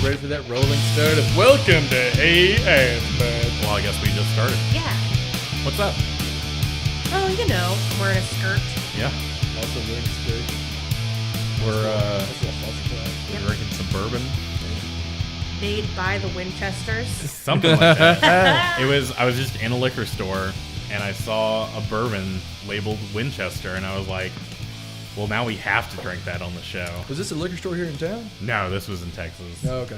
ready for that rolling start of welcome to Hey Assbutt. Well, I guess we just started. Yeah. What's up? Oh, you know, I'm wearing a skirt. Yeah. Also wearing a skirt. We're That's a little false flag. we're drinking some bourbon. Made by the Winchesters. Something like that. I was just in a liquor store and I saw a bourbon labeled Winchester and I was like, well, now we have to drink that on the show. Was this a liquor store here in town? No, this was in Texas. Oh, okay.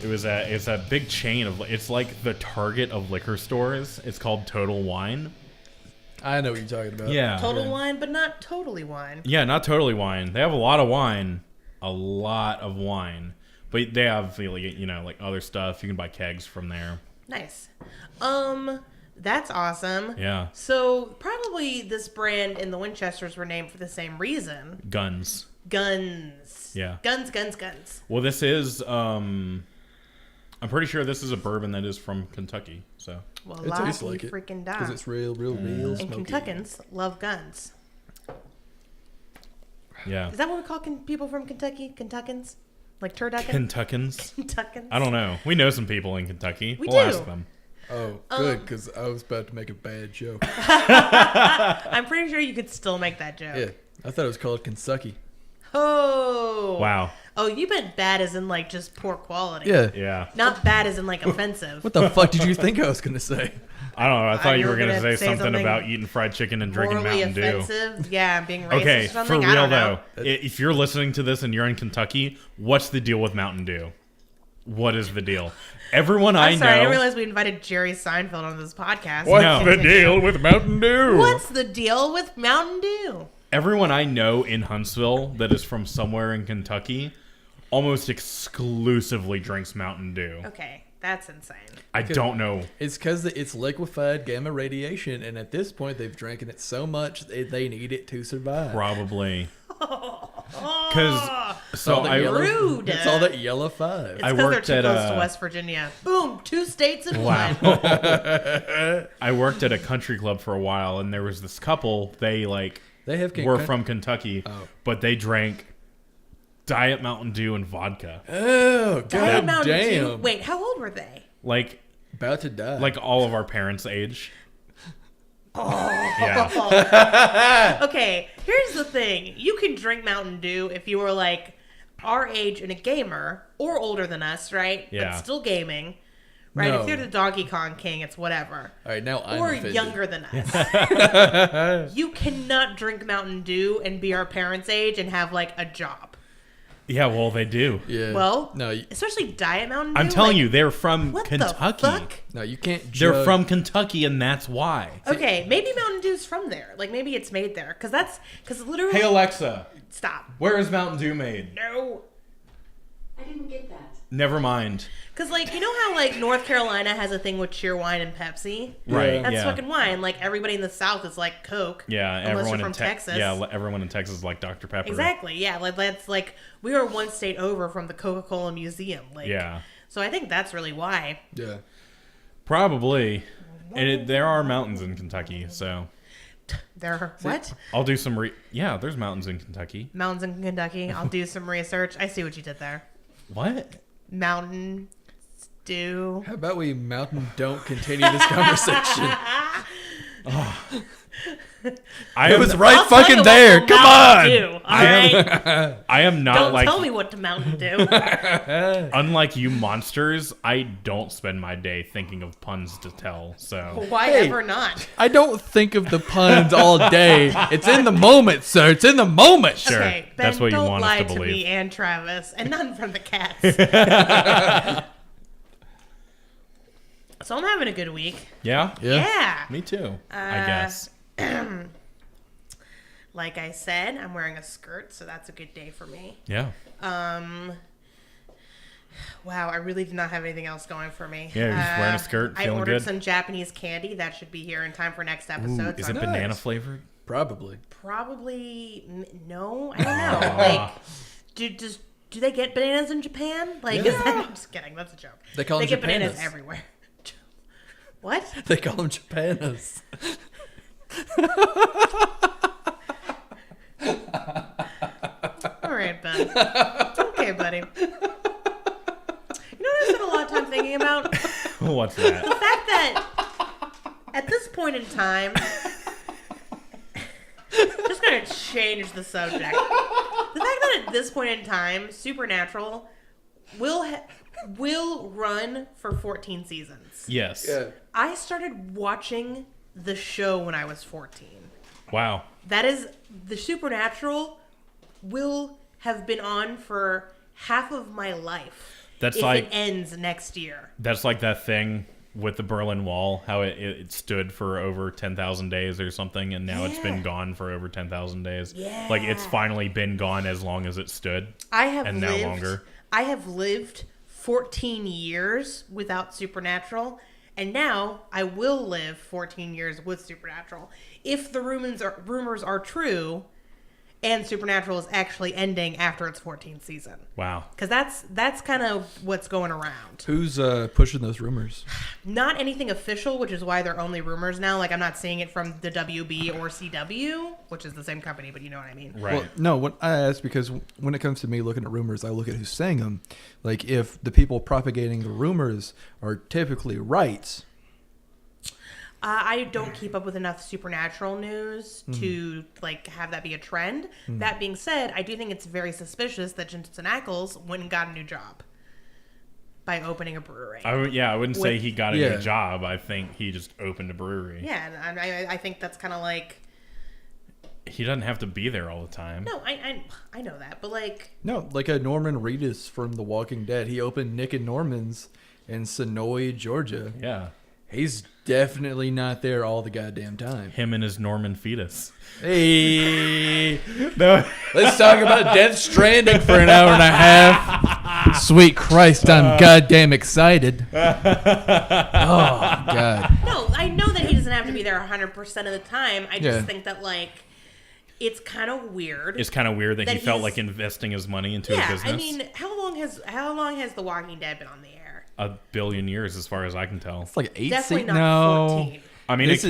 It's a big chain of, it's like the Target of liquor stores. It's called Total Wine. I know what you're talking about. Yeah. Total wine, but not totally wine. Yeah, not totally wine. They have a lot of wine. A lot of wine. But they have, you know, like other stuff. You can buy kegs from there. Nice. That's awesome. Yeah. So probably this brand and the Winchesters were named for the same reason. Guns. Guns. Yeah. Guns. Well, this is, I'm pretty sure this is a bourbon that is from Kentucky. So. Well, It tastes like it. freaking because die. it's real And smoky. Kentuckans love guns. Yeah. Is that what we call people from Kentucky? Kentuckans? Like turducken? Kentuckans? Kentuckans? I don't know. We know some people in Kentucky. We We'll do. ask them. Oh, good, because I was about to make a bad joke. I'm pretty sure you could still make that joke. Yeah, I thought it was called Kentucky. Oh. Wow. Oh, you meant bad as in like just poor quality. Yeah. Yeah. Not bad as in like offensive. What the fuck did you think I was going to say? I don't know. I thought you were going to gonna say something about eating fried chicken and drinking Morally Mountain Dew. offensive. Yeah, being racist Okay, or for something. I real don't know. though, if you're listening to this and you're in Kentucky, what's the deal with Mountain Dew? What is the deal? Everyone I'm sorry, I know. didn't realize we invited Jerry Seinfeld on this podcast. What's No. the deal with Mountain Dew? What's the deal with Mountain Dew? Everyone I know in Huntsville that is from somewhere in Kentucky almost exclusively drinks Mountain Dew. Okay, that's insane. I don't know. It's because it's liquefied gamma radiation, and at this point, they've drinking it so much they need it to survive. Probably. Oh, Because so all I that rude. It's all that yellow 5. It's I because they're worked too at close to West Virginia. Boom, 2 states in Wow. one. I worked at a country club for a while, and there was this couple. They They were from Kentucky, Oh. but they drank Diet Mountain Dew and vodka. Oh, Diet god Mountain Dew. damn. Wait, how old were they? Like About to die. all of our parents' age. Oh. Yeah. Okay, here's the thing. You can drink Mountain Dew if you were like our age and a gamer or older than us, right? Yeah. But still gaming. Right? No. If you're the Donkey Kong King, it's whatever. All right, now I'm Or offended. younger than us. You cannot drink Mountain Dew and be our parents' age and have like a job. Yeah, well, they do. Yeah. Well, no, especially Diet Mountain Dew. I'm telling like, you, they're from what Kentucky. the fuck? no, you can't. They're judge- from Kentucky, and that's why. Okay, maybe Mountain Dew's from there. Like maybe it's made there, because literally. Hey, Alexa, Stop. where is Mountain Dew made? No. I didn't get that. Never mind. Because like you know how like North Carolina has a thing with Cheerwine and Pepsi. Right. That's yeah. fucking wine. Like everybody in the South is like Coke. Yeah, unless everyone you're in from Texas. Yeah, everyone in Texas is like Dr. Pepper. Exactly. Yeah. Like that's like we are one state over from the Coca-Cola Museum. Like. Yeah. So I think that's really why. Yeah. Probably. And there are mountains in Kentucky, so There. What? I'll do some. Yeah, there's mountains in Kentucky. Mountains in Kentucky. I'll do some research. I see what you did there. What? Mountain Dew. How about we don't continue this conversation? It was right I'll tell you fucking what there. to Come Mountain on. Dew, all right? I am not Don't like. tell me what to Mountain Dew. Unlike you monsters, I don't spend my day thinking of puns to tell. So Why Hey. ever not? I don't think of the puns all day. It's in the moment, sir. It's in the moment. Sure. Okay, Ben, That's what you don't want us lie to to believe. me and Travis, and none from the cats. So I'm having a good week. yeah, Yeah. me too. I guess. Like I said, I'm wearing a skirt, so that's a good day for me. Yeah. Wow, I really did not have anything else going for me. Yeah, you're just wearing a skirt, I feeling ordered good. some Japanese candy that should be here in time for next Ooh, episode. is so it I'm banana Nice. flavored? Probably. probably no. I don't know. Like, do they get bananas in Japan? Like, is that, I'm just kidding. That's a joke. They call them get bananas Japanas. everywhere. What? They call them Japanas. All right, Ben. Okay, buddy. thinking about? What's that? The fact that at this point in time, just gonna change the subject. The fact that at this point in time, Supernatural will run for 14 seasons. Yes. Yeah. I started watching the show when I was 14. Wow. That is, the Supernatural will have been on for half of my life. That's if like it ends next year. That's like that thing with the Berlin Wall, how it stood for over 10,000 days or something, and now it's been gone for over 10,000 days. Yeah. Like, it's finally been gone as long as it stood. And now longer. I have lived 14 years without Supernatural, and now I will live 14 years with Supernatural. If the rumors are true, and Supernatural is actually ending after its 14th season. Wow. Because that's kind of what's going around. Who's pushing those rumors? Not anything official, which is why they're only rumors now. Like, I'm not seeing it from the WB or CW, which is the same company, but you know what I mean. Right. Well, no, what I ask, because when it comes to me looking at rumors, I look at who's saying them. Like, if the people propagating the rumors are typically right. I don't keep up with enough Supernatural news to have that be a trend. That being said, I do think it's very suspicious that Jensen Ackles went and got a new job by opening a brewery. I wouldn't say he got a new job. I think he just opened a brewery. Yeah, and I think that's kind of like... He doesn't have to be there all the time. No, I know that, but like... No, like a Norman Reedus from The Walking Dead. He opened Nick and Norman's in Sonoy, Georgia. Yeah. He's definitely not there all the goddamn time. Him and his Norman fetus. Hey, No. let's talk about Death Stranding for an hour and a half. Sweet Christ, I'm goddamn excited. Oh, God. No, I know that he doesn't have to be there 100% of the time. I just Yeah. think that, like, it's kind of weird. It's kind of weird that he felt he's- like investing his money into a Yeah, business. I mean, how long has The Walking Dead been on the air? a billion years, as far as I can tell. It's like 8 Definitely seasons. not No. 14. I mean, This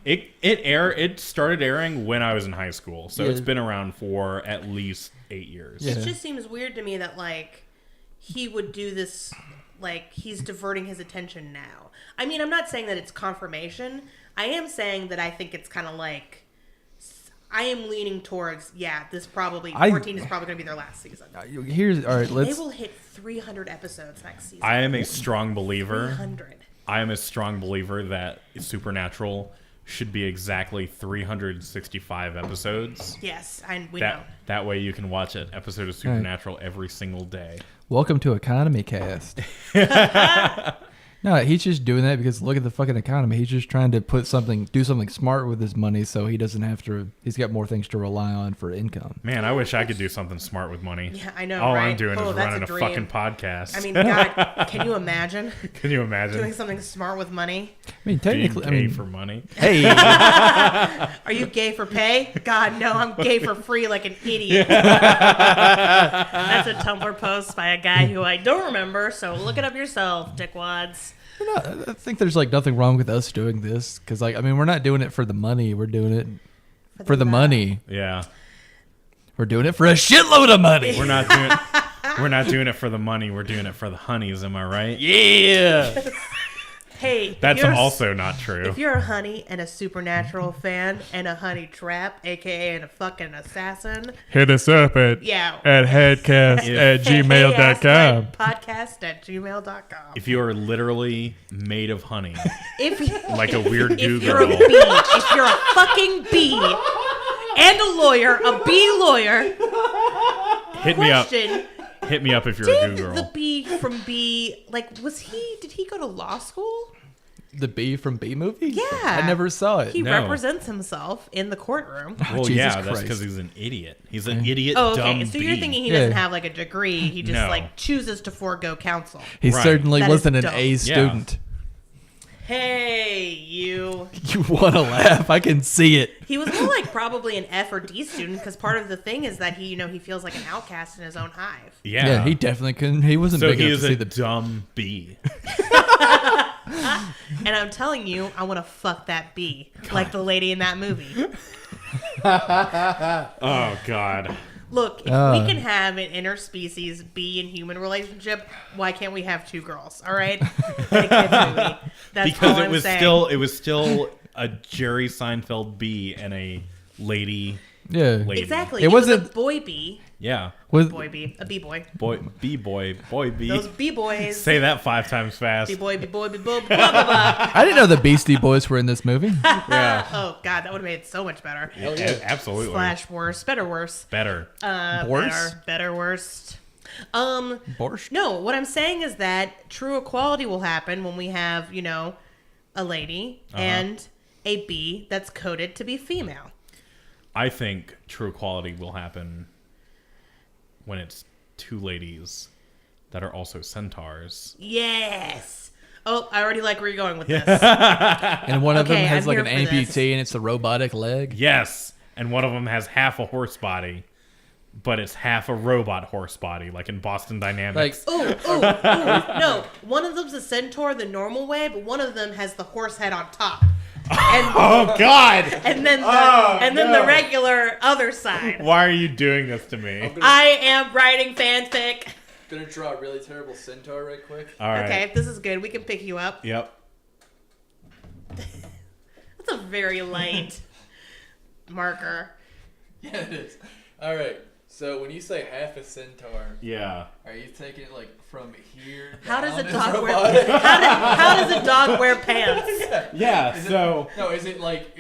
it started airing when I was in high school, so Yeah. it's been around for at least 8 years. Yeah. It just seems weird to me that, like, he would do this, like, he's diverting his attention now. I mean, I'm not saying that it's confirmation. I am saying that I think it's kind of like, I am leaning towards, this 14 is probably going to be their last season. Here's all right. They Let's. will hit 300 episodes next season. I am a strong believer. 300. I am a strong believer that Supernatural should be exactly 365 episodes. Yes, we know. That way you can watch an episode of Supernatural every single day. Welcome to Economy Cast. No, he's just doing that because look at the fucking economy. He's just trying to do something smart with his money, so he doesn't have to. He's got more things to rely on for income. Man, I wish I could do something smart with money. Yeah, I know, All right? I'm doing Oh, is that's running a a dream. fucking podcast. I mean, God, can you imagine Can you imagine doing something smart with money? I mean, being technically, gay for money? hey, Are you gay for pay? God, no, I'm gay for free like an idiot. That's a Tumblr post by a guy who I don't remember, so look it up yourself, dickwads. I think there's like nothing wrong with us doing this because, like, I mean, we're not doing it for the money. We're doing it for the money. Yeah. We're doing it for a shitload of money. We're not doing it for the money. We're doing it for the honeys. Am I right? Yeah. Hey, That's you're- also not true. If you're a honey and a Supernatural fan and a honey trap, aka a fucking assassin, Hit us up at headcast@gmail.com. podcast@gmail.com. If you are literally made of honey, If like a weird if goo you're a girl, bee, if you're a fucking bee and a lawyer, a bee lawyer, hit me up. question: Hit me up if you're a goo did girl. the bee from Bee did he go to law school? The Bee from Bee movie? Yeah. I never saw it. He No. represents himself in the courtroom. Well, Jesus yeah, that's Christ. because he's an idiot. He's an idiot, Oh, okay. dumb So you're bee. thinking he Yeah. doesn't have like a degree. He just No. chooses to forego counsel. He Right. certainly That is wasn't an dumb. A student. Hey, you. You want to laugh? I can see it. He was more like probably an F or D student because part of the thing is that he feels like an outcast in his own hive. Yeah. He definitely couldn't. He wasn't So big he enough is to see a the. dumb bee. And I'm telling you, I want to fuck that bee like the lady in that movie. Oh, God. Look, if we can have an interspecies bee and human relationship, why can't we have two girls? All right, in a kids movie. That's Because all it I'm was saying. still a Jerry Seinfeld bee and a lady. Yeah. Lady. Exactly. It It was a wasn't- boy bee. Yeah. Was, Boy bee. A bee boy. Boy bee. Those bee boys. Say that 5 times fast. Bee boy, bee boy, bee boy, blah, blah, blah. I didn't know the Beastie Boys were in this movie. Yeah. Oh, God, that would have made it so much better. Absolutely. Slash worse. Better, worse. Better. Worse? Better, worst. Borscht? No, what I'm saying is that true equality will happen when we have, a lady and a bee that's coded to be female. I think true equality will happen when it's 2 ladies that are also centaurs. Yes. Oh, I already like where you're going with this. And one of them Okay, has I'm like an here for amputee this. and it's a robotic leg. Yes. And one of them has half a horse body, but it's half a robot horse body, like in Boston Dynamics. Like, Ooh. No, one of them's a centaur the normal way, but one of them has the horse head on top. And, oh, God! and then the regular other side. Why are you doing this to me? I am writing fanfic. gonna draw a really terrible centaur right quick. All right. Okay, this is good. We can pick you up. Yep. That's a very light marker. Yeah, it is. All right. So when you say half a centaur, Yeah. are you taking it like from here? How does a down dog as wear? robotic? How does a dog wear pants? Yeah, Is so... no, is it like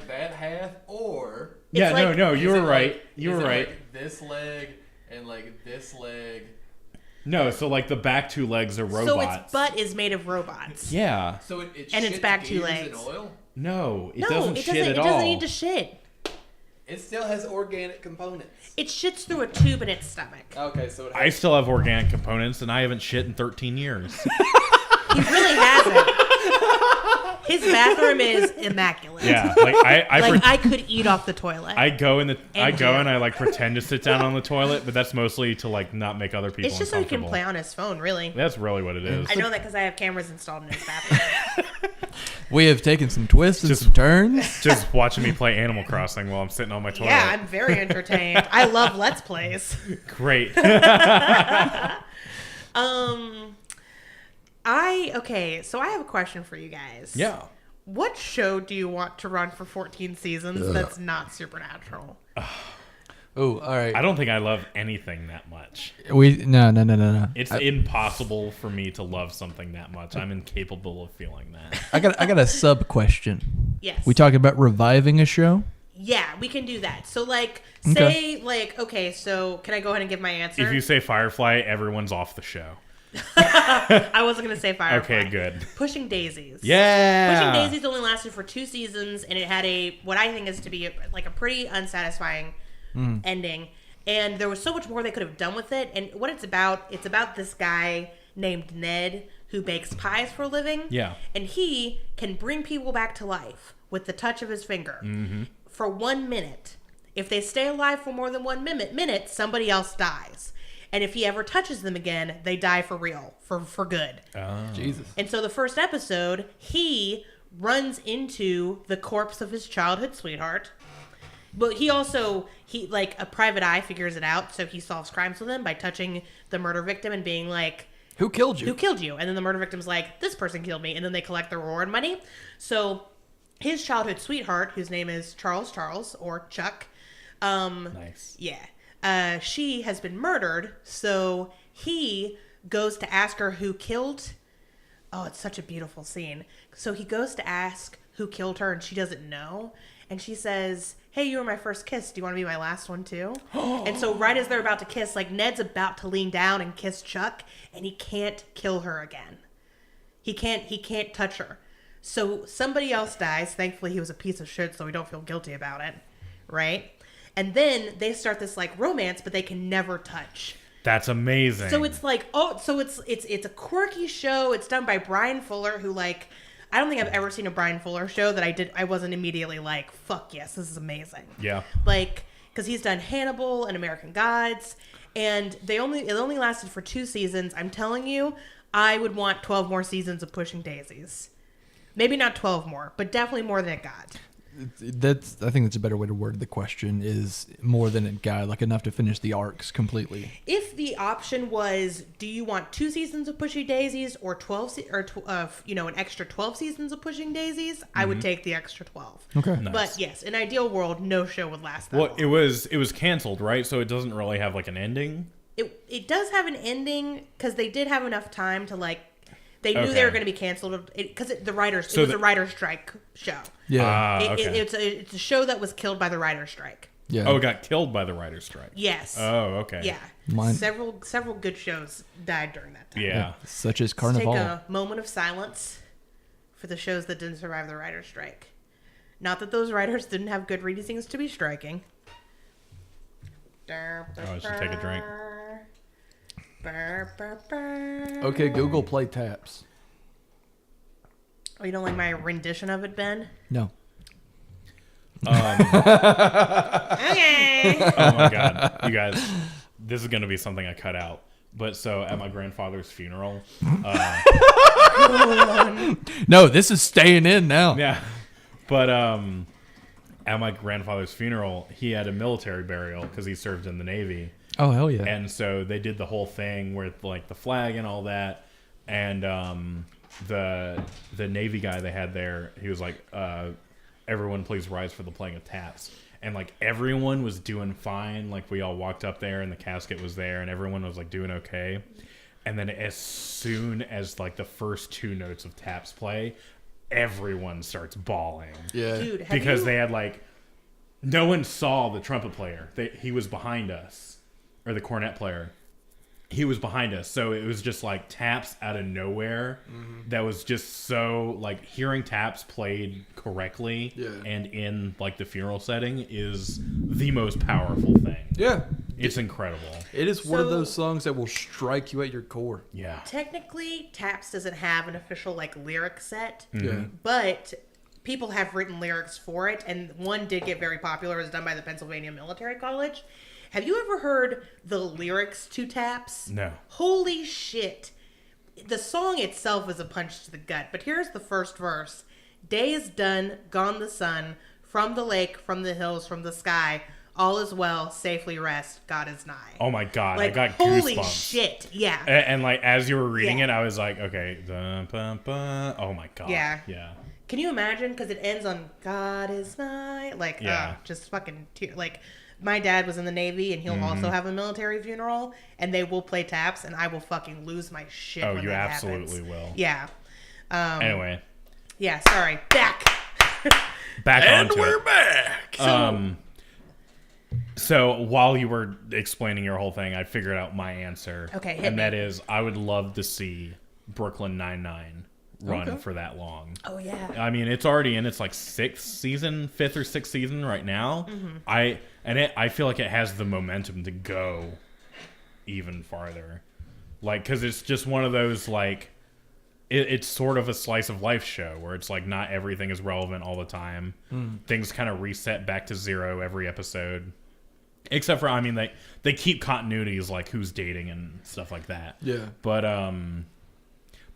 that half or Yeah, like- no, is you were it right. like- You is were it right. like this leg and like this leg? No, so like the back 2 legs are robots. So its butt is made of robots. Yeah. So it And it's shits back 2 gears legs. in oil. No, it No, doesn't it shit doesn't. at It all. doesn't need to shit. It still has organic components. It shits through a tube in its stomach. Okay, so it has I still have organic components, and I haven't shit in 13 years. He really hasn't. His bathroom is immaculate. Yeah, like I could eat off the toilet. I go and here. I like pretend to sit down on the toilet, but that's mostly to like not make other people It's just so he uncomfortable. can play on his phone, really. That's really what it is. I know that because I have cameras installed in his bathroom. We have taken some twists and Just- some turns. Just watching me play Animal Crossing while I'm sitting on my toilet. Yeah, I'm very entertained. I love Let's Plays. Great. So I have a question for you guys. Yeah. What show do you want to run for 14 seasons that's not Supernatural? Oh, all right. I don't think I love anything that much. No. It's impossible for me to love something that much. I'm incapable of feeling that. I got a sub question. Yes. We talking about reviving a show? Yeah, we can do that. So, like, Okay. say, okay, so can I go ahead and give my answer? If you say Firefly, everyone's off the show. I wasn't going to say Firefly. Okay, good. Pushing Daisies. Yeah. Pushing Daisies only lasted for 2 seasons, and it had what I think is to be a pretty unsatisfying ending. And there was so much more they could have done with it. And what it's about this guy named Ned who bakes pies for a living. Yeah. And he can bring people back to life with the touch of his finger for 1 minute. If they stay alive for more than 1 minute, somebody else dies. And if he ever touches them again, they die for real, for good. Jesus. And so the first episode, he runs into the corpse of his childhood sweetheart. But he like a private eye figures it out, so he solves crimes with him by touching the murder victim and being like, Who killed you? who killed you? And then the murder victim's like, this person killed me. And then they collect the reward money. So his childhood sweetheart, whose name is Charles or Chuck. Nice. Yeah. She has been murdered. So he goes to ask her who killed. Oh, it's such a beautiful scene. So he goes to ask who killed her and she doesn't know. And she says, hey, you were my first kiss. Do you want to be my last one too? And so right as they're about to kiss, like Ned's about to lean down and kiss Chuck, and he can't kill her again. He can't touch her. So somebody else dies. Thankfully, he was a piece of shit, so we don't feel guilty about it. Right? And then they start this like romance, but they can never touch. That's amazing. So it's like, it's a quirky show. It's done by Brian Fuller, who like, I don't think I've ever seen a Brian Fuller show that I wasn't immediately like, fuck yes, this is amazing. Yeah. Like, because he's done Hannibal and American Gods, and it only lasted for 2 seasons. I'm telling you, I would want 12 more seasons of Pushing Daisies. Maybe not 12 more, but definitely more than it got. I think that's a better way to word the question. Is more than a guide, like enough to finish the arcs completely. If the option was, do you want 2 seasons of Pushing Daisies or 12 an extra 12 seasons of Pushing Daisies, I would take the extra 12. Okay. Nice. But yes, in ideal world, no show would last that Well, long. it was canceled, right? So it doesn't really have like an ending. It does have an ending because they did have enough time to like. They knew Okay. they were going to be canceled because it was a writer's strike show. Yeah. Okay. It's a show that was killed by the writer's strike. Yeah. Oh, it got killed by the writer's strike. Yes. Oh, okay. Yeah. Mine- Several good shows died during that time. Yeah. Such as Let's Carnival. take a moment of silence for the shows that didn't survive the writer's strike. Not that those writers didn't have good reasons to be striking. I should take a drink. Okay, Google play taps. Oh, you don't like my rendition of it, Ben? No. Okay. Oh my god, you guys, this is gonna be something I cut out. But so at my grandfather's funeral, No, this is staying in now. yeah. But at my grandfather's funeral, he had a military burial because he served in the Navy. Oh hell yeah. And so they did the whole thing with like the flag and all that. And the Navy guy they had there, he was like, everyone please rise for the playing of taps. And like everyone was doing fine. Like we all walked up there and the casket was there and everyone was like doing okay. And then as soon as like the first 2 notes of taps play, everyone starts bawling. Yeah. Dude, have Because you, they had like, no one saw the trumpet player. He was behind us. Or the cornet player. He was behind us. So it was just like taps out of nowhere. That was just so like hearing taps played correctly and in like the funeral setting is the most powerful thing. Yeah. It's incredible. It is one of So- those songs that will strike you at your core. Yeah. technically, Taps doesn't have an official like lyric set, Yeah. but people have written lyrics for it, and one did get very popular. It was done by the Pennsylvania Military College. Have you ever heard the lyrics to Taps? No. Holy shit. The song itself is a punch to the gut, but here's the first verse. Day is done, gone the sun, from the lake, from the hills, from the sky, all is well, safely rest, God is nigh. Oh my god, like, I got holy goosebumps. shit, yeah. And like as you were reading Yeah. it, I was like, okay, dun, bun, bun. Oh my god. Yeah. Yeah. Can you imagine? Because it ends on God is nigh. Like, Yeah. just fucking tear. Like, my dad was in the Navy, and he'll Mm-hmm. also have a military funeral, and they will play Taps, and I will fucking lose my shit. Oh, when you that absolutely happens. will. Yeah. Anyway, Yeah. Sorry. Back. back And onto we're it. back. So while you were explaining your whole thing, I figured out my answer. Okay, hit and me. that is, I would love to see Brooklyn Nine-Nine run Okay. for that long. Oh yeah. I mean, it's already in its like 5th or 6th season right now. Mm-hmm. I feel like it has the momentum to go even farther. Like, because it's just one of those like, it's sort of a slice of life show where it's like not everything is relevant all the time. Things kind of reset back to zero every episode. Except for, I mean, they keep continuities like who's dating and stuff like that. Yeah. But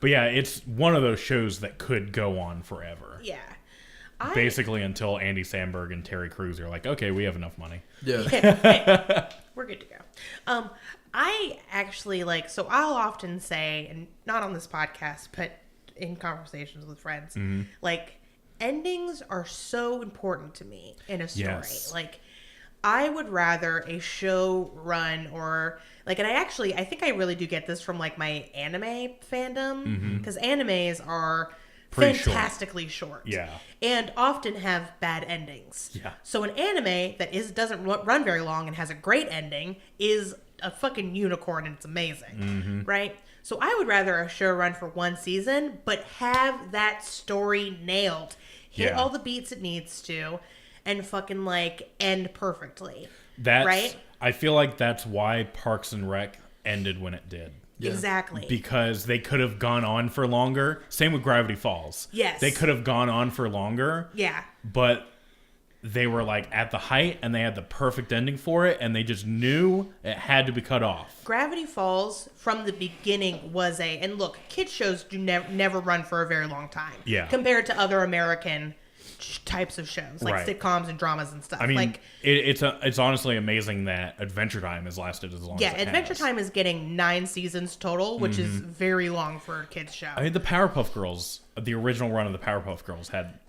yeah, it's one of those shows that could go on forever. Yeah. Basically until Andy Samberg and Terry Crews are like, okay, we have enough money. Yeah. We're good to go. I actually like, so I'll often say, and not on this podcast, but in conversations with friends, like, endings are so important to me in a story. Yes. Like, I would rather a show run or, like, and I think I really do get this from, like, my anime fandom, because animes are Pretty short. fantastically short. Yeah. And often have bad endings. Yeah. So an anime that doesn't run very long and has a great ending is a fucking unicorn, and it's amazing, right? So I would rather a show run for 1 season, but have that story nailed, hit Yeah. all the beats it needs to, and fucking like end perfectly. That's Right? I feel like that's why Parks and Rec ended when it did. Yeah. Exactly. Because they could have gone on for longer. Same with Gravity Falls. Yes. They could have gone on for longer. Yeah. But they were like at the height and they had the perfect ending for it and they just knew it had to be cut off. Gravity Falls from the beginning was and look, kid shows do never run for a very long time. Yeah. Compared to other American types of shows, like Right. sitcoms and dramas and stuff. I mean, like, it's honestly amazing that Adventure Time has lasted as long yeah, as it Adventure has. Time is getting 9 seasons total, which is very long for a kids show. I mean, the Powerpuff Girls, the original run of the Powerpuff Girls had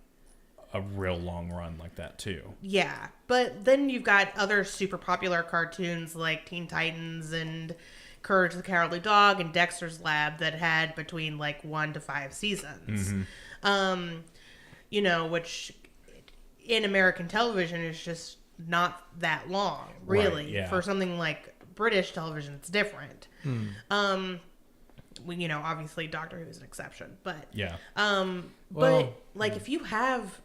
a real long run like that too. Yeah, but then you've got other super popular cartoons like Teen Titans and Courage the Cowardly Dog and Dexter's Lab that had between like 1 to 5 seasons. You know, which in American television is just not that long, really. Right, yeah. For something like British television, it's different. Well, you know, obviously Doctor Who is an exception, but Yeah. but Well, like if you have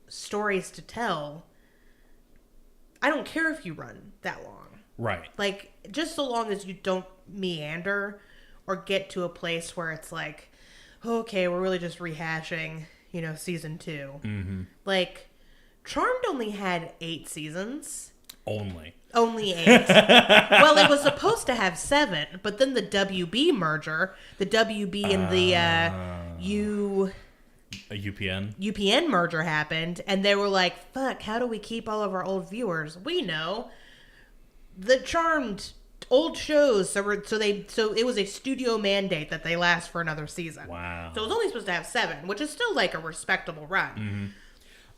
stories to tell, I don't care if you run that long. Right. Like, just so long as you don't meander or get to a place where it's like, okay, we're really just rehashing, you know, season 2. Mm-hmm. Like, Charmed only had 8 seasons. Only. Only 8. Well, it was supposed to have 7, but then the WB merger, the WB and the A UPN. UPN merger happened, and they were like, fuck, how do we keep all of our old viewers? We know. The Charmed old shows, so it was a studio mandate that they last for another season. Wow. So it was only supposed to have 7, which is still like a respectable run.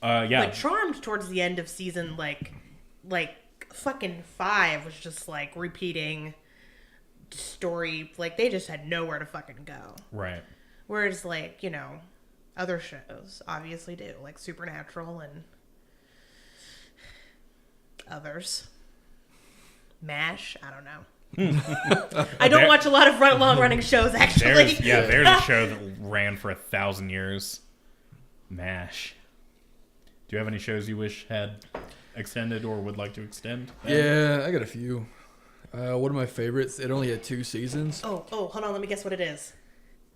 Yeah. But Charmed towards the end of season like fucking 5 was just like repeating story, like they just had nowhere to fucking go. Right. Whereas like, you know, other shows obviously do, like Supernatural and others. MASH, I don't know. I don't watch a lot of long-running shows, actually. There's a show that ran for 1,000 years. MASH. Do you have any shows you wish had extended or would like to extend? Yeah, I got a few. One of my favorites, it only had 2 seasons. Oh, hold on, let me guess what it is.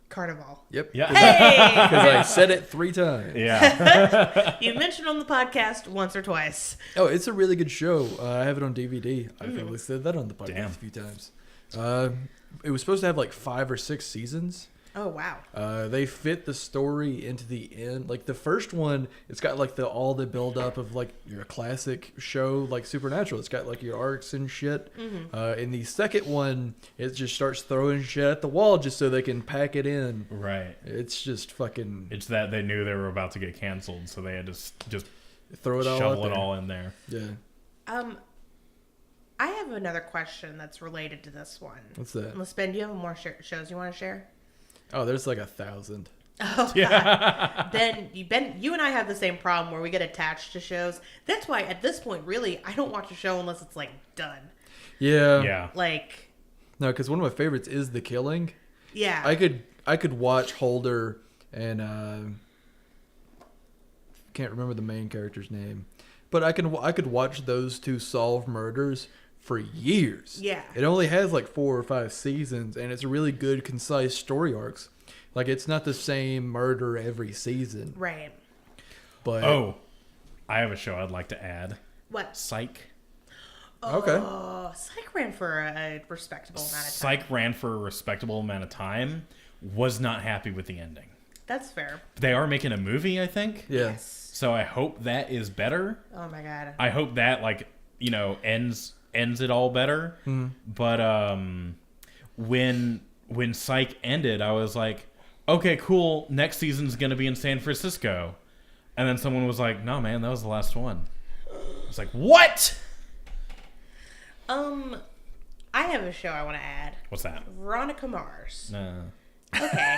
Carnival. Yep. Yeah. Hey! Because I said it 3 times. Yeah. You mentioned on the podcast once or twice. Oh, it's a really good show. I have it on DVD. I probably said that on the podcast Damn. a few times. It was supposed to have like 5 or 6 seasons. Oh, wow. They fit the story into the end. Like the first one, it's got like all the build up of like your classic show like Supernatural. It's got like your arcs and shit. In the second one, it just starts throwing shit at the wall just so they can pack it in. Right. It's just fucking It's that they knew they were about to get canceled, so they had to just throw it all out shovel it there. all in there. Yeah. I have another question that's related to this one. What's that? Let's spend. Do you have more shows you want to share? Oh, there's like 1,000. Oh, God. Then you and I have the same problem where we get attached to shows. That's why at this point, really, I don't watch a show unless it's like done. Yeah. Yeah. Like, No, because one of my favorites is The Killing. yeah. I could watch Holder and can't remember the main character's name, but I could watch those 2 solve murders for years. Yeah. It only has like 4 or 5 seasons, and it's a really good, concise story arcs. Like it's not the same murder every season. Right. But Oh, I have a show I'd like to add. What? Psych. okay. Oh, Psych ran for a respectable amount of time. Psych ran for a respectable amount of time. Was not happy with the ending. That's fair. They are making a movie, I think. Yeah. Yes. So I hope that is better. Oh my God. I hope that ends it all better. But when Psych ended, I was like, okay, cool. Next season's gonna be in San Francisco, and then someone was like, no, man, that was the last one. I was like, what? I have a show I want to add. What's that? Veronica Mars. No. Okay.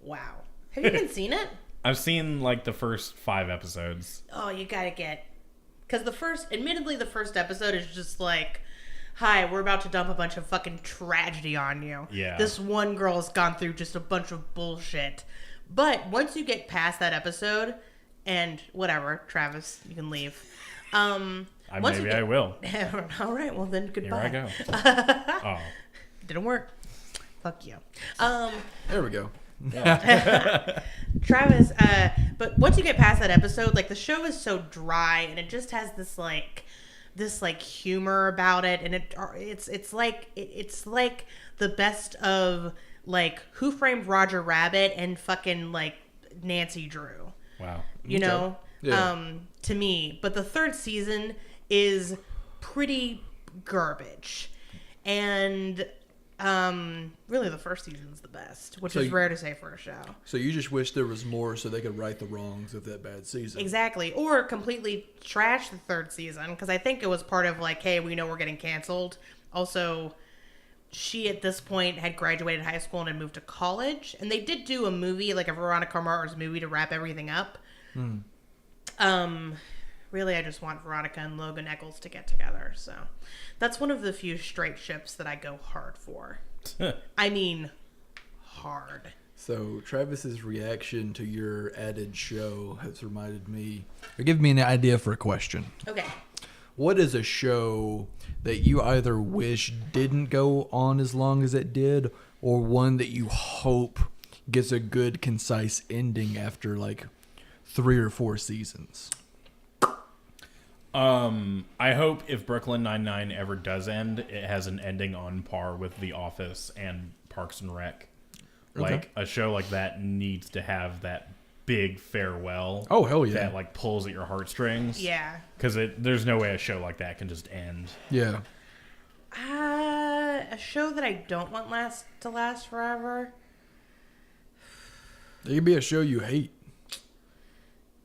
Wow. Have you even seen it? I've seen like the first 5 episodes. Oh, you gotta get, because admittedly, the first episode is just like, hi, we're about to dump a bunch of fucking tragedy on you. Yeah. This one girl's gone through just a bunch of bullshit. But once you get past that episode, and whatever, Travis, you can leave. Maybe I will. All right, well then, goodbye. Here I go. Oh. Didn't work. Fuck you. There we go. Travis, but once you get past that episode, like the show is so dry and it just has this humor about it, and it's like the best of like Who Framed Roger Rabbit and fucking like Nancy Drew. Wow. You know, Yeah. to me. But the third season is pretty garbage. And really the first season's the best, which So is rare to say for a show. So you just wish there was more so they could right the wrongs of that bad season. Exactly. Or completely trash the third season, because I think it was part of like, hey, we know we're getting canceled. Also, she at this point had graduated high school and had moved to college, and they did do a movie, like a Veronica Mars movie, to wrap everything up. Really, I just want Veronica and Logan Eccles to get together. So that's one of the few straight ships that I go hard for. I mean, hard. So Travis's reaction to your added show has reminded me, or give me an idea for a question. Okay. What is a show that you either wish didn't go on as long as it did, or one that you hope gets a good, concise ending after like 3 or 4 seasons? I hope if Brooklyn Nine-Nine ever does end, it has an ending on par with The Office and Parks and Rec. Okay. Like, a show like that needs to have that big farewell. Oh, hell yeah. That, like, pulls at your heartstrings. Yeah. Because there's no way a show like that can just end. Yeah. A show that I don't want to last forever. It could be a show you hate.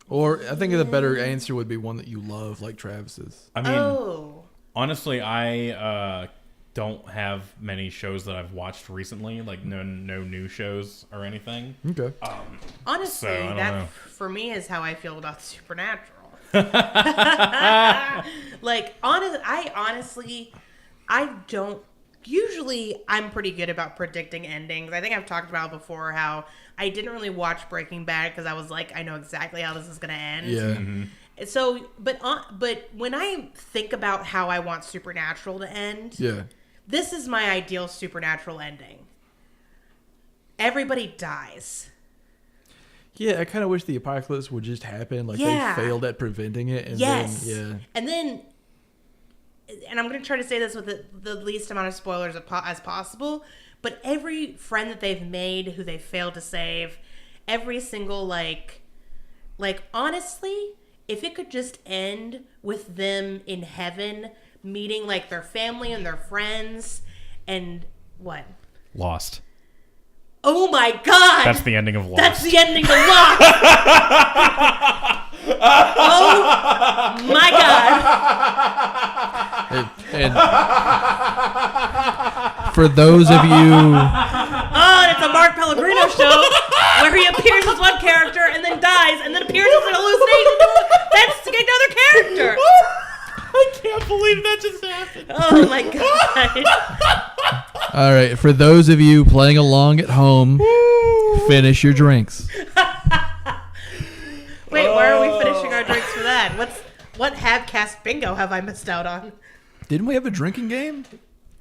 Or I think the better answer would be one that you love, like Travis's. I mean, Oh. honestly, I don't have many shows that I've watched recently. Like, no new shows or anything. Okay. Honestly, So, I don't that know. for me is how I feel about Supernatural. Like, I don't. Usually, I'm pretty good about predicting endings. I think I've talked about before how I didn't really watch Breaking Bad because I was like, I know exactly how this is going to end. Yeah. So, but when I think about how I want Supernatural to end, Yeah. this is my ideal Supernatural ending. Everybody dies. Yeah, I kind of wish the apocalypse would just happen. Like Yeah. they failed at preventing it. And Yes. Then, And then, and I'm going to try to say this with the least amount of spoilers as possible, but every friend that they've made who they failed to save, every single, like honestly, if it could just end with them in heaven, meeting, like, their family and their friends, and what? Lost. Oh my God! That's the ending of Lost. That's the ending of Lost! Oh my God! and for those of you, Oh, and it's a Mark Pellegrino show where he appears as one character and then dies and then appears as an hallucination. That's another character. I can't believe that just happened. Oh my God. all right, for those of you playing along at home, finish your drinks. Wait, why are we finishing our drinks for that? What Habcast bingo have I missed out on? Didn't we have a drinking game?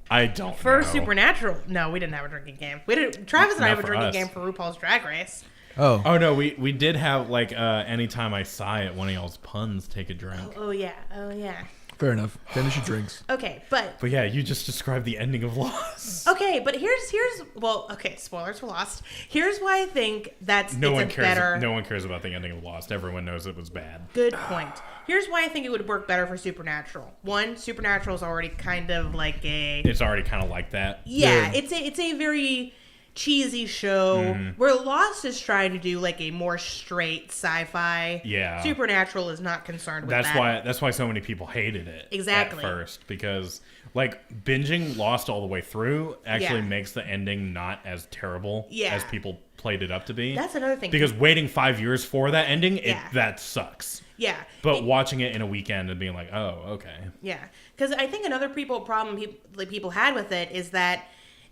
I don't For know. Supernatural. No, we didn't have a drinking game. Travis and I Not have a for drinking us. game for RuPaul's Drag Race. Oh, Oh, no, we did have, like, anytime I sigh at one of y'all's puns, take a drink. Oh yeah. fair enough. Finish your drinks. Okay, but But yeah, you just described the ending of Lost. okay, but here's spoilers for Lost. Here's why I think No one it's cares. better. No one cares about the ending of Lost. Everyone knows it was bad. Good point. Here's why I think it would work better for Supernatural. One, Supernatural is already kind of like It's already kind of like that. yeah, Yeah. it's a very cheesy show where Lost is trying to do like a more straight sci-fi. Yeah. Supernatural is not concerned with That's that. why so many people hated it. Exactly. At first, because like binging Lost all the way through actually Yeah. makes the ending not as terrible Yeah. as people played it up to be. That's another thing. Because waiting 5 years for that ending, Yeah. that sucks. yeah, But watching it in a weekend and being like, oh, okay. yeah, because I think another problem people had with it is that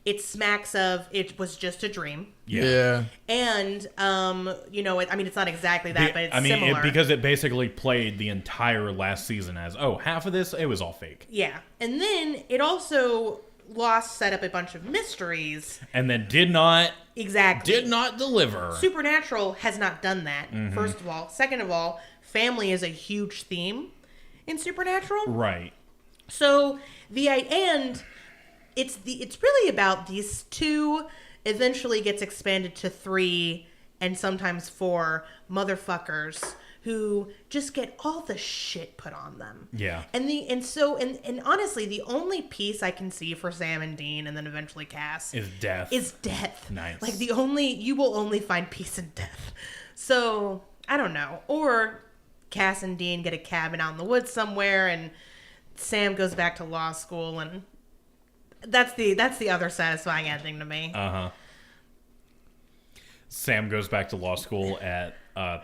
it smacks of it was just a dream. Yeah. And, it's not exactly that, but it's similar. Because it basically played the entire last season as, oh, half of this, it was all fake. Yeah. And then it also Lost set up a bunch of mysteries. And then did not Exactly. deliver. Supernatural has not done that, first of all. Second of all, family is a huge theme in Supernatural. Right. So it's really about these two, eventually gets expanded to 3 and sometimes for motherfuckers who just get all the shit put on them. Yeah. And honestly, the only peace I can see for Sam and Dean, and then eventually Cass, Is death. is death. Nice. Like you will only find peace in death. So I don't know. Or Cass and Dean get a cabin out in the woods somewhere, and Sam goes back to law school, and that's the other satisfying ending to me. Sam goes back to law school at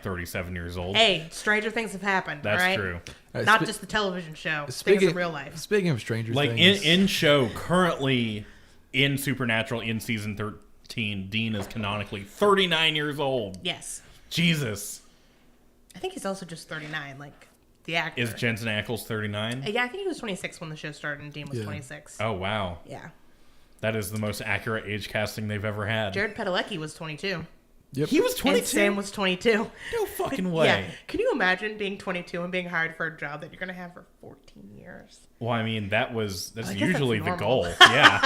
37 years old. Hey, stranger things have happened. That's all right? true. Not just the television show. Things in real life. Speaking of Stranger Like Things, in show, currently in Supernatural in season 13, Dean is canonically 39 years old. Yes. Jesus. I think he's also just 39, like the actor. Is Jensen Ackles 39? Yeah, I think he was 26 when the show started, and Dean was 26. Oh, wow. Yeah. That is the most accurate age casting they've ever had. Jared Padalecki was 22. yep. He was 22? And Sam was 22. No fucking way. Yeah. Can you imagine being 22 and being hired for a job that you're going to have for 14 years? Well, I mean, that's I guess usually that's the normal. goal. Yeah.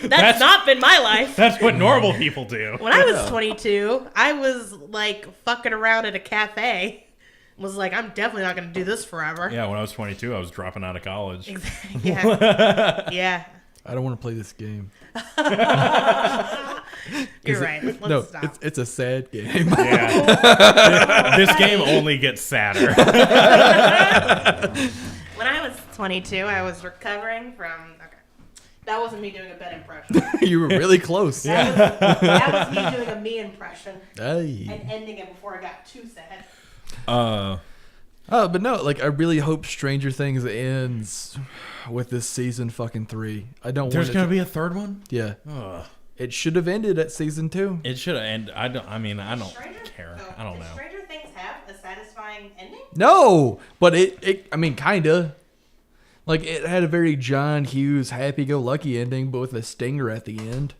That's not been my life. That's what normal people do. When I was 22, I was like fucking around at a cafe. Was like, I'm definitely not going to do this forever. Yeah, when I was 22, I was dropping out of college. Exactly. Yeah. Yeah. I don't want to play this game. You're right. Let's No, stop. it's a sad game. Yeah. This game only gets sadder. When I was 22, I was recovering from. Okay, that wasn't me doing a Ben impression. You were really close. That was me doing a me impression Hey. and ending it before I got too sad. Oh, but no, like I really hope Stranger Things ends with this season fucking 3. I don't There's want going to be a third one? Yeah. Ugh. It should have ended at season 2. It should have, and I don't Stranger, care. oh, I don't does know. Stranger Things have a satisfying ending? No, but it I mean, kinda. Like, it had a very John Hughes happy-go-lucky ending, but with a stinger at the end.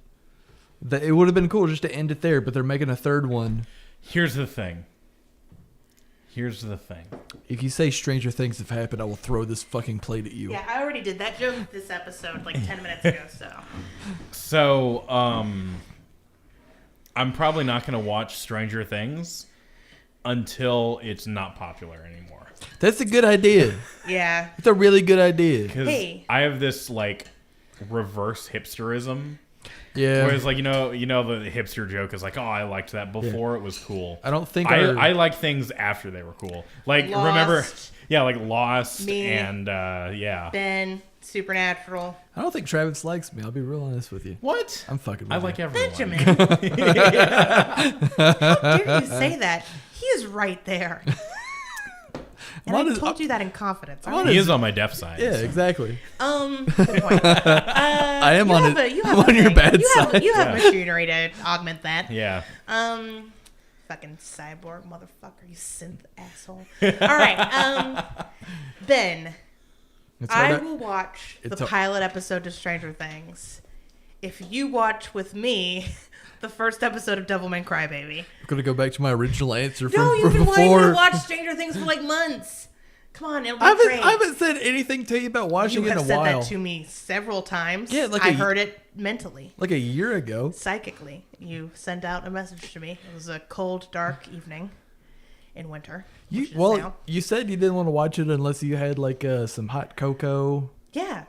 It would have been cool just to end it there, but they're making a third one. Here's the thing. If you say Stranger Things have happened, I will throw this fucking plate at you. Yeah, I already did that joke this episode like 10 minutes ago, so. So, I'm probably not going to watch Stranger Things until it's not popular anymore. That's a good idea. Yeah. It's a really good idea. Because Hey. I have this, like, reverse hipsterism. Yeah. Whereas, like, you know, the hipster joke is like, oh, I liked that before it was cool. I don't think I like things after they were cool. Like, Lost. remember, like Lost Me. and, yeah. Ben, Supernatural. I don't think Travis likes me. I'll be real honest with you. What? I'm fucking with I you. like everyone. Benjamin. How dare you say that? He is right there. And I told you that in confidence. He is on my deaf side. Yeah, exactly. Good point. I am on it. You I'm have on your thing. bad you have, side. You have machinery to augment that. Yeah. Fucking cyborg motherfucker, you synth asshole. All right, Ben, It's I hard will watch it's the a- pilot episode to Stranger Things if you watch with me the first episode of Devilman Crybaby. I'm going to go back to my original answer from, No, you've from been wanting before. to watch Stranger Things for like months. Come on, it'll be I great. haven't said anything to you about watching You it in have a said while. that to me several times. Yeah, like I a- heard it mentally. Like a year ago. Psychically, you sent out a message to me. It was a cold, dark evening in winter. which is now. You said you didn't want to watch it unless you had like some hot cocoa. Yeah,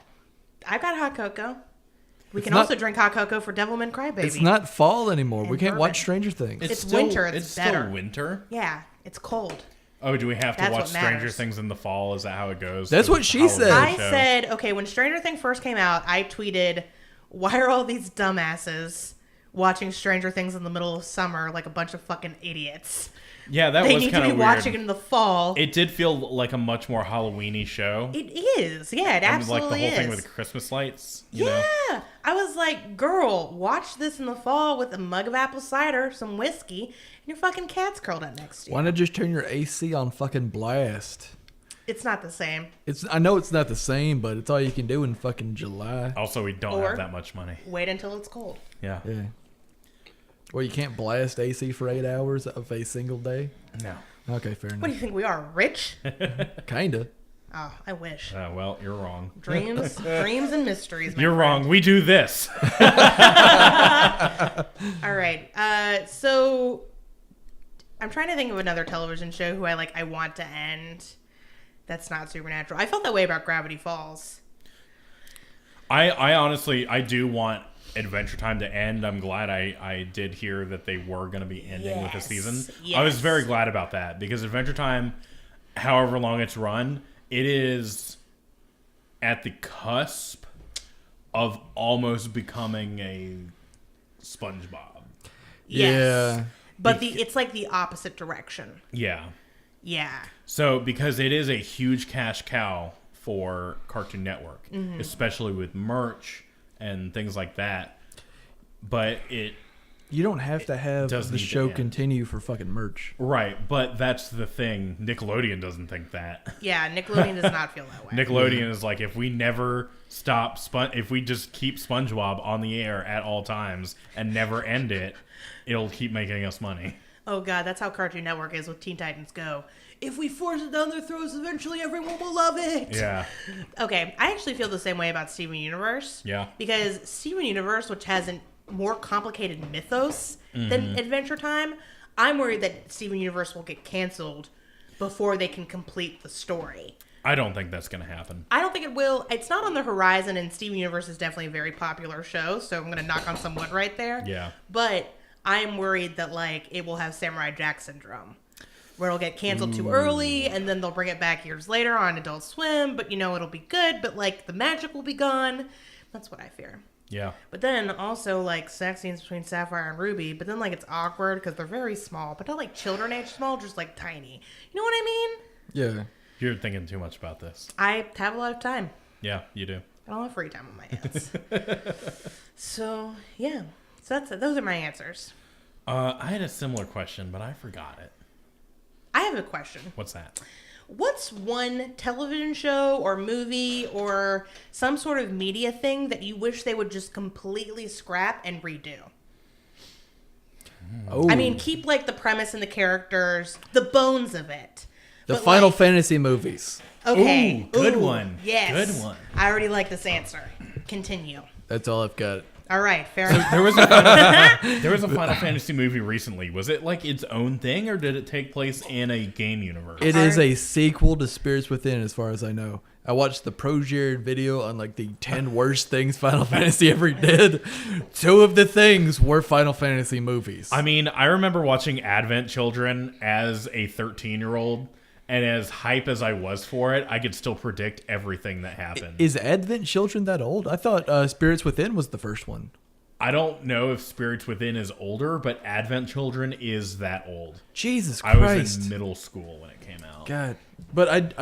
I got hot cocoa. We It's can not- also drink hot cocoa for Devilman Crybaby. It's not fall anymore. We And can't watch bourbon. Stranger Things. It's winter, it's better. still winter. Yeah, it's cold. Oh, do we have to That's watch what Stranger matters. Things in the fall? Is that how it goes? That's 'Cause what it's she a Halloween said. I show. said, okay, when Stranger Things first came out, I tweeted, why are all these dumbasses watching Stranger Things in the middle of summer like a bunch of fucking idiots? Yeah, that They was need to kind be of weird. watching it in the fall. It did feel like a much more Halloween-y show. It is. Yeah, it And absolutely like the whole is. thing with the Christmas lights. You know? Yeah. I was like, girl, watch this in the fall with a mug of apple cider, some whiskey, and your fucking cat's curled up next to you. Why not just turn your AC on fucking blast? It's not the same. I know it's not the same, but it's all you can do in fucking July. Also, we don't Or- have that much money. Wait until it's cold. Yeah. Yeah. Well, you can't blast AC for 8 hours of a single day. No. Okay, fair What do enough. you think we are, rich? Kinda. Oh, I wish. Well, you're wrong. Dreams and mysteries. You're wrong. We do this. All right. So I'm trying to think of another television show who I want to end. That's not supernatural. I felt that way about Gravity Falls. I honestly, I do want Adventure Time to end. I'm glad I did hear that they were going to be ending with a season. Yes. I was very glad about that because Adventure Time, however long it's run, it is at the cusp of almost becoming a SpongeBob. Yes. Yeah. But it's like the opposite direction. Yeah. Yeah. So, because it is a huge cash cow for Cartoon Network, especially with merch and things like that. But you don't have to have does the need to show end. continue for fucking merch. Right, but that's the thing. Nickelodeon doesn't think that. Yeah, Nickelodeon does not feel that way. Nickelodeon is like, if we never stop, if we just keep SpongeBob on the air at all times and never end it, it'll keep making us money. Oh god, that's how Cartoon Network is with Teen Titans Go. If we force it down their throats, eventually everyone will love it. Yeah. Okay, I actually feel the same way about Steven Universe. Yeah. Because Steven Universe, which has a more complicated mythos than Adventure Time, I'm worried that Steven Universe will get canceled before they can complete the story. I don't think that's going to happen. I don't think it will. It's not on the horizon, and Steven Universe is definitely a very popular show, so I'm going to knock on some wood right there. Yeah. But I'm worried that, it will have Samurai Jack syndrome, where it'll get canceled too early, and then they'll bring it back years later on Adult Swim, but, it'll be good, but, the magic will be gone. That's what I fear. Yeah. But then also, sex scenes between Sapphire and Ruby, but then, it's awkward because they're very small, but not, children age small, just, tiny. You know what I mean? Yeah. You're thinking too much about this. I have a lot of time. Yeah, you do. I don't have free time on my hands. So, yeah. So those are my answers. I had a similar question, but I forgot it. I have a question. What's that? What's one television show or movie or some sort of media thing that you wish they would just completely scrap and redo? Oh. I mean, keep the premise and the characters, the bones of it. The But, Final Fantasy movies. Okay. Ooh, good one. Yes. Good one. I already like this answer. Continue. That's all I've got. All right. Fair enough. There was a Final Fantasy movie recently. Was it its own thing, or did it take place in a game universe? It is a sequel to Spirits Within, as far as I know. I watched the Pro-Jared video on the 10 worst things Final Fantasy ever did. 2 of the things were Final Fantasy movies. I mean, I remember watching Advent Children as a 13-year-old, and as hype as I was for it, I could still predict everything that happened. Is Advent Children that old? I thought Spirits Within was the first one. I don't know if Spirits Within is older, but Advent Children is that old. Jesus I Christ. was in middle school when it came out. God. But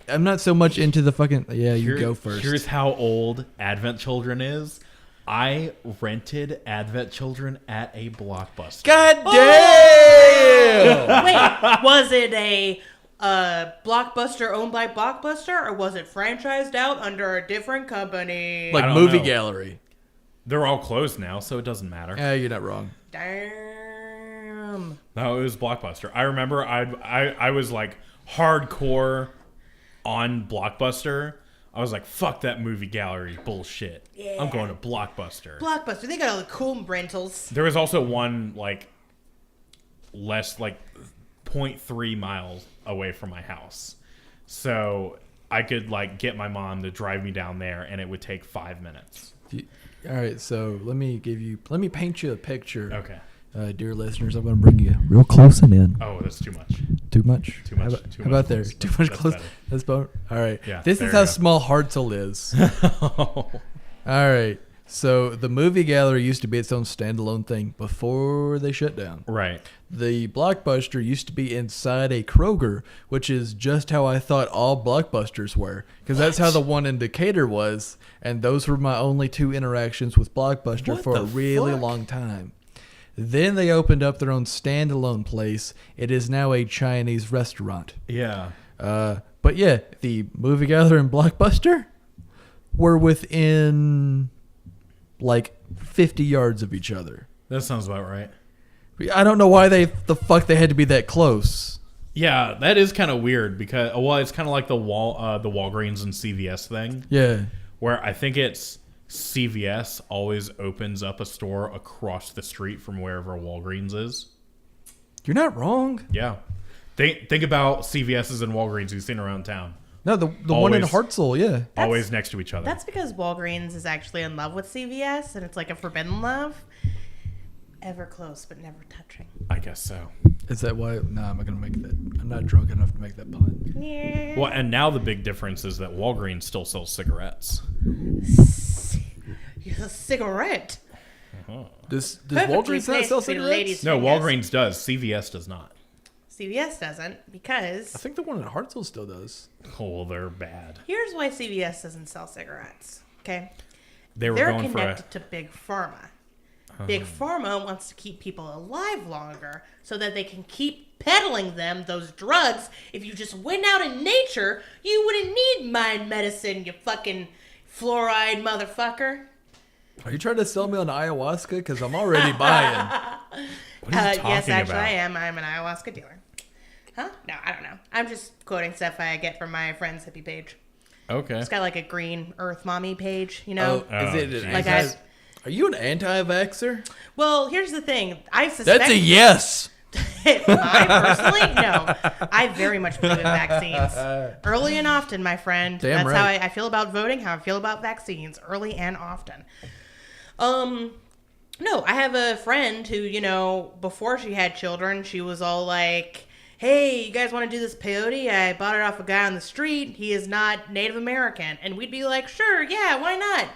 I'm not so much into the fucking... Yeah, you go first. Here's how old Advent Children is. I rented Advent Children at a Blockbuster. God damn! Wait, was it a Blockbuster owned by Blockbuster, or was it franchised out under a different company? I don't Movie know. gallery. They're all closed now, so it doesn't matter. Yeah, you're not wrong. Damn. No, it was Blockbuster. I remember I was hardcore on Blockbuster. I was like, fuck that movie gallery bullshit. Yeah. I'm going to Blockbuster. Blockbuster, they got all the cool rentals. There was also one less 0.3 miles away from my house. So I could get my mom to drive me down there, and it would take 5 minutes. All right, so let me paint you a picture. Okay. Dear listeners, I'm going to bring you real close and in. Oh, that's too much. Too much? Too much. How about, Too how much about there? close. Too much That's close. better. That's about. All right. Yeah, This there is you how go. small Hartzell is. All right. So the movie gallery used to be its own standalone thing before they shut down. Right. The Blockbuster used to be inside a Kroger, which is just how I thought all Blockbusters were. Because that's how the one in Decatur was. And those were my only 2 interactions with Blockbuster What for a the really fuck? long time. Then they opened up their own standalone place. It is now a Chinese restaurant. Yeah. But yeah, the movie gallery and Blockbuster were within 50 yards of each other. That sounds about right. I don't know why the fuck they had to be that close. Yeah, that is kind of weird because it's kind of like the Walgreens and CVS thing. Yeah. Where I think it's CVS always opens up a store across the street from wherever Walgreens is. You're not wrong. Yeah. Think about CVS's and Walgreens you've seen around town. No, the one in Hartselle, yeah. Always next to each other. That's because Walgreens is actually in love with CVS, and it's like a forbidden love. Ever close, but never touching. I guess so. Is that why? No, I'm not going to make that. I'm not drunk enough to make that pun. Yeah. Well, and now the big difference is that Walgreens still sells cigarettes. A cigarette. Does Perfectly Walgreens not placed sell for the cigarettes? ladies' No, fingers. Walgreens does. CVS does not. CVS doesn't because I think the one in Hartselle still does. Oh, well, they're bad. here's why CVS doesn't sell cigarettes. Okay, They were they're going for connected to Big Pharma. Big Pharma wants to keep people alive longer so that they can keep peddling them those drugs. If you just went out in nature, you wouldn't need mind medicine, you fucking fluoride motherfucker. Are you trying to sell me on ayahuasca? Because I'm already buying. What are you talking Yes, actually, about? I am. I'm an ayahuasca dealer. Huh? No, I don't know. I'm just quoting stuff I get from my friend's hippie page. Okay. It's got like a green Earth Mommy page, you know? Oh, Is it geez. Like Are you an anti-vaxxer? Well, here's the thing. I suspect... That's a yes. I personally, no. I very much believe in vaccines. Early and often, my friend. Damn That's how right. I feel about voting, how I feel about vaccines. Early and often. No, I have a friend who, you know, before she had children, she was all like, hey, you guys want to do this peyote? I bought it off a guy on the street. He is not Native American. And we'd be like, sure, yeah, why not?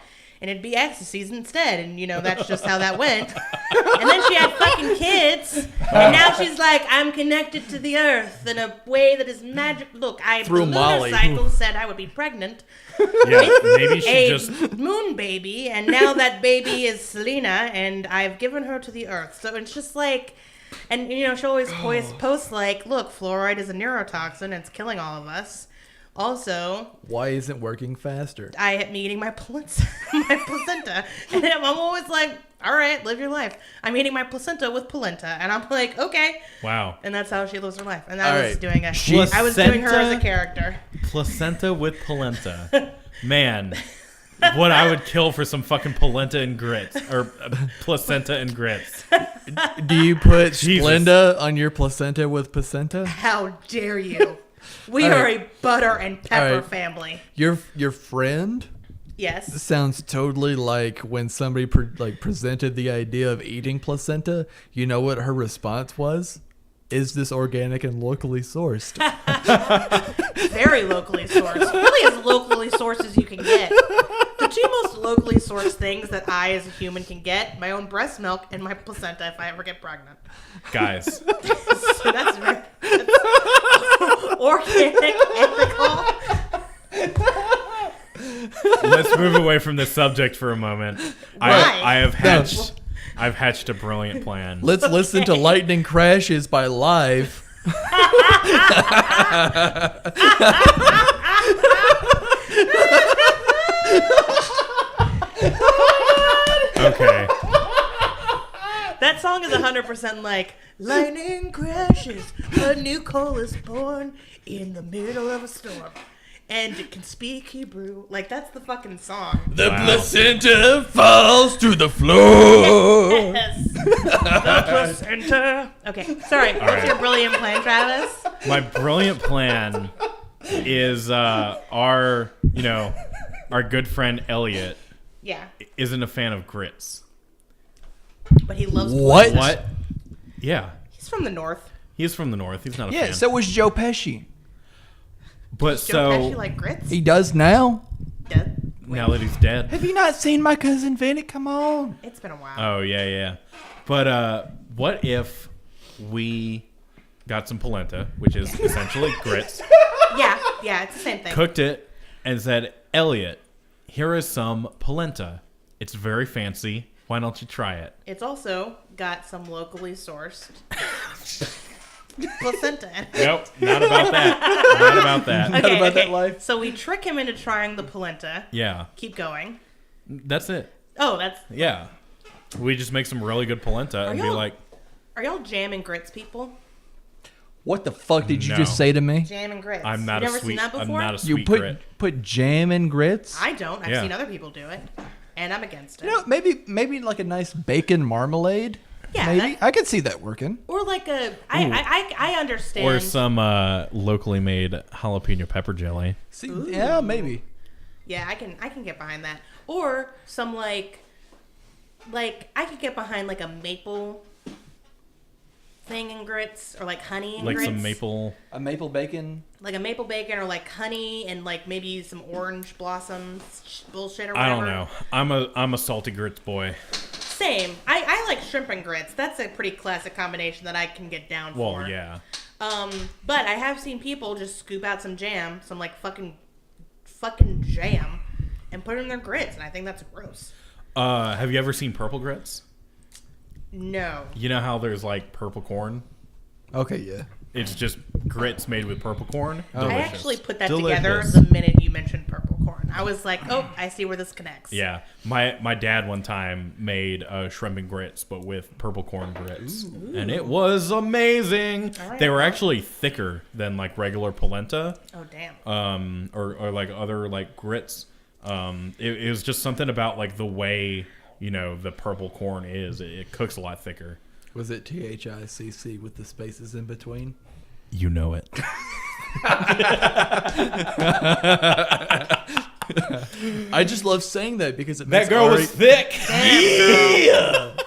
And it'd be ecstasies instead. And, you know, that's just how that went. And then she had fucking kids. And now she's like, I'm connected to the earth in a way that is magic. Look, the Through lunar Molly. cycle said I would be pregnant. Yeah, maybe she A just... moon baby. And now that baby is Selena. And I've given her to the earth. So it's just like... And, you know, she always posts like, look, fluoride is a neurotoxin. It's killing all of us. Also, Why isn't working faster? I am eating my placenta. And I'm always like, all right, live your life. I'm eating my placenta with polenta. And I'm like, okay. Wow. And that's how she lives her life. And All I was right. doing Placenta? I was doing her as a character. Placenta with polenta. Man, what I would kill for some fucking polenta and grits. Or placenta and grits. Do you put Jesus. Splenda on your placenta with placenta? How dare you? We All are right. a butter and pepper All right. family. Your friend Yes. sounds totally like when somebody presented the idea of eating placenta. You know what her response was? Is this organic and locally sourced? Very locally sourced. Really as locally sourced as you can get. The two most locally sourced things that I as a human can get, my own breast milk and my placenta if I ever get pregnant. Guys, So that's organic, ethical. let's move away from this subject for a moment. Why? I've hatched a brilliant plan. Let's listen to Lightning Crashes by Live. Okay. That song is 100% like, lightning crashes, a new coal is born in the middle of a storm. And it can speak Hebrew. Like, that's the fucking song. The Wow. placenta falls to the floor. Yes. The placenta. Okay, sorry. What's right. your brilliant plan, Travis? My brilliant plan is our good friend Elliot Yeah. isn't a fan of grits. But he loves What? polenta. What? Yeah. He's from the north. He's from the north. He's not a Yeah, fan. so was Joe Pesci. But Joe so Pesci like grits? He does now. Dead? now that he's dead. Have you not seen My Cousin Vinny? Come on. It's been a while. Oh yeah. But what if we got some polenta, which is essentially grits, Yeah, it's the same thing. cooked it, and said, Elliot, here is some polenta. It's very fancy. Why don't you try it? It's also got some locally sourced placenta in it. Nope, not about that. Not about that. Okay, about that life. So we trick him into trying the polenta. Yeah, Keep going. that's it. Oh, that's... Yeah. We just make some really good polenta and be y'all- like, Are y'all jam and grits people? What the fuck did you No. just say to me? Jam and grits. I'm not You've a never sweet. seen that I'm before? not a You sweet put grit. put jam in grits? I don't. I've Yeah. seen other people do it, and I'm against it. You know, maybe like a nice bacon marmalade. Yeah, maybe that- I could see that working. Or like I understand. Or some locally made jalapeno pepper jelly. See, yeah, maybe. Yeah, I can get behind that. Or some like I could get behind like a maple thing in grits, or like honey in Like grits. some maple. A maple bacon. Like a maple bacon, or like honey and like maybe some orange blossoms bullshit or I whatever. don't know. I'm a salty grits boy. Same. I like shrimp and grits. That's a pretty classic combination that I can get down for. Well, yeah. But I have seen people just scoop out some jam, some like fucking jam, and put it in their grits, and I think that's gross. Have you ever seen purple grits? No. You know how there's like purple corn? Okay, yeah. It's just grits made with purple corn. Oh. Delicious. I actually put that Delicious. together the minute you mentioned purple corn. I was like, oh, I see where this connects. Yeah, my dad one time made shrimp and grits, but with purple corn grits, and it was amazing. All right. They were actually thicker than like regular polenta, Oh, damn. or like other like grits. It was just something about like the way the purple corn is. It cooks a lot thicker. Was it THICC with the spaces in between? You know it. I just love saying that because it That makes girl Ari- was thick. Damn, girl.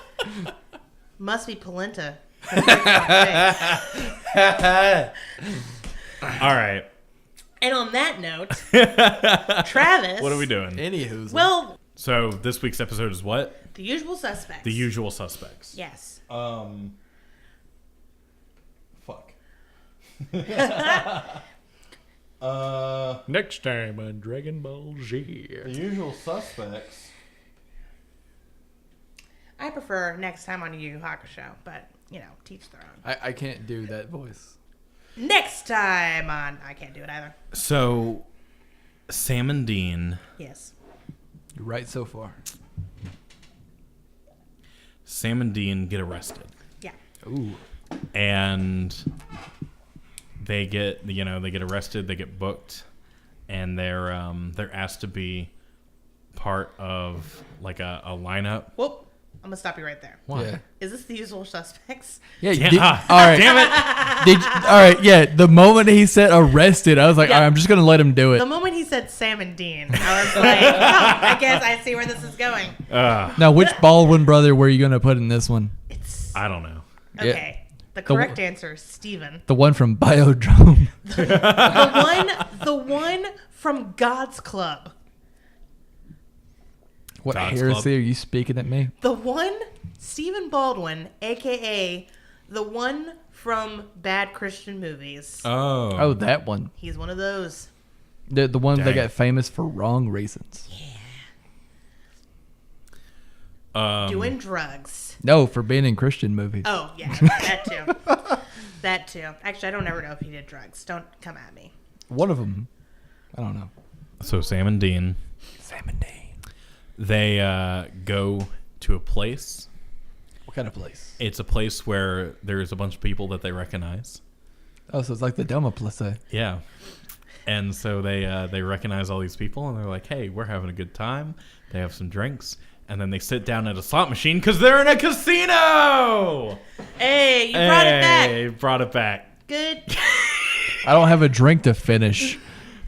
Must be polenta. All right. And on that note, Travis. What are we doing? Anywho's. Well, So this week's episode is what? The Usual Suspects. The Usual Suspects. Yes. Fuck. Next time on Dragon Ball Z. The Usual Suspects. I prefer Next Time on Yu Yu Hakusho, but, teach their own. I can't do that voice. Next time on... I can't do it either. So, Sam and Dean. Yes. You're right so far. Sam and Dean get arrested, Yeah. Ooh. and they get arrested. They get booked, and they're asked to be part of like a lineup. Whoop. I'm going to stop you right there. Why? Yeah. Is this The Usual Suspects? Yeah. Yeah. All right. Damn it! All right. Yeah. The moment he said arrested, I was like, Yeah. all right, I'm just gonna let him do it. The moment he said Sam and Dean, I was like, oh, I guess I see where this is going. Now, which Baldwin brother were you gonna put in this one? It's... I don't know. Okay. The correct answer is Steven. The one from Biodrome. The one from God's Club. What God's heresy Club. are you speaking at me? The one, Stephen Baldwin, a.k.a. the one from Bad Christian Movies. Oh, that one. He's one of those. The one that Dang. got famous for wrong reasons. Doing drugs. No, for being in Christian movies. Oh, yeah, that too. That too. Actually, I don't ever know if he did drugs. Don't come at me. One of them. I don't know. So Sam and Dean, Sam and Dean. they go to a place. What kind of place? It's a place where there's a bunch of people that they recognize. Oh, so it's like the Doma Place. Yeah. And so they recognize all these people, and they're like, hey, we're having a good time. They have some drinks, and then they sit down at a slot machine because they're in a casino! Hey, you brought it back. Hey, brought it back. Good. I don't have a drink to finish.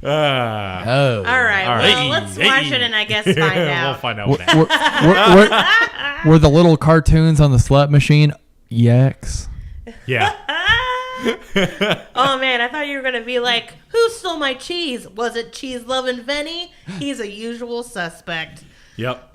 Oh. All right. All Well, right. let's watch it and I guess find We'll out. find out Were, now. were the little cartoons on the slot machine yaks? Yeah. Oh man, I thought you were gonna be like, "Who stole my cheese? Was it cheese loving Venny? He's a usual suspect." Yep.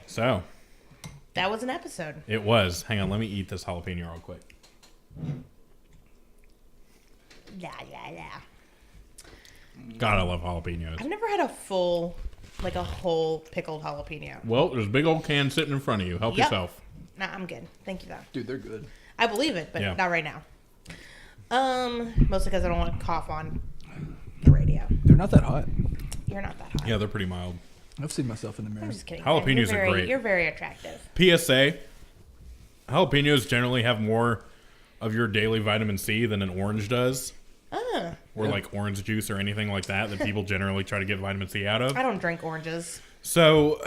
So, That was an episode. it was. Hang on, let me eat this jalapeno real quick. Yeah, yeah, yeah. God, I love jalapenos. I've never had a full, like a whole pickled jalapeno. Well, there's a big old can sitting in front of you. Help Yep. yourself. Nah, I'm good. Thank you, though. Dude, they're good. I believe it, but Yeah. not right now. Mostly because I don't want to cough on the radio. They're not that hot. You're not that hot. Yeah, they're pretty mild. I've seen myself in the mirror. I'm just kidding. Jalapenos You're are great. You're very attractive. PSA: jalapenos generally have more of your daily vitamin C than an orange does, or like orange juice or anything like that people generally try to get vitamin C out of. I don't drink oranges. So,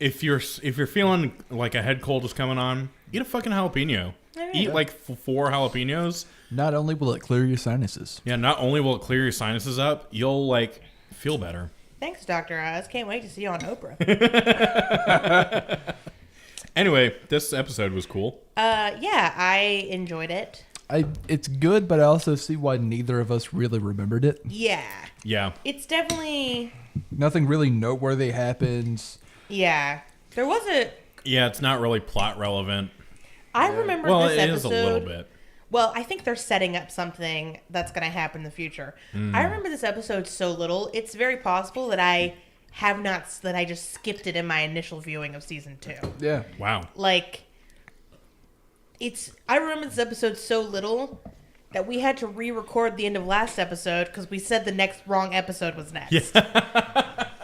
if you're feeling like a head cold is coming on, eat a fucking jalapeno. Eat like 4 jalapenos. Not only will it clear your sinuses. Yeah, not only will it clear your sinuses up, you'll like feel better. Thanks, Dr. Oz. Can't wait to see you on Oprah. Anyway, this episode was cool. Yeah, I enjoyed it. It's good, but I also see why neither of us really remembered it. Yeah. Yeah. It's definitely... Nothing really noteworthy happens. Yeah. There wasn't... Yeah, it's not really plot relevant. I remember Well, this it episode... is a little bit. Well, I think they're setting up something that's going to happen in the future. I remember this episode so little. It's very possible that I just skipped it in my initial viewing of season 2. Yeah. Wow. Like, I remember this episode so little that we had to re-record the end of last episode because we said the next wrong episode was next. Yeah.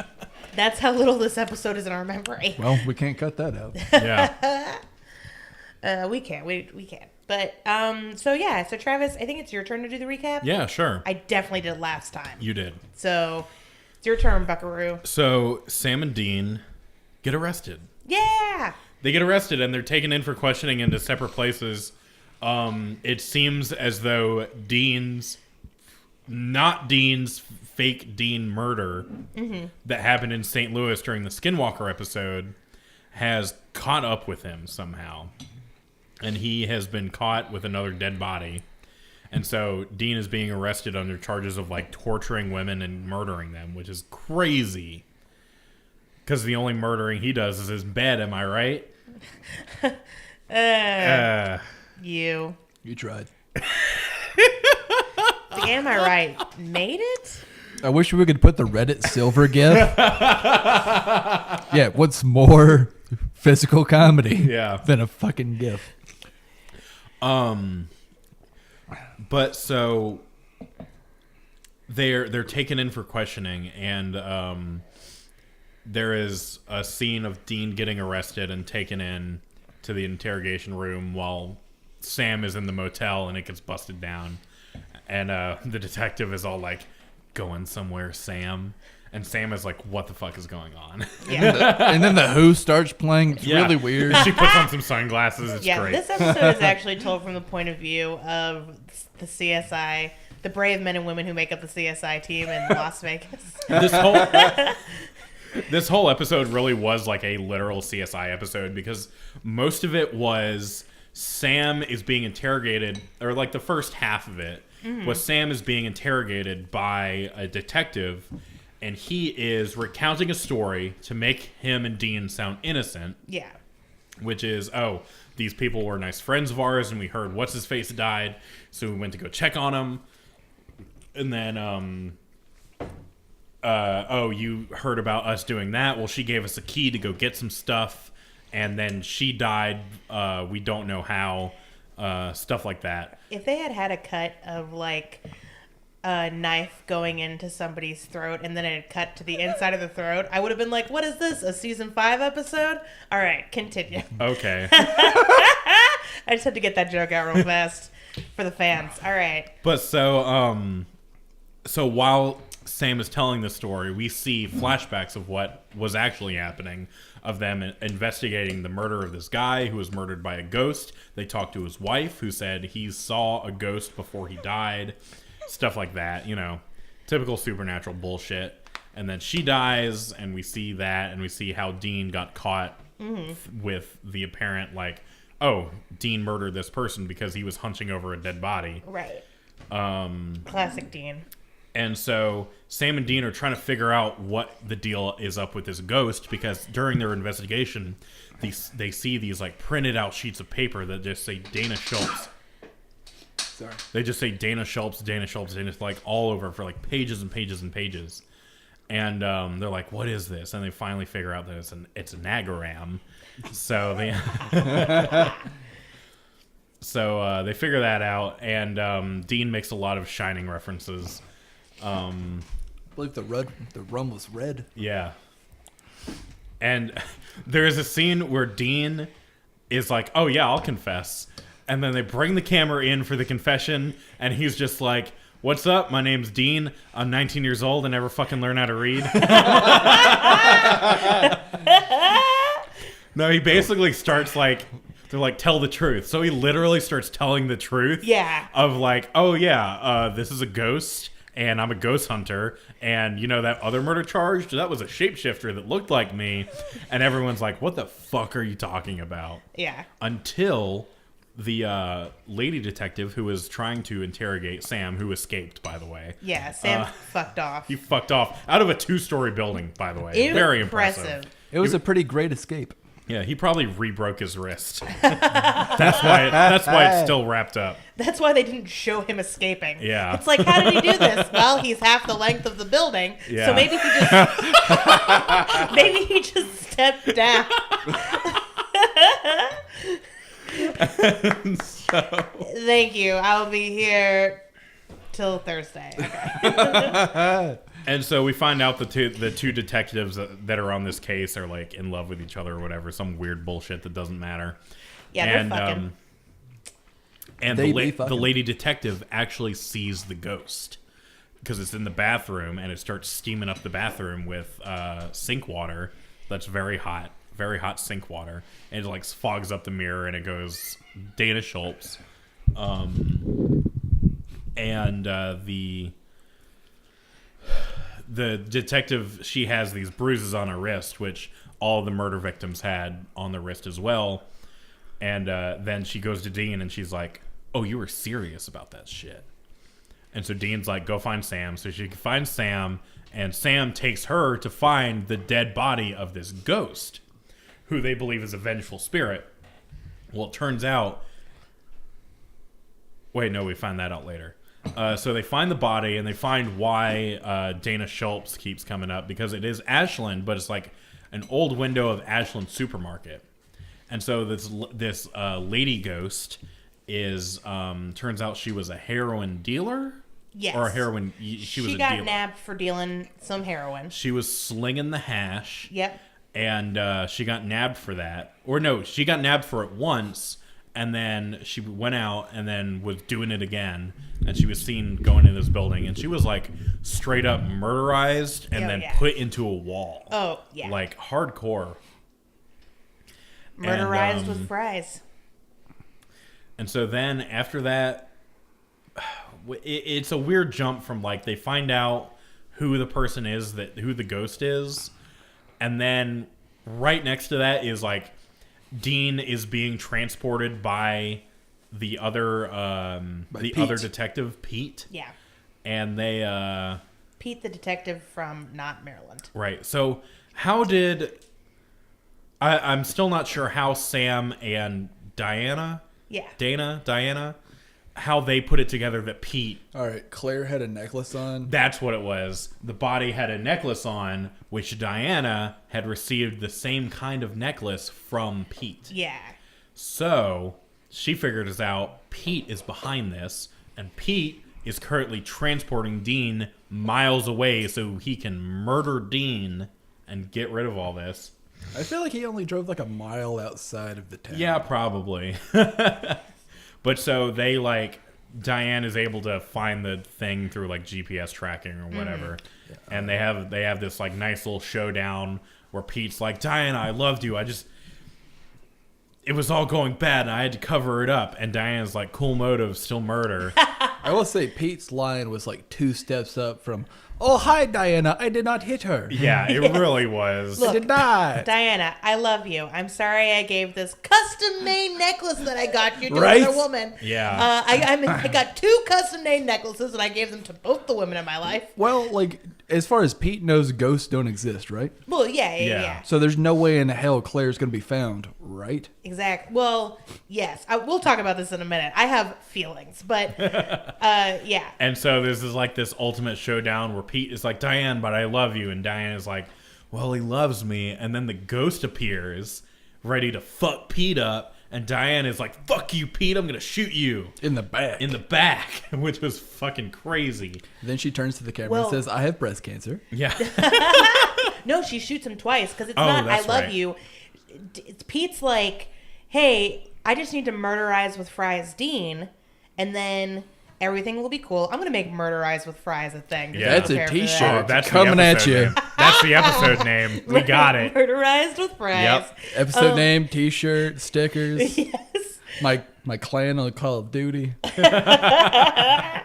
That's how little this episode is in our memory. Well, we can't cut that out. Yeah. We can't. We can't. But, so Travis, I think it's your turn to do the recap. Yeah, sure. I definitely did last time. You did. So, it's your turn, Buckaroo. So, Sam and Dean get arrested. Yeah! They get arrested and they're taken in for questioning into separate places. It seems as though not Dean's fake Dean murder that happened in St. Louis during the Skinwalker episode has caught up with him somehow. And he has been caught with another dead body. And so Dean is being arrested under charges of like torturing women and murdering them, which is crazy. Because the only murdering he does is his bed, am I right? You tried. The Am I Right made it? I wish we could put the Reddit silver gif. Yeah, what's more physical comedy than a fucking gif? But so they're taken in for questioning, and there is a scene of Dean getting arrested and taken in to the interrogation room while Sam is in the motel and it gets busted down. And the detective is all like, "Going somewhere, Sam?" And Sam is like, "What the fuck is going on?" Yeah. And then the Who starts playing. It's really weird. She puts on some sunglasses. It's great. This episode is actually told from the point of view of the CSI, the brave men and women who make up the CSI team in Las Vegas. This whole episode really was like a literal CSI episode because most of it was Sam is being interrogated, or like the first half of it was Sam is being interrogated by a detective, and he is recounting a story to make him and Dean sound innocent. Yeah. Which is, these people were nice friends of ours, and we heard what's-his-face died, so we went to go check on him. And then, you heard about us doing that. Well, she gave us a key to go get some stuff, and then she died. We don't know how. Stuff like that. If they had a cut of, like, a knife going into somebody's throat and then it had cut to the inside of the throat, I would have been like, what is this, a season 5 episode? All right, continue. Okay. I just had to get that joke out real fast for the fans. All right. But so while Sam is telling the story, we see flashbacks of what was actually happening, of them investigating the murder of this guy who was murdered by a ghost. They talked to his wife, who said he saw a ghost before he died. Stuff like that, typical supernatural bullshit. And then she dies, and we see that, and we see how Dean got caught with the apparent, like, Dean murdered this person because he was hunching over a dead body. Right. Classic Dean. And so Sam and Dean are trying to figure out what the deal is up with this ghost, because during their investigation, they see these like printed out sheets of paper that just say Dana Schultz. Sorry. They just say Dana Schultz, like all over for like pages and pages and pages. And they're like, "What is this?" And they finally figure out that it's an anagram. So they they figure that out, and Dean makes a lot of Shining references. I believe the rum was red. Yeah. And there is a scene where Dean is like, "Oh yeah, I'll confess." And then they bring the camera in for the confession, and he's just like, "What's up? My name's Dean. I'm 19 years old and never fucking learned how to read." No, he basically starts like, they're like, "Tell the truth." So he literally starts telling the truth. Yeah. Of like, "Oh yeah, this is a ghost, and I'm a ghost hunter, and you know that other murder charge? That was a shapeshifter that looked like me." And everyone's like, "What the fuck are you talking about?" Yeah. Until the lady detective who was trying to interrogate Sam, who escaped, by the way. Yeah, Sam fucked off. He fucked off out of a 2-story building, by the way. Very impressive. It was a pretty great escape. Yeah, he probably re-broke his wrist. That's why it's still wrapped up. That's why they didn't show him escaping. Yeah. It's like, how did he do this? Well, he's half the length of the building. Yeah. So maybe he just stepped down. Thank you. I'll be here till Thursday. Okay. And so we find out the two detectives that are on this case are like in love with each other or whatever, some weird bullshit that doesn't matter. Yeah, they're fucking. And the lady detective actually sees the ghost because it's in the bathroom, and it starts steaming up the bathroom with sink water that's very hot sink water, and it like fogs up the mirror, and it goes Dana Schultz, and the detective, she has these bruises on her wrist, which all the murder victims had on the wrist as well. And then she goes to Dean, and she's like, "Oh, you were serious about that shit." And so Dean's like, "Go find Sam." So she finds Sam, and Sam takes her to find the dead body of this ghost, who they believe is a vengeful spirit. Well, it turns out... Wait, no, we find that out later. So they find the body, and they find why Dana Schultz keeps coming up, because it is Ashland, but it's like an old window of Ashland supermarket. And so this lady ghost is turns out she was a heroin dealer. Yes. Or a heroin. She got nabbed for dealing some heroin. She was slinging the hash. Yep. And she got nabbed for that. Or no, she got nabbed for it once, and then she went out and then was doing it again. And she was seen going in this building, and she was like straight up murderized and then put into a wall. Oh, yeah. Like hardcore. Murderized with fries. And so then after that, it's a weird jump from like they find out who the person is, who the ghost is, and then right next to that is like Dean is being transported by the other other detective, Pete. Yeah. And they Pete the detective from not Maryland. Right. So how did I'm still not sure how Sam and Diana, how they put it together that Pete... All right, Claire had a necklace on. That's what it was. The body had a necklace on, which Diana had received the same kind of necklace from Pete. Yeah. So she figured this out. Pete is behind this, and Pete is currently transporting Dean miles away so he can murder Dean and get rid of all this. I feel like he only drove like a mile outside of the town. Yeah, probably. But so they like Diane is able to find the thing through like GPS tracking or whatever, and they have this like nice little showdown where Pete's like, "Diana, I loved you. It was all going bad, and I had to cover it up." And Diana's like, "Cool motive, still murder." I will say Pete's line was like 2 steps up from, "Oh, hi, Diana. I did not hit her." Yeah, it really was. Look, I did not. Diana, I love you. I'm sorry I gave this custom-made necklace that I got you to Right? another woman. Yeah. I got 2 custom-made necklaces, and I gave them to both the women in my life. Well, like, as far as Pete knows, ghosts don't exist, right? Well, yeah. So there's no way in hell Claire's going to be found, right? Exactly. Well, yes. We'll talk about this in a minute. I have feelings, but yeah. And so this is like this ultimate showdown where Pete is like, Diane, but I love you. And Diane is like, well, he loves me. And then the ghost appears, ready to fuck Pete up. And Diane is like, fuck you, Pete. I'm going to shoot you. In the back. In the back, which was fucking crazy. Then she turns to the camera and says, I have breast cancer. Yeah. No, she shoots him twice because it's not, I love you. Pete's like, hey, I just need to murderize with Fry's Dean, and then everything will be cool. I'm going to make Murderize with Fries a thing. Yeah. That's a t-shirt. Oh, that's coming at you. Name. That's the episode name. We got it. Murderized with Fries. Yep. Episode name, t-shirt, stickers. Yes. My clan on Call of Duty. I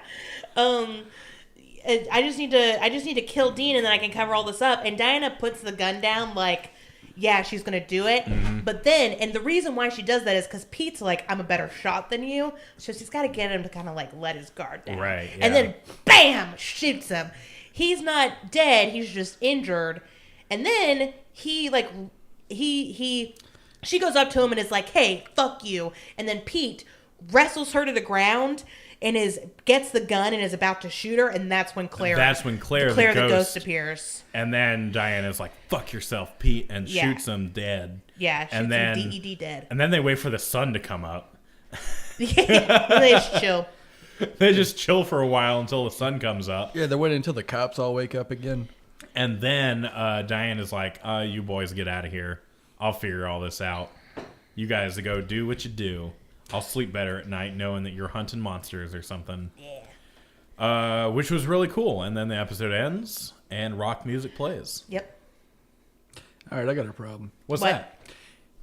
just need to kill Dean, and then I can cover all this up. And Diana puts the gun down like, yeah, she's going to do it. Mm-hmm. But then, and the reason why she does that is because Pete's like, I'm a better shot than you. So she's got to get him to kind of like let his guard down. Right, yeah. And then, bam, shoots him. He's not dead. He's just injured. And then she goes up to him and is like, hey, fuck you. And then Pete wrestles her to the ground and gets the gun and is about to shoot her, and that's when Claire the ghost appears. And then Diana's like, fuck yourself, Pete, and shoots him dead. Yeah, shoots him DED dead. And then they wait for the sun to come up. Yeah, they just chill. They just chill for a while until the sun comes up. Yeah, they're waiting until the cops all wake up again. And then Diana's like, you boys get out of here. I'll figure all this out. You guys go do what you do. I'll sleep better at night knowing that you're hunting monsters or something. Yeah. Which was really cool. And then the episode ends and rock music plays. Yep. All right, I got a problem. What's that?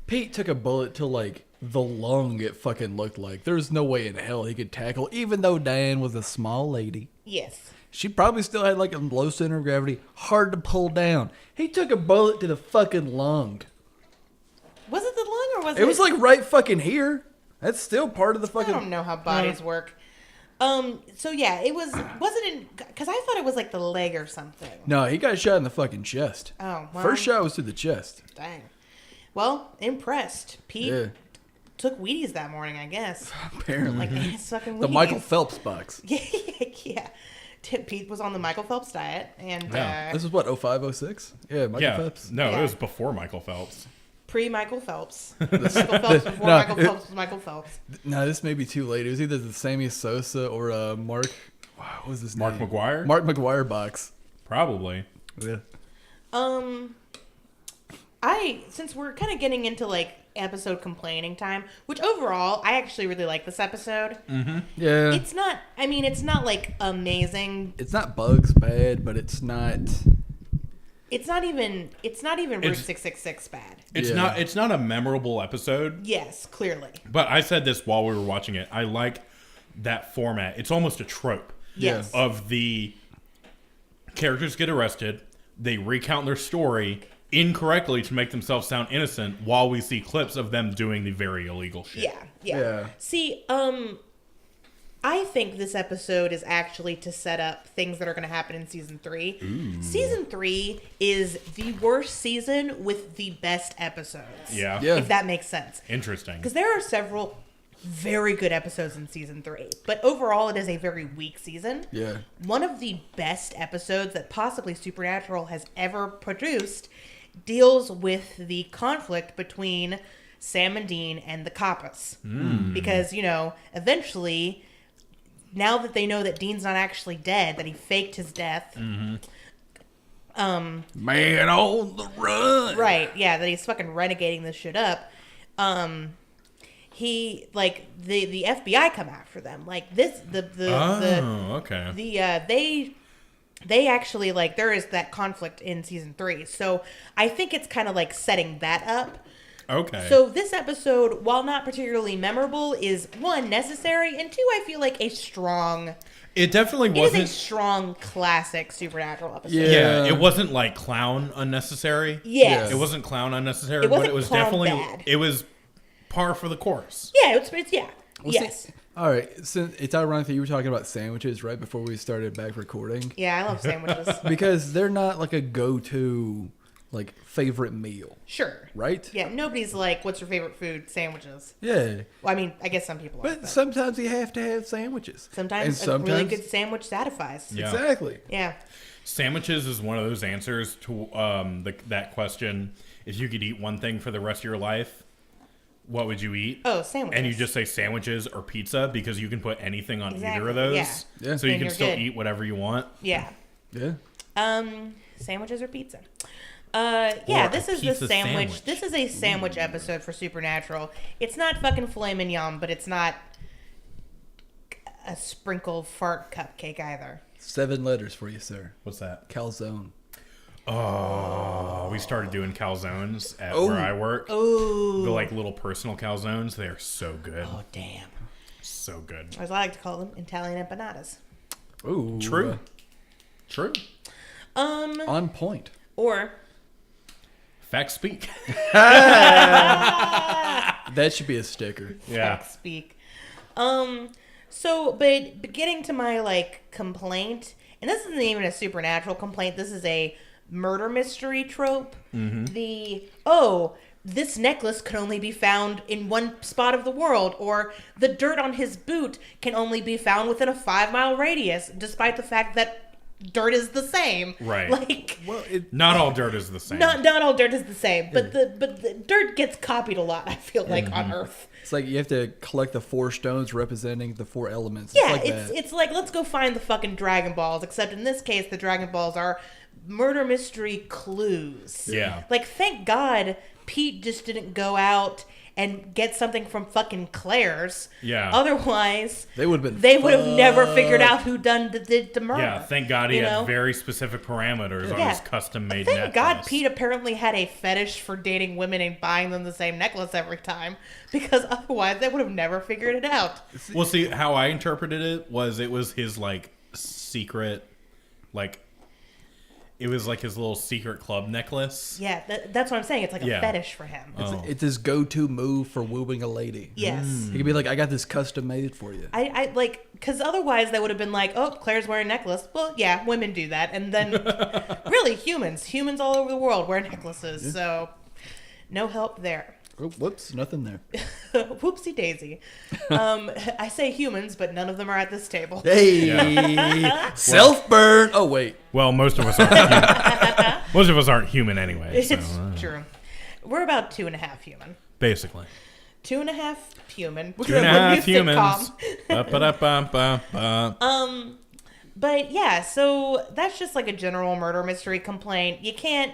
Pete took a bullet to, like, the lung it fucking looked like. There's no way in hell he could tackle, even though Diane was a small lady. Yes. She probably still had, like, a low center of gravity, hard to pull down. He took a bullet to the fucking lung. Was it the lung or was it? It was, like, right fucking here. That's still part of the fucking... I don't know how bodies work. So yeah, wasn't in, because I thought it was like the leg or something. No, he got shot in the fucking chest. Oh, well. First shot was to the chest. Dang. Well, impressed. Pete took Wheaties that morning, I guess. Apparently. Like, it's fucking Wheaties. The Michael Phelps box. Yeah. Pete was on the Michael Phelps diet, and This is what, 05, 06? Yeah, Michael Phelps. No, Yeah. it was before Michael Phelps. pre-Michael Phelps. Michael Phelps before Michael Phelps was Michael Phelps. No, this may be too late. It was either the Sammy Sosa or Mark. Wow, what was his Mark name? McGuire? Mark McGuire box. Probably. Yeah. Since we're kind of getting into like episode complaining time, which overall I actually really like this episode. Mm-hmm. Yeah. It's not like amazing. It's not Bugs bad, but it's not. It's not even Route 666 bad. It's not a memorable episode. Yes, clearly. But I said this while we were watching it. I like that format. It's almost a trope. Yes. Of the characters get arrested, they recount their story incorrectly to make themselves sound innocent while we see clips of them doing the very illegal shit. Yeah. See, I think this episode is actually to set up things that are going to happen in season 3. Ooh. Season 3 is the worst season with the best episodes. Yeah. If that makes sense. Interesting. Because there are several very good episodes in season 3, but overall it is a very weak season. Yeah. One of the best episodes that possibly Supernatural has ever produced deals with the conflict between Sam and Dean and the Kappas. Because, eventually, now that they know that Dean's not actually dead, that he faked his death. Man on the run. Right, yeah, that he's fucking renegading this shit up. He, like, the FBI come after them. Like, this, okay. They actually, like, there is that conflict in season 3. So I think it's kind of like setting that up. Okay. So this episode, while not particularly memorable, is one, necessary, and two, I feel like a strong. It definitely It wasn't. is a strong classic Supernatural episode. Yeah, it wasn't like clown unnecessary. Yes. It wasn't clown unnecessary, It wasn't but it was clown definitely bad. it was par for the course. Yeah, it's yeah. Well, yes. See, all right, so it's ironic that you were talking about sandwiches right before we started back recording. Yeah, I love sandwiches. Because they're not like a go-to like favorite meal, Sure. right? Yeah, nobody's like, what's your favorite food? Sandwiches. Yeah. Well, I mean, I guess some people are. But sometimes you have to have sandwiches. Sometimes And a really good sandwich satisfies. Yeah. Exactly. Yeah. Sandwiches is one of those answers to that question. If you could eat one thing for the rest of your life, what would you eat? Oh, sandwiches. And you just say sandwiches or pizza because you can put anything on either of Exactly, those. yeah. Yeah. So you And can you're still good. eat whatever you want. Yeah. Yeah. Sandwiches or pizza? Yeah, Or this a is the pizza sandwich. sandwich. This is a sandwich episode for Supernatural. It's not fucking filet mignon, but it's not a sprinkle fart cupcake either. 7 letters for you, sir. What's that? Calzone. Oh, we started doing calzones at Oh. where I work. Ooh. The like little personal calzones. They are so good. Oh, damn. So good. Or as I like to call them, Italian empanadas. Ooh. True. True. On point. Or Facts speak. That should be a sticker. Yeah. fact speak. But getting to my like complaint, and this isn't even a supernatural complaint. This is a murder mystery trope. This necklace can only be found in one spot of the world, or the dirt on his boot can only be found within a 5-mile radius, despite the fact that dirt is the same. Right. Like, Well, Not all dirt is the same. not all dirt is the same, but the dirt gets copied a lot, I feel like, on Earth. it's like you have to collect the 4 stones representing the 4 elements. Yeah, like it's like, let's go find the fucking Dragon Balls, except in this case, the Dragon Balls are murder mystery clues. Yeah. Like, thank God Pete just didn't go out and get something from fucking Claire's. Yeah. Otherwise, They would have been. they would have never figured out who did the murder. Yeah, thank God he you had know? very specific parameters on Yeah. his custom-made Thank necklace. God Pete apparently had a fetish for dating women and buying them the same necklace every time, because otherwise they would have never figured it out. Well, see, how I interpreted it was his, like, secret, like, it was like his little secret club necklaess. Yeah, that's what I'm saying. It's like a Yeah. fetish for him. It's his go-to move for wooing a lady. Yes. He could be like, "I got this custom made for you." I like, because otherwise they would have been like, oh, Claire's wearing a necklace. Well, yeah, women do that. And then, really, humans all over the world wear necklaces. So, no help there. Oh, whoops, nothing there. Whoopsie daisy. I say humans, but none of them are at this table. Hey, self-burn. Oh wait, Well, most of us aren't human. Most of us aren't human anyway, so, It's true. We're about 2.5 human. basically. 2.5 human. 2.5 New humans. sitcom. Ba-ba-da-bum-bum-bum. But yeah, so that's just like a general murder mystery complaint. You can't,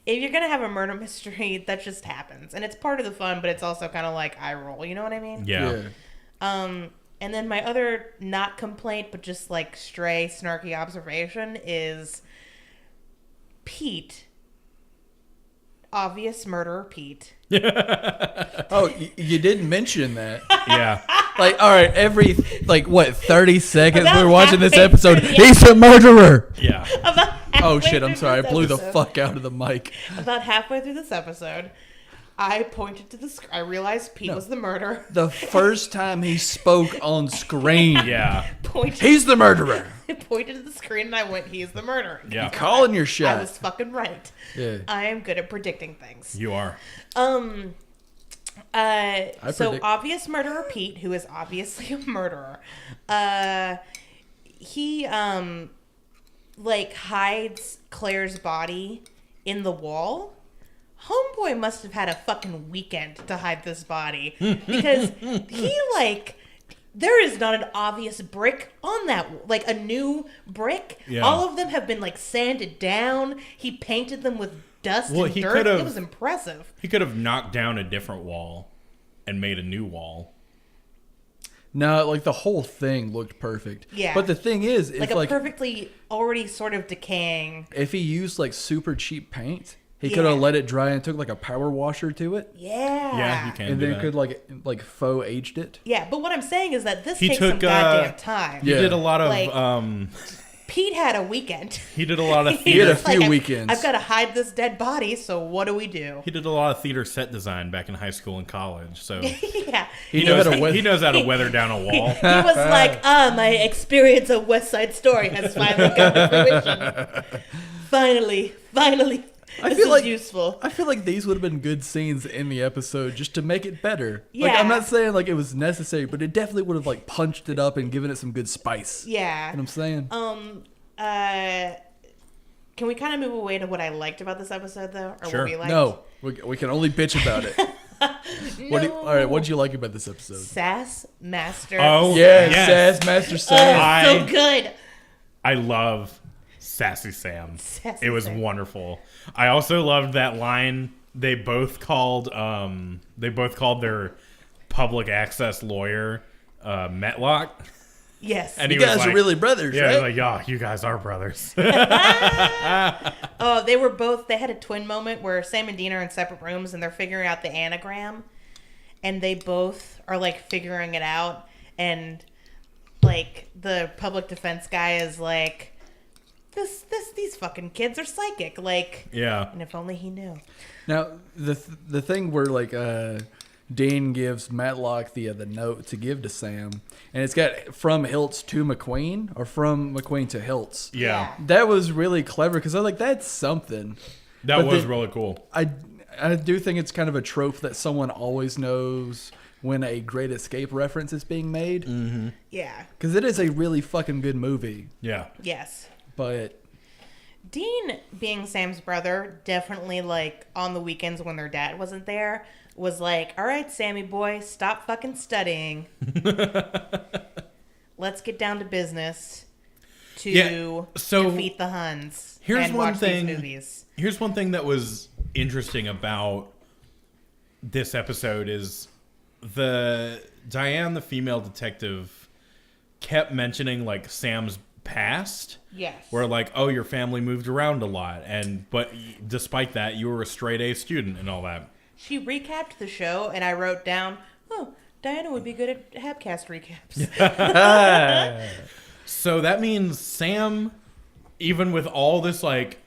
if you're gonna have a murder mystery, that just happens, and it's part of the fun, but it's also kind of like eye roll. You know what I mean? Yeah. And then my other not complaint, but just like stray snarky observation is Pete. Obvious murderer Pete. Oh, you didn't mention that. Yeah. Like, all right, every 30 seconds About we're watching this halfway episode. through the He's a murderer. Yeah. About Oh halfway shit! I'm through sorry. I this blew the episode- fuck out of the mic. About halfway through this episode, I pointed to the screen. I realized Pete was the murderer. The first time he spoke on screen, Yeah. Pointed, he's the murderer. I pointed to the screen and I went, "He's the murderer." Yeah. Calling your I shot. was fucking right. Yeah. I am good at predicting things. You are. So predict- obvious murderer Pete, who is obviously a murderer, he like hides Claire's body in the wall. Homeboy must have had a fucking weekend to hide this body, because he like, there is not an obvious brick on that, like a new brick. Yeah. All of them have been like sanded down. He painted them with dust Well, and he dirt. could've- It was impressive. He could have knocked down a different wall and made a new wall. No, like the whole thing looked perfect. Yeah. But the thing is, Like if a perfectly already sort of decaying. if he used like super cheap paint, he Yeah. could have let it dry and took like a power washer to it, Yeah. Yeah, you can and do then that. could like faux aged it. Yeah, but what I'm saying is that this He takes some took, goddamn time. He Yeah. did a lot of Like- Pete had a weekend. he did a lot of He had theater. a few weekends. I've got to hide this dead body, so what do we do? He did a lot of theater set design back in high school and college, so Yeah. He he knows knows how to weather- he knows how to weather down a wall. He was like, my experience of West Side Story has finally come to fruition. Finally. This feel is like useful. I feel like these would have been good scenes in the episode just to make it better. Yeah. Like I'm not saying like it was necessary, but it definitely would have like punched it up and given it some good spice. Yeah. You know what I'm saying? Can we kind of move away to what I liked about this episode, though? Or Sure. what we liked? No, we can only bitch about it. All right, what did you like about this episode? Sass Master. Oh, Yeah, yes. Sass Master Oh, Sam. so good. I love Sassy Sam. Sassy It was Sam. wonderful. I also loved that line. They both called their public access lawyer Metlock. Yes. And You he was guys like, are really brothers, yeah, right? he's like, yeah, you guys are brothers. Oh, they had a twin moment where Sam and Dean are in separate rooms and they're figuring out the anagram. And they both are, like, figuring it out. And, like, the public defense guy is like, these fucking kids are psychic. Like, Yeah. and if only he knew. Now, the thing where like Dean gives Matlock the note to give to Sam, and it's got from Hiltz to McQueen or from McQueen to Hiltz. Yeah. That was really clever because I was like, that's something. That But was the- really cool. I do think it's kind of a trope that someone always knows when a Great Escape reference is being made Yeah. because it is a really fucking good movie. Yeah. Yes. But Dean, being Sam's brother, definitely, like, on the weekends when their dad wasn't there, was like, all right, Sammy boy, stop fucking studying. Let's get down to business to Yeah, so defeat the Huns here's and one watch thing- these movies. Here's one thing that was interesting about this episode is Diane, the female detective, kept mentioning like Sam's past. Yes. Where like, oh, your family moved around a lot, but despite that, you were a straight A student and all that. She recapped the show, and I wrote down, oh, Diana would be good at Habcast recaps. So that means Sam, even with all this like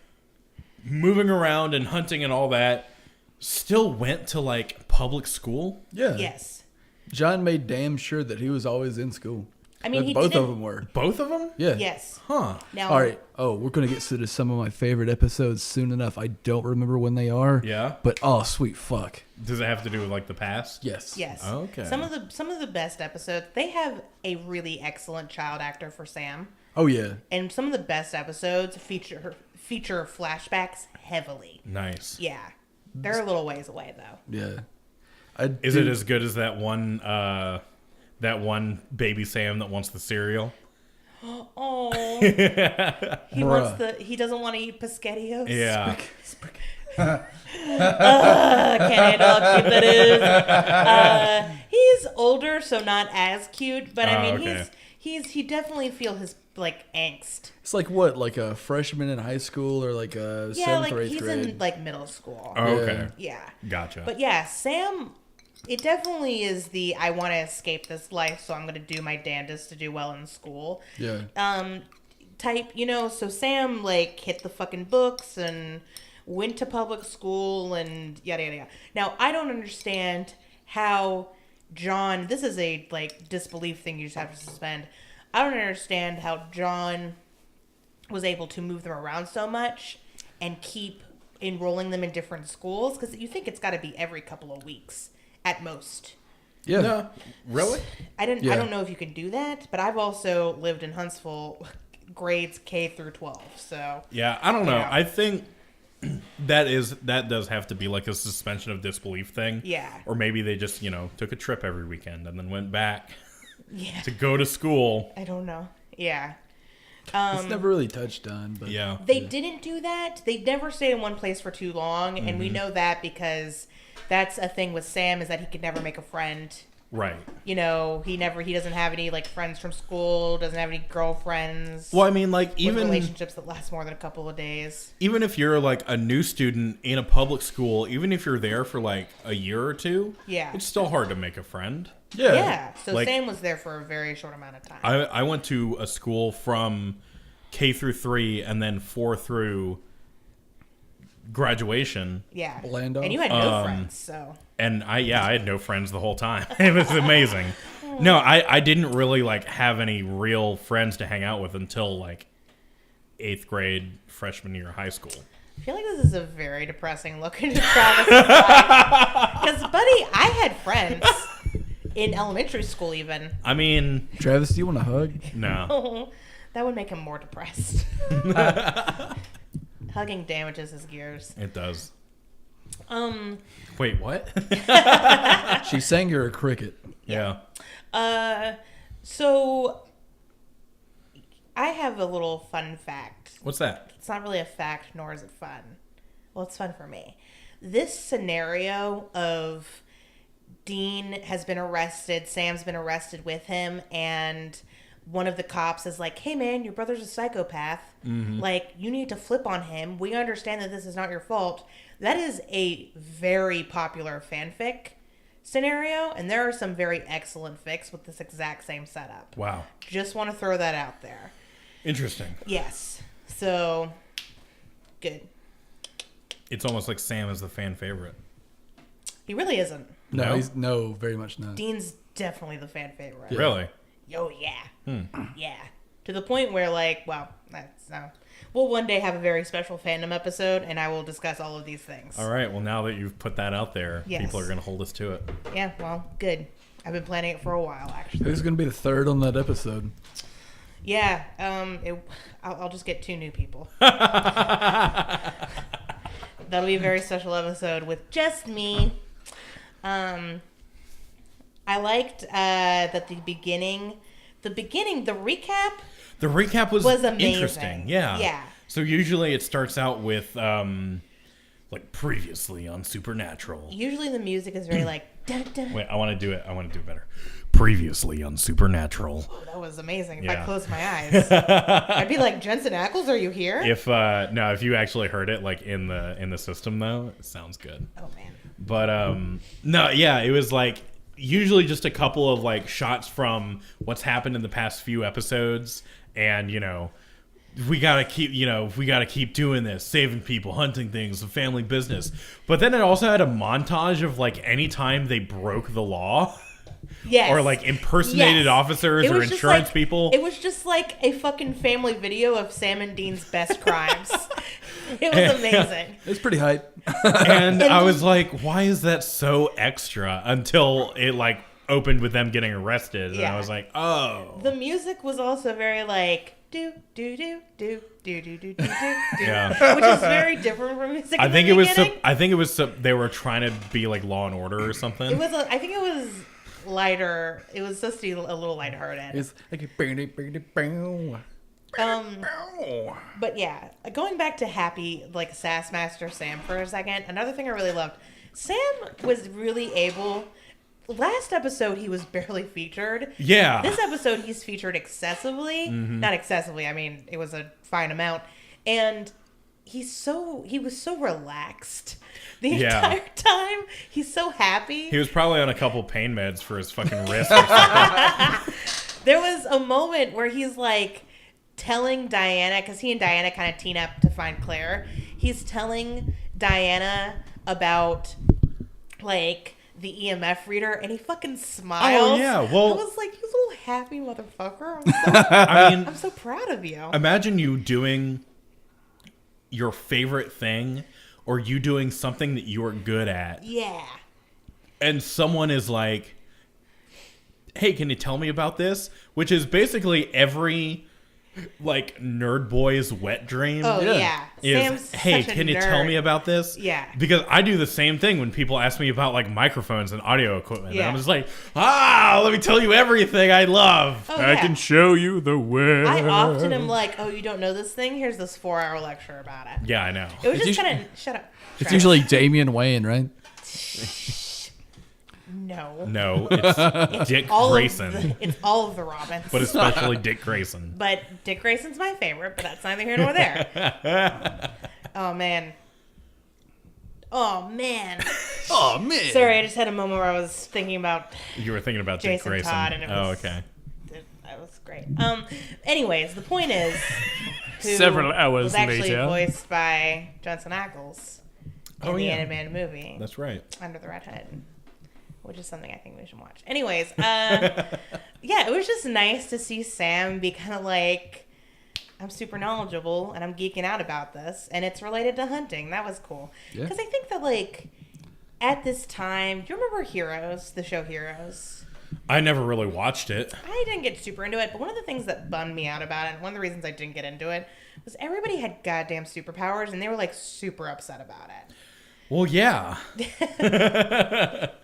moving around and hunting and all that, still went to like public school. yeah, Yes. John made damn sure that he was always in school. I mean, Like, he both didn't- of them were. Both of them? Yeah. Yes. Huh. Now, All right. Oh, we're gonna get to some of my favorite episodes soon enough. I don't remember when they are. Yeah. But oh, sweet fuck. Does it have to do with like the past? Yes. Yes. Okay. Some of the best episodes, they have a really excellent child actor for Sam. Oh yeah. And some of the best episodes feature flashbacks heavily. Nice. Yeah. They're a little ways away though. Yeah. Is it as good as that one baby Sam that wants the cereal? Oh. He doesn't want to eat Pescattios. Yeah. Can't handle how cute that is. He's older, so not as cute, but I mean okay. he definitely feels his like angst. It's like what, like a freshman in high school or like a Yeah, seventh like or eighth he's grade? in like middle school. Oh, okay. Yeah. Gotcha. But yeah, Sam, it definitely is the I want to escape this life, so I'm going to do my damnedest to do well in school. Yeah. Type, so Sam like hit the fucking books and went to public school and yada yada yada. Now, I don't understand how John, this is a like disbelief thing you just have to suspend. I don't understand how John was able to move them around so much and keep enrolling them in different schools, because you think it's got to be every couple of weeks at most. Yeah. No, really? I don't Yeah. know if you can do that, but I've also lived in Huntsville grades K through 12. So Yeah, I don't know. Yeah. I think that does have to be like a suspension of disbelief thing. Yeah. Or maybe they just, took a trip every weekend and then went back yeah, to go to school. I don't know. Yeah. It's never really touched on, but Yeah. They didn't do that. They never stayed in one place for too long, and we know that because that's a thing with Sam, is that he could never make a friend. Right. He doesn't have any like friends from school, doesn't have any girlfriends. Well, I mean, like with even relationships that last more than a couple of days. even if you're like a new student in a public school, even if you're there for like a year or two, Yeah. it's still hard to make a friend. Yeah. So Like- Sam was there for a very short amount of time. I went to a school from K through 3 and then 4 through graduation. yeah. Blandoff? And you had no friends, so. And I had no friends the whole time. It was amazing. No, I didn't really like have any real friends to hang out with until like 8th grade, freshman year of high school. I feel like this is a very depressing look into Travis' life. Because, buddy, I had friends in elementary school even. I mean, Travis, do you want a hug? no. Oh, that would make him more depressed. Hugging damages his gears. It does. Wait, what? She sang you're a cricket. Yeah. So I have a little fun fact. What's that? It's not really a fact, nor is it fun. Well, it's fun for me. This scenario of Dean has been arrested, Sam's been arrested with him, and one of the cops is like, hey man, your brother's a psychopath. Like, you need to flip on him. We understand that this is not your fault. That is a very popular fanfic scenario, and there are some very excellent fics with this exact same setup. Wow. Just want to throw that out there. Interesting. Yes. So, good. It's almost like Sam is the fan favorite. He really isn't. No? No, very much not. Dean's definitely the fan favorite. Yeah. Really? Oh, yeah. Yeah. To the point where, like, well, that's we'll one day have a very special fandom episode, and I will discuss all of these things. All right. Well, now that you've put that out there, Yes. people are going to hold us to it. Yeah, well, good. I've been planning it for a while, actually. Who's going to be the third on that episode? Yeah, I'll just get 2 new people. That'll be a very special episode with just me. I liked that the recap The recap was amazing. interesting. Yeah. Yeah. So usually it starts out with like previously on Supernatural. Usually the music is very like dun, dun. Wait, I want to do it. I want to do it better. Previously on Supernatural. Oh, that was amazing. If Yeah. I closed my eyes, I'd be like, Jensen Ackles, are you here? If you actually heard it like in the system though, it sounds good. Oh man. But no, yeah, it was like usually just a couple of like shots from what's happened in the past few episodes, and we gotta keep doing this, saving people, hunting things, the family business. But then it also had a montage of like any time they broke the law. Yes. Or like impersonated officers or insurance people. It was just like a fucking family video of Sam and Dean's best crimes. It was amazing. It's pretty hype. And I was like, why is that so extra? Until it like opened with them getting arrested. And Yeah. I was like, oh. The music was also very like do do do do do do do do do, Yeah. which is very different from music. I in think the it was beginning. they were trying to be like Law and Order or something. It was. I think it was lighter. It was supposed to be a little lighthearted. It's like But yeah, going back to happy, like Sassmaster Sam for a second, another thing I really loved, Sam was really able, last episode he was barely featured. Yeah. This episode he's featured excessively. Not excessively, I mean, it was a fine amount. And he was so relaxed the Yeah. entire time. He's so happy. He was probably on a couple pain meds for his fucking wrist or something. There was a moment where he's like telling Diana, because he and Diana kind of team up to find Claire. He's telling Diana about like the EMF reader, and he fucking smiles. Oh, yeah, well- I was like, you little happy motherfucker. I'm so proud of you. Imagine you doing your favorite thing, or you doing something that you're good at, Yeah. and someone is like, hey, can you tell me about this? Which is basically every like nerd boy's wet dream. Oh Yeah. yeah. Is, Sam's hey, such a can you nerd. tell me about this? Yeah. Because I do the same thing when people ask me about like microphones and audio equipment. Yeah. And I'm just like, let me tell you everything I love. Oh, I yeah. can show you the way. I often am like, oh, you don't know this thing? Here's this 4-hour lecture about it. Yeah, I know. It was It's just usually- kind of shut up. It's Travis. usually Damian Wayne, right? no. No, it's Dick Grayson. It's all of the Robins. But especially Dick Grayson. But Dick Grayson's my favorite, but that's neither here nor there. Oh, man. Oh, man. Oh man. Sorry, I just had a moment where I was thinking about You were thinking about Dick Jason Grayson. Todd, and it was, okay. That was great. Anyways, the point is, who Several hours was actually later. voiced by Jensen Ackles in Oh, the yeah. animated movie That's right. Under the Red Hood, which is something I think we should watch. Anyways, yeah, it was just nice to see Sam be kind of like, I'm super knowledgeable and I'm geeking out about this, and it's related to hunting. That was cool. Yeah. Because I think that, like, at this time, do you remember Heroes, the show Heroes? I never really watched it. I didn't get super into it, but one of the things that bummed me out about it, and one of the reasons I didn't get into it, was everybody had goddamn superpowers, and they were, like, super upset about it. Well, yeah.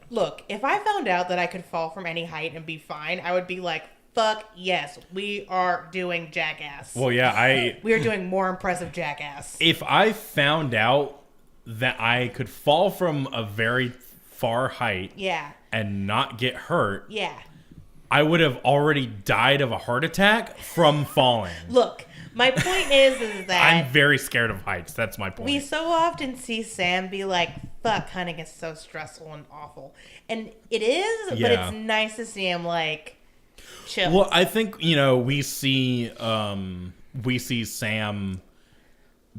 Look, if I found out that I could fall from any height and be fine, I would be like, fuck yes, we are doing Jackass. Well, yeah, We are doing more impressive Jackass. if I found out that I could fall from a very far height Yeah. and not get hurt, Yeah. I would have already died of a heart attack from falling. Look, my point is that I'm very scared of heights. That's my point. we so often see Sam be like, fuck, hunting is so stressful and awful. And it is, but Yeah. it's nice to see him, like, chill. Well, I think, we see Sam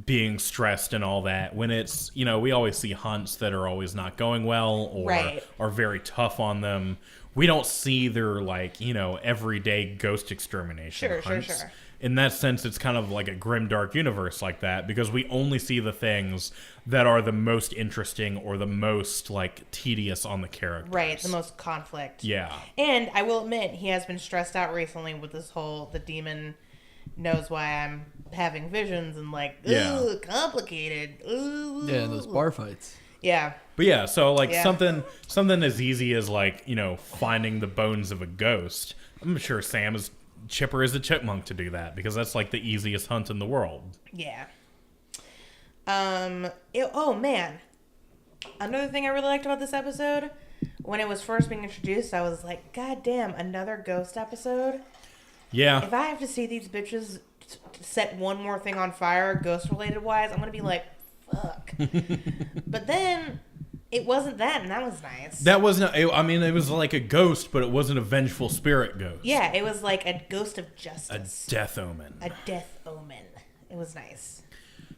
being stressed and all that when it's, we always see hunts that are always not going well or Right. are very tough on them. We don't see their, like, everyday ghost extermination Sure, hunts. sure. In that sense, it's kind of like a grim, dark universe like that because we only see the things that are the most interesting or the most, like, tedious on the characters. Right, the most conflict. Yeah. And I will admit, he has been stressed out recently with this whole, the demon knows why I'm having visions and, like, Yeah. ooh, complicated. Ooh. Yeah, and those bar fights. Yeah. But yeah, so like Yeah. something as easy as like, finding the bones of a ghost. I'm sure Sam is chipper as a chipmunk to do that because that's like the easiest hunt in the world. Yeah. Oh man. Another thing I really liked about this episode, when it was first being introduced, I was like, God damn, another ghost episode. Yeah. If I have to see these bitches set one more thing on fire, ghost related wise, I'm gonna be like, fuck. But then it wasn't that, and that was nice. That wasn't it was like a ghost, but it wasn't a vengeful spirit ghost. Yeah, it was like a ghost of A justice. death omen. A death omen. It was nice.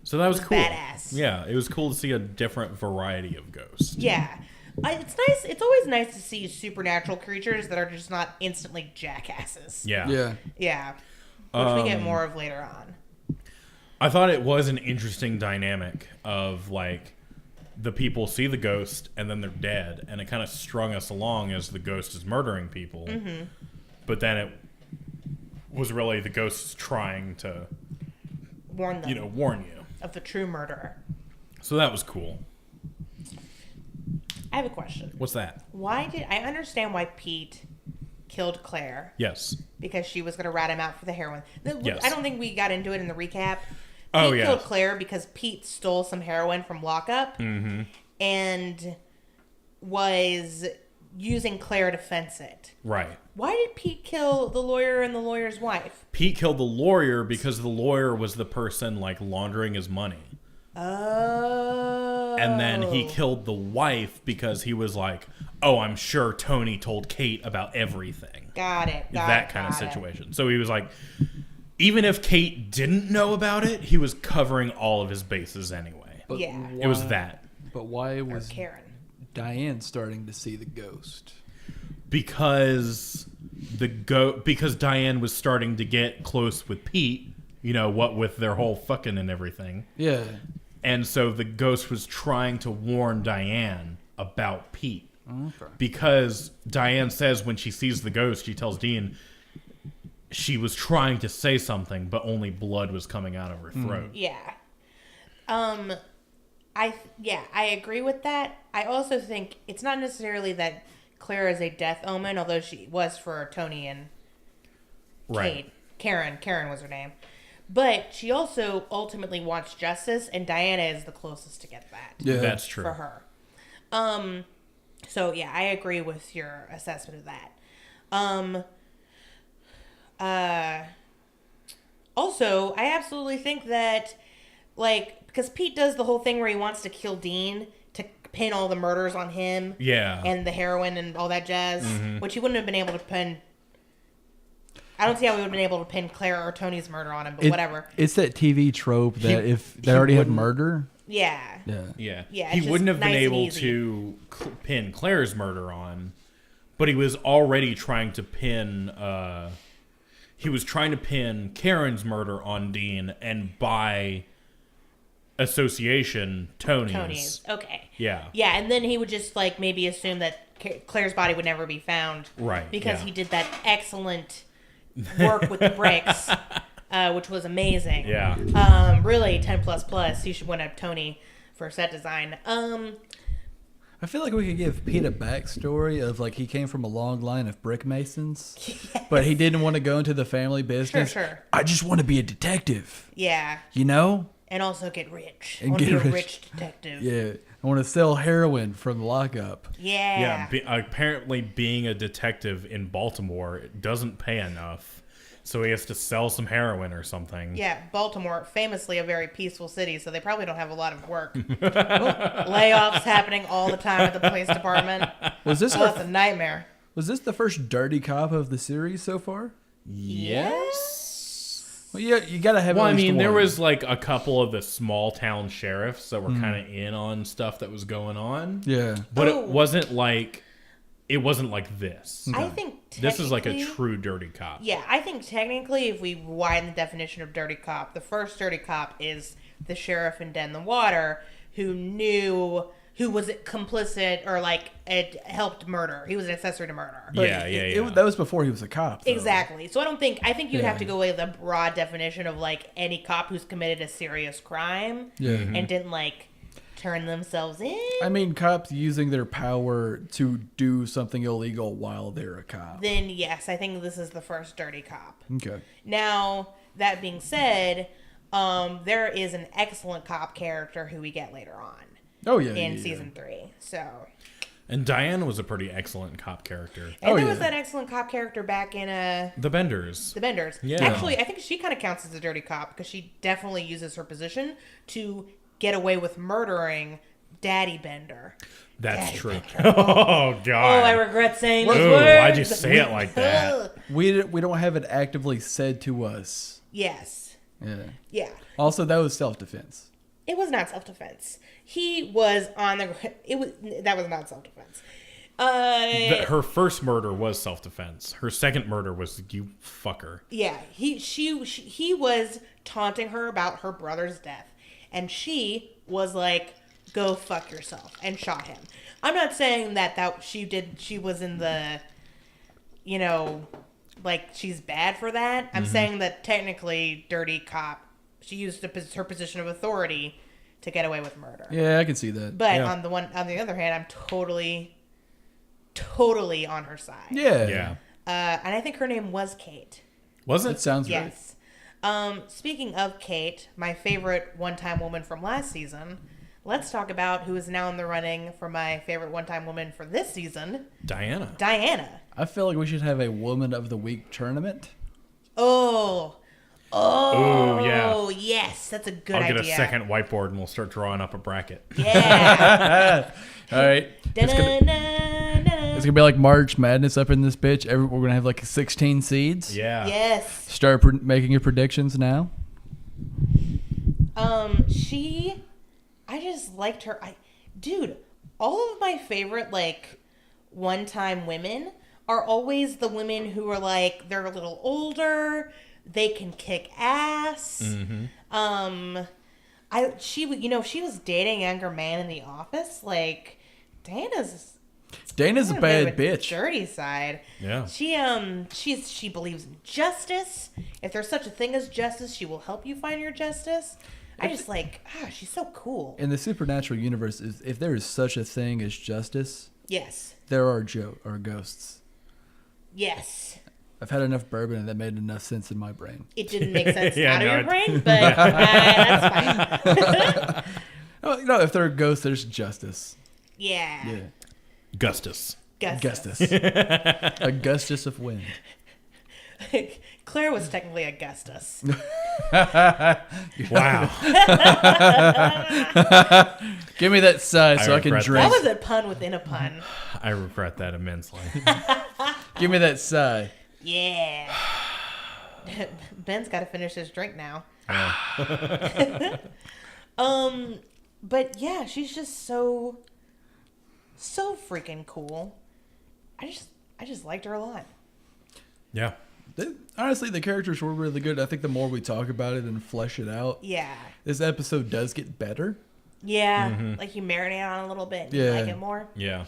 So that was was cool. badass. Yeah, it was cool to see a different variety of ghosts. Yeah. It's nice. It's always nice to see supernatural creatures that are just not instantly jackasses. Yeah. Yeah. Yeah. Which we get more of later on. I thought it was an interesting dynamic of like the people see the ghost and then they're dead, and it kind of strung us along as the ghost is murdering people. Mm-hmm. But then it was really the ghost trying to Warn them warn you. of the true murderer. So that was cool. I have a question. What's that? Why did I understand why Pete killed Claire? Yes. Because she was going to rat him out for the heroin. Yes. I don't think we got into it in the recap. Oh, Pete yeah. killed Claire because Pete stole some heroin from lockup and was using Claire to fence it. Right. Why did Pete kill the lawyer and the lawyer's wife? Pete killed the lawyer because the lawyer was the person like laundering his money. Oh. And then he killed the wife because he was like, "Oh, I'm sure Tony told Kate about everything." Got it. That kind of situation. So he was like, even if Kate didn't know about it, he was covering all of his bases anyway. But Yeah. It was that. But why Or was Karen. Diane starting to see the ghost? Because because Diane was starting to get close with Pete, what with their whole fucking and everything. Yeah. And so the ghost was trying to warn Diane about Pete. Okay. Because Diane says when she sees the ghost, she tells Dean she was trying to say something, but only blood was coming out of her throat. Yeah. I agree with that. I also think it's not necessarily that Claire is a death omen, although she was for Tony and Right. Kate. Karen was her name. But she also ultimately wants justice, and Diana is the closest to get that Yeah. That's true. for her. So yeah, I agree with your assessment of that. Also, I absolutely think that, like, because Pete does the whole thing where he wants to kill Dean to pin all the murders on him. Yeah. And the heroin and all that jazz, which he wouldn't have been able to pin. I don't see how we would have been able to pin Claire or Tony's murder on him, but whatever. It's that TV trope that if they he already had wouldn't- murder. Yeah. Yeah. Yeah. Yeah, He it's wouldn't just have been nice and able easy. to pin Claire's murder on, but he was already trying to pin he was trying to pin Karen's murder on Dean, and by association, Tony's. Okay. Yeah. Yeah, and then he would just like maybe assume that Claire's body would never be found. Right, Because yeah. he did that excellent work with the bricks, which was amazing. Yeah. Really 10++. You should win a Tony for set design. I feel like we could give Pete a backstory of like he came from a long line of brick masons, but he didn't want to go into the family business. Sure. I just want to be a detective, Yeah. you know? And also get rich. And I want to get be a rich. rich detective. Yeah, I want to sell heroin from the lockup. Yeah. Yeah. Apparently, being a detective in Baltimore doesn't pay enough, so he has to sell some heroin or something. Yeah, Baltimore, famously a very peaceful city, so they probably don't have a lot of work. Layoffs happening all the time at the police department. Was this Oh, it's a nightmare. was this the first dirty cop of the series so far? Yes. Well, yeah, you gotta have. Well, at I least mean, there one. was like a couple of the small town sheriffs that were kind of in on stuff that was going on. Yeah, But Oh. it wasn't like this. I think This is like a technically- true dirty cop. Yeah, I think technically, if we widen the definition of dirty cop, the first dirty cop is the sheriff in Den the Water who was complicit or like it helped murder. He was an accessory to murder. But Yeah. that was before he was a cop. Though. Exactly. So I think you'd have Yeah. to go with a broad definition of like any cop who's committed a serious crime Yeah. and didn't like turn themselves in. I mean, cops using their power to do something illegal while they're a cop. Then yes, I think this is the first dirty cop. Okay. Now, that being said, there is an excellent cop character who we get later on Oh yeah. in yeah. season 3. So, And Diane was a pretty excellent cop character. and Oh, there yeah. was that excellent cop character back in The Benders. The Benders. Yeah. Actually, I think she kind of counts as a dirty cop because she definitely uses her position to get away with murdering Daddy Bender. That's Daddy true. Bender. Oh, God. Oh, I regret saying those Ooh, words. why'd you say it like that? Ugh. We don't have it actively said to us. Yes. Yeah. Yeah. Also, that was self-defense. It was not self-defense. He was on the. That was not self-defense. Her first murder was self-defense. Her second murder was you fucker. Yeah. He was taunting her about her brother's death, and she was like, "Go fuck yourself," and shot him. I'm not saying that she did. She was in the, like she's bad for that. I'm saying that technically, dirty cop. She used her position of authority to get away with murder. Yeah, I can see that. But Yeah. on the other hand, I'm totally on her side. Yeah. Yeah. And I think her name was Kate. Was That it? sounds right. Yes. Speaking of Kate, my favorite one-time woman from last season, let's talk about who is now in the running for my favorite one-time woman for this season, Diana. Diana. I feel like we should have a Woman of the Week tournament. Oh, yeah. yes, that's a good I'll idea. get a second whiteboard and we'll start drawing up a bracket. Yeah. All right. It's gonna be like March Madness up in this bitch. We're gonna have like 16 seeds. Yeah. Yes. Start making your predictions now. I just liked her. Dude, all of my favorite like one-time women are always the women who are like they're a little older, they can kick ass. She was dating a younger man in the office. Like Dana's Dana's a bad bitch. dirty side. Yeah. She believes in justice. If there's such a thing as justice, she will help you find your justice. I just she's so cool. In the supernatural universe, if there is such a thing as justice, Yes. there are ghosts. Yes. I've had enough bourbon and that made enough sense in my brain. It didn't make sense Yeah, out of no, your it- brain, but that's fine. Oh, if there are ghosts, there's justice. Yeah. Yeah. Gustus. Augustus. Augustus of wind. Claire was technically Augustus. Wow. Give me that side so I can regret drink. That was a pun within a pun. I regret that immensely. Give me that side. Yeah. Ben's got to finish his drink now. But yeah, she's just so freaking cool. I just liked her a lot. Yeah. Honestly, the characters were really good. I think the more we talk about it and flesh it out, Yeah. this episode does get better. Yeah. Like you marinate on it a little bit and you Yeah. like it more. Yeah.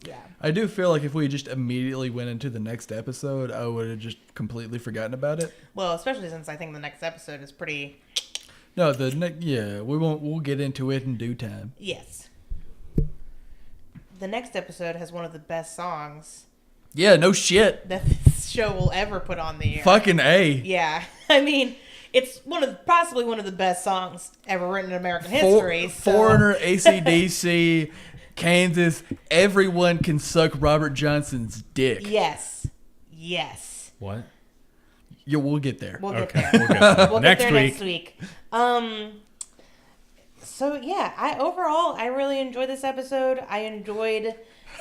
Yeah. I do feel like if we just immediately went into the next episode, I would have just completely forgotten about it. Well, especially since I think the next episode is pretty. No, we won't. We'll get into it in due time. Yes. The next episode has one of the best songs Yeah, no shit. that this show will ever put on the air. Fucking A. Yeah. I mean, it's possibly one of the best songs ever written in American history. So. Foreigner, AC/DC, Kansas. Everyone can suck Robert Johnson's dick. Yes. Yes. What? Yeah, we'll get there. We'll get Okay, there. we'll get there. We'll Next get there week. next week. So yeah, I really enjoyed this episode. I enjoyed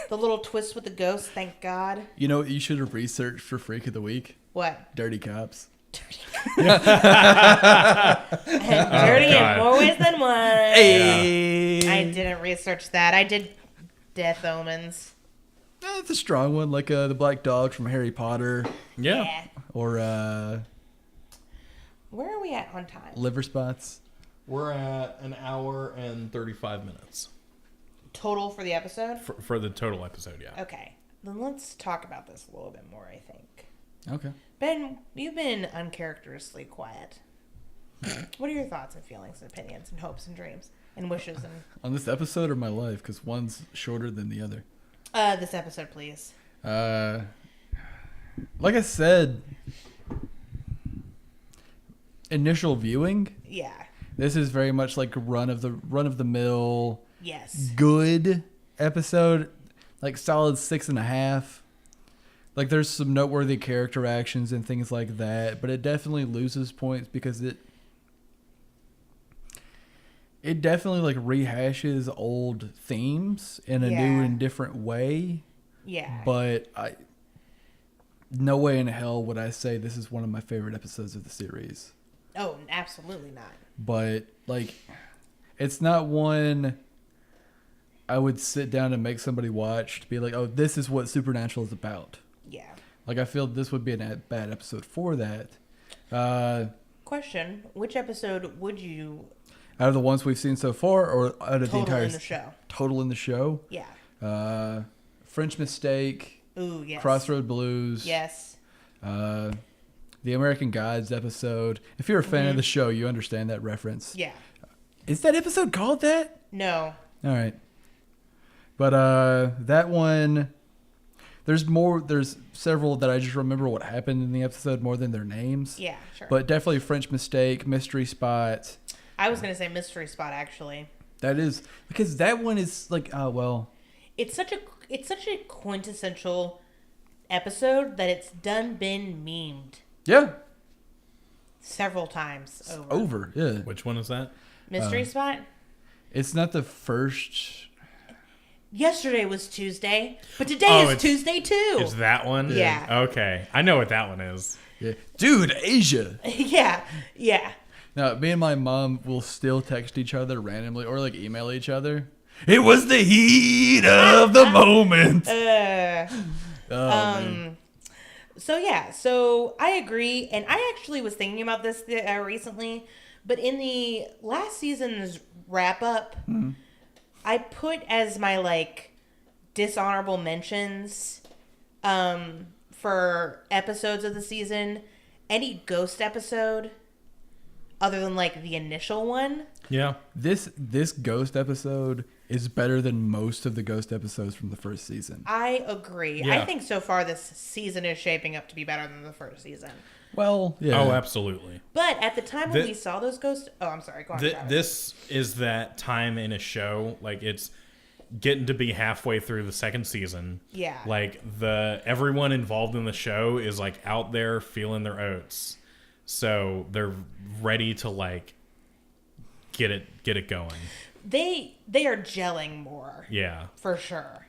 the little twist with the ghost. Thank God. You know what you should have researched for Freak of the Week? What? Dirty Cops. And dirty in God. more ways than one. Hey. I didn't research that. I did Death Omens. That's a strong one, like the Black Dog from Harry Potter, Yeah. or Where are we at on time? Liver Spots. We're at an hour and 35 minutes Total for the episode? for the total episode. Yeah. Okay. Then let's talk about this a little bit more, I think. Okay. Ben, you've been uncharacteristically quiet. What are your thoughts and feelings and opinions and hopes and dreams and wishes and On this episode or my life, because one's shorter than the other. this episode, please? Like I said, initial viewing. Yeah. This is very much like a run of the mill, Yes. good episode, like solid 6.5. Like there's some noteworthy character actions and things like that, but it definitely loses points because it definitely like rehashes old themes in a new Yeah. and different way. Yeah. But no way in hell would I say this is one of my favorite episodes of the series. Oh, absolutely not. But like, it's not one I would sit down and make somebody watch to be like, oh, this is what Supernatural is about. Yeah. Like, I feel this would be a bad episode for that. Question: which episode would you Out of the ones we've seen so far, or out of the total entire in the show? total in the show? Yeah. French Mistake, Ooh, yes. Crossroad Blues. Yes. The American Gods episode. If you're a fan of the show, you understand that reference. Yeah. Is that episode called that? No. All right. But that one, there's several that I just remember what happened in the episode more than their names. Yeah. Sure. But definitely French Mistake, Mystery Spot. I was gonna say Mystery Spot actually. That is because that one is like, It's such a quintessential episode that it's been memed yeah, several times over. over. Yeah, Which one is that? Mystery Spot. it's not the first. Yesterday was Tuesday, but today Oh, is it's- Tuesday too. Is that one? Yeah. Okay. I know what that one is. Yeah, dude, Asia. yeah. Yeah. Now, me and my mom will still text each other randomly or like email each other. It was the heat of the moment. Oh, man. So I agree, and I actually was thinking about this recently, but in the last season's wrap up, I put as my like dishonorable mentions for episodes of the season any ghost episode other than like the initial one. Yeah. This Ghost episode is better than most of the Ghost episodes from the first season. I agree. Yeah. I think so far this season is shaping up to be better than the first season. Well, yeah. Oh, absolutely. But at the time when The- we saw those ghosts, oh, I'm sorry. Go on. Travis. This is that time in a show, like it's getting to be halfway through the second season. Yeah. Like everyone involved in the show is like out there feeling their oats. So they're ready to like get it going. They are gelling more Yeah. for sure.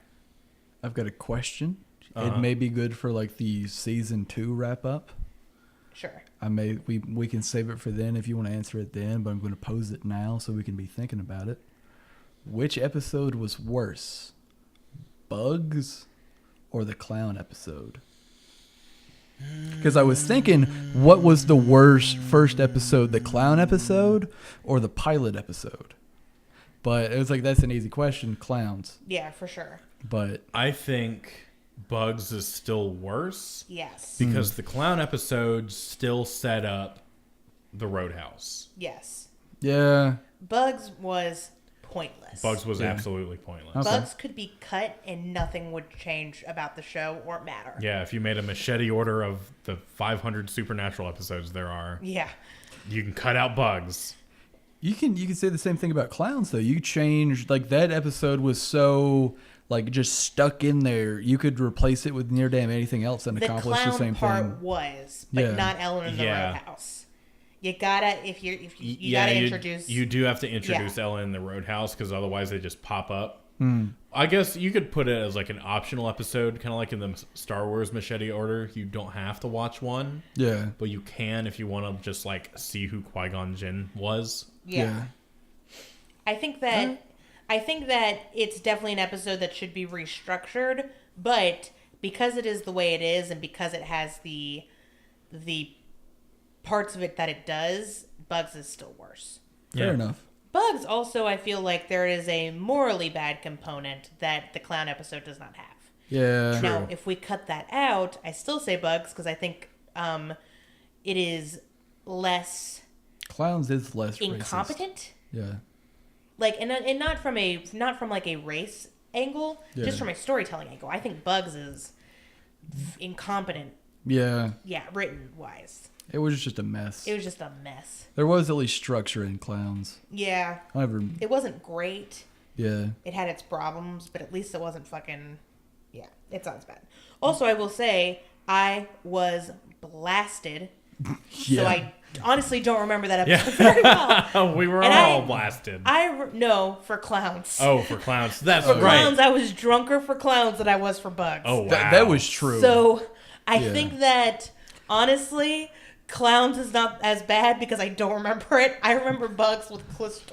I've got a question. Uh-huh. It may be good for like the season 2 wrap up. Sure. We can save it for then if you want to answer it then, but I'm going to pose it now so we can be thinking about it. Which episode was worse? Bugs or the clown episode? Because I was thinking, what was the worst first episode, the clown episode or the pilot episode? But it was like, that's an easy question, clowns. Yeah, for sure. But I think Bugs is still worse. Yes. Because the clown episode still set up the Roadhouse. Yes. yeah, Bugs was pointless. Bugs was Yeah. absolutely pointless. Okay. Bugs could be cut and nothing would change about the show or matter. Yeah, if you made a machete order of the 500 Supernatural episodes there are, Yeah. you can cut out Bugs. you can say the same thing about clowns though. You changed, like, that episode was so like just stuck in there. You could replace it with near damn anything else and The accomplish clown the same part thing. was, but Yeah. not Ellen in the Yeah. Roadhouse. You gotta you gotta introduce. You do have to introduce Yeah. Ellen in the Roadhouse because otherwise they just pop up. Hmm. I guess you could put it as like an optional episode, kind of like in the Star Wars machete order. You don't have to watch one, Yeah, but you can if you want to just like see who Qui-Gon Jinn was. yeah. I think that it's definitely an episode that should be restructured, but because it is the way it is and because it has the parts of it that it does, Bugs is still worse. fair Yeah. enough. Bugs also, I feel like there is a morally bad component that the clown episode does not have. Yeah, Now, if we cut that out, I still say Bugs because I think it is less clowns is less incompetent. Racist. Yeah, Like, and not from like a race angle, Yeah. just from a storytelling angle. I think Bugs is incompetent. yeah. Yeah, written wise, It was just a mess. it was just a mess. There was at least structure in clowns. Yeah, However, it wasn't great. yeah, It had its problems, but at least it wasn't fucking. Yeah, it's not as bad. Also, I will say I was blasted, yeah. so I honestly don't remember that episode very well. We were And all I- blasted. No, for clowns. Oh, for clowns. That's For right. clowns, I was drunker for clowns than I was for Bugs. Oh, wow. That was true. So I Yeah. think that honestly, clowns is not as bad because I don't remember it. I remember Bugs with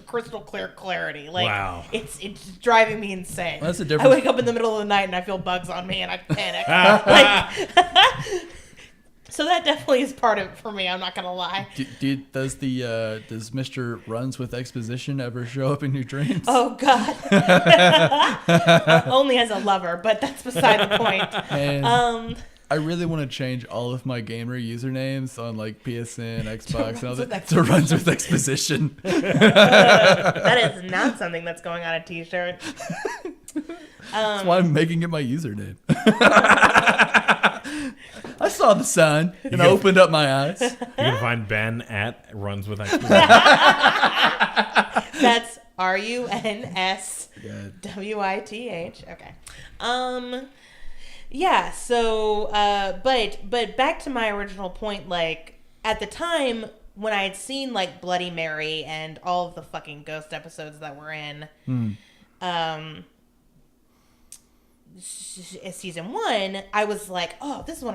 crystal clear clarity. Like, Wow. it's driving me insane. Well, that's the I difference. wake up in the middle of the night and I feel bugs on me and I panic. Like, so that definitely is part of it for me. I'm not gonna lie. Does Mr. Runs with Exposition ever show up in your dreams? Oh God. Only as a lover, but that's beside the point. And I really want to change all of my gamer usernames on like PSN, Xbox, and all that to Runs with Exposition. That is not something that's going on a T-shirt. That's why I'm making it my username. I saw the sign and I opened up my eyes. You can find Ben at Runs with Exposition. That's RUNSWITH. Okay. Yeah. So, but back to my original point. Like at the time when I had seen like Bloody Mary and all of the fucking ghost episodes that were in, season 1, I was like, oh, this was one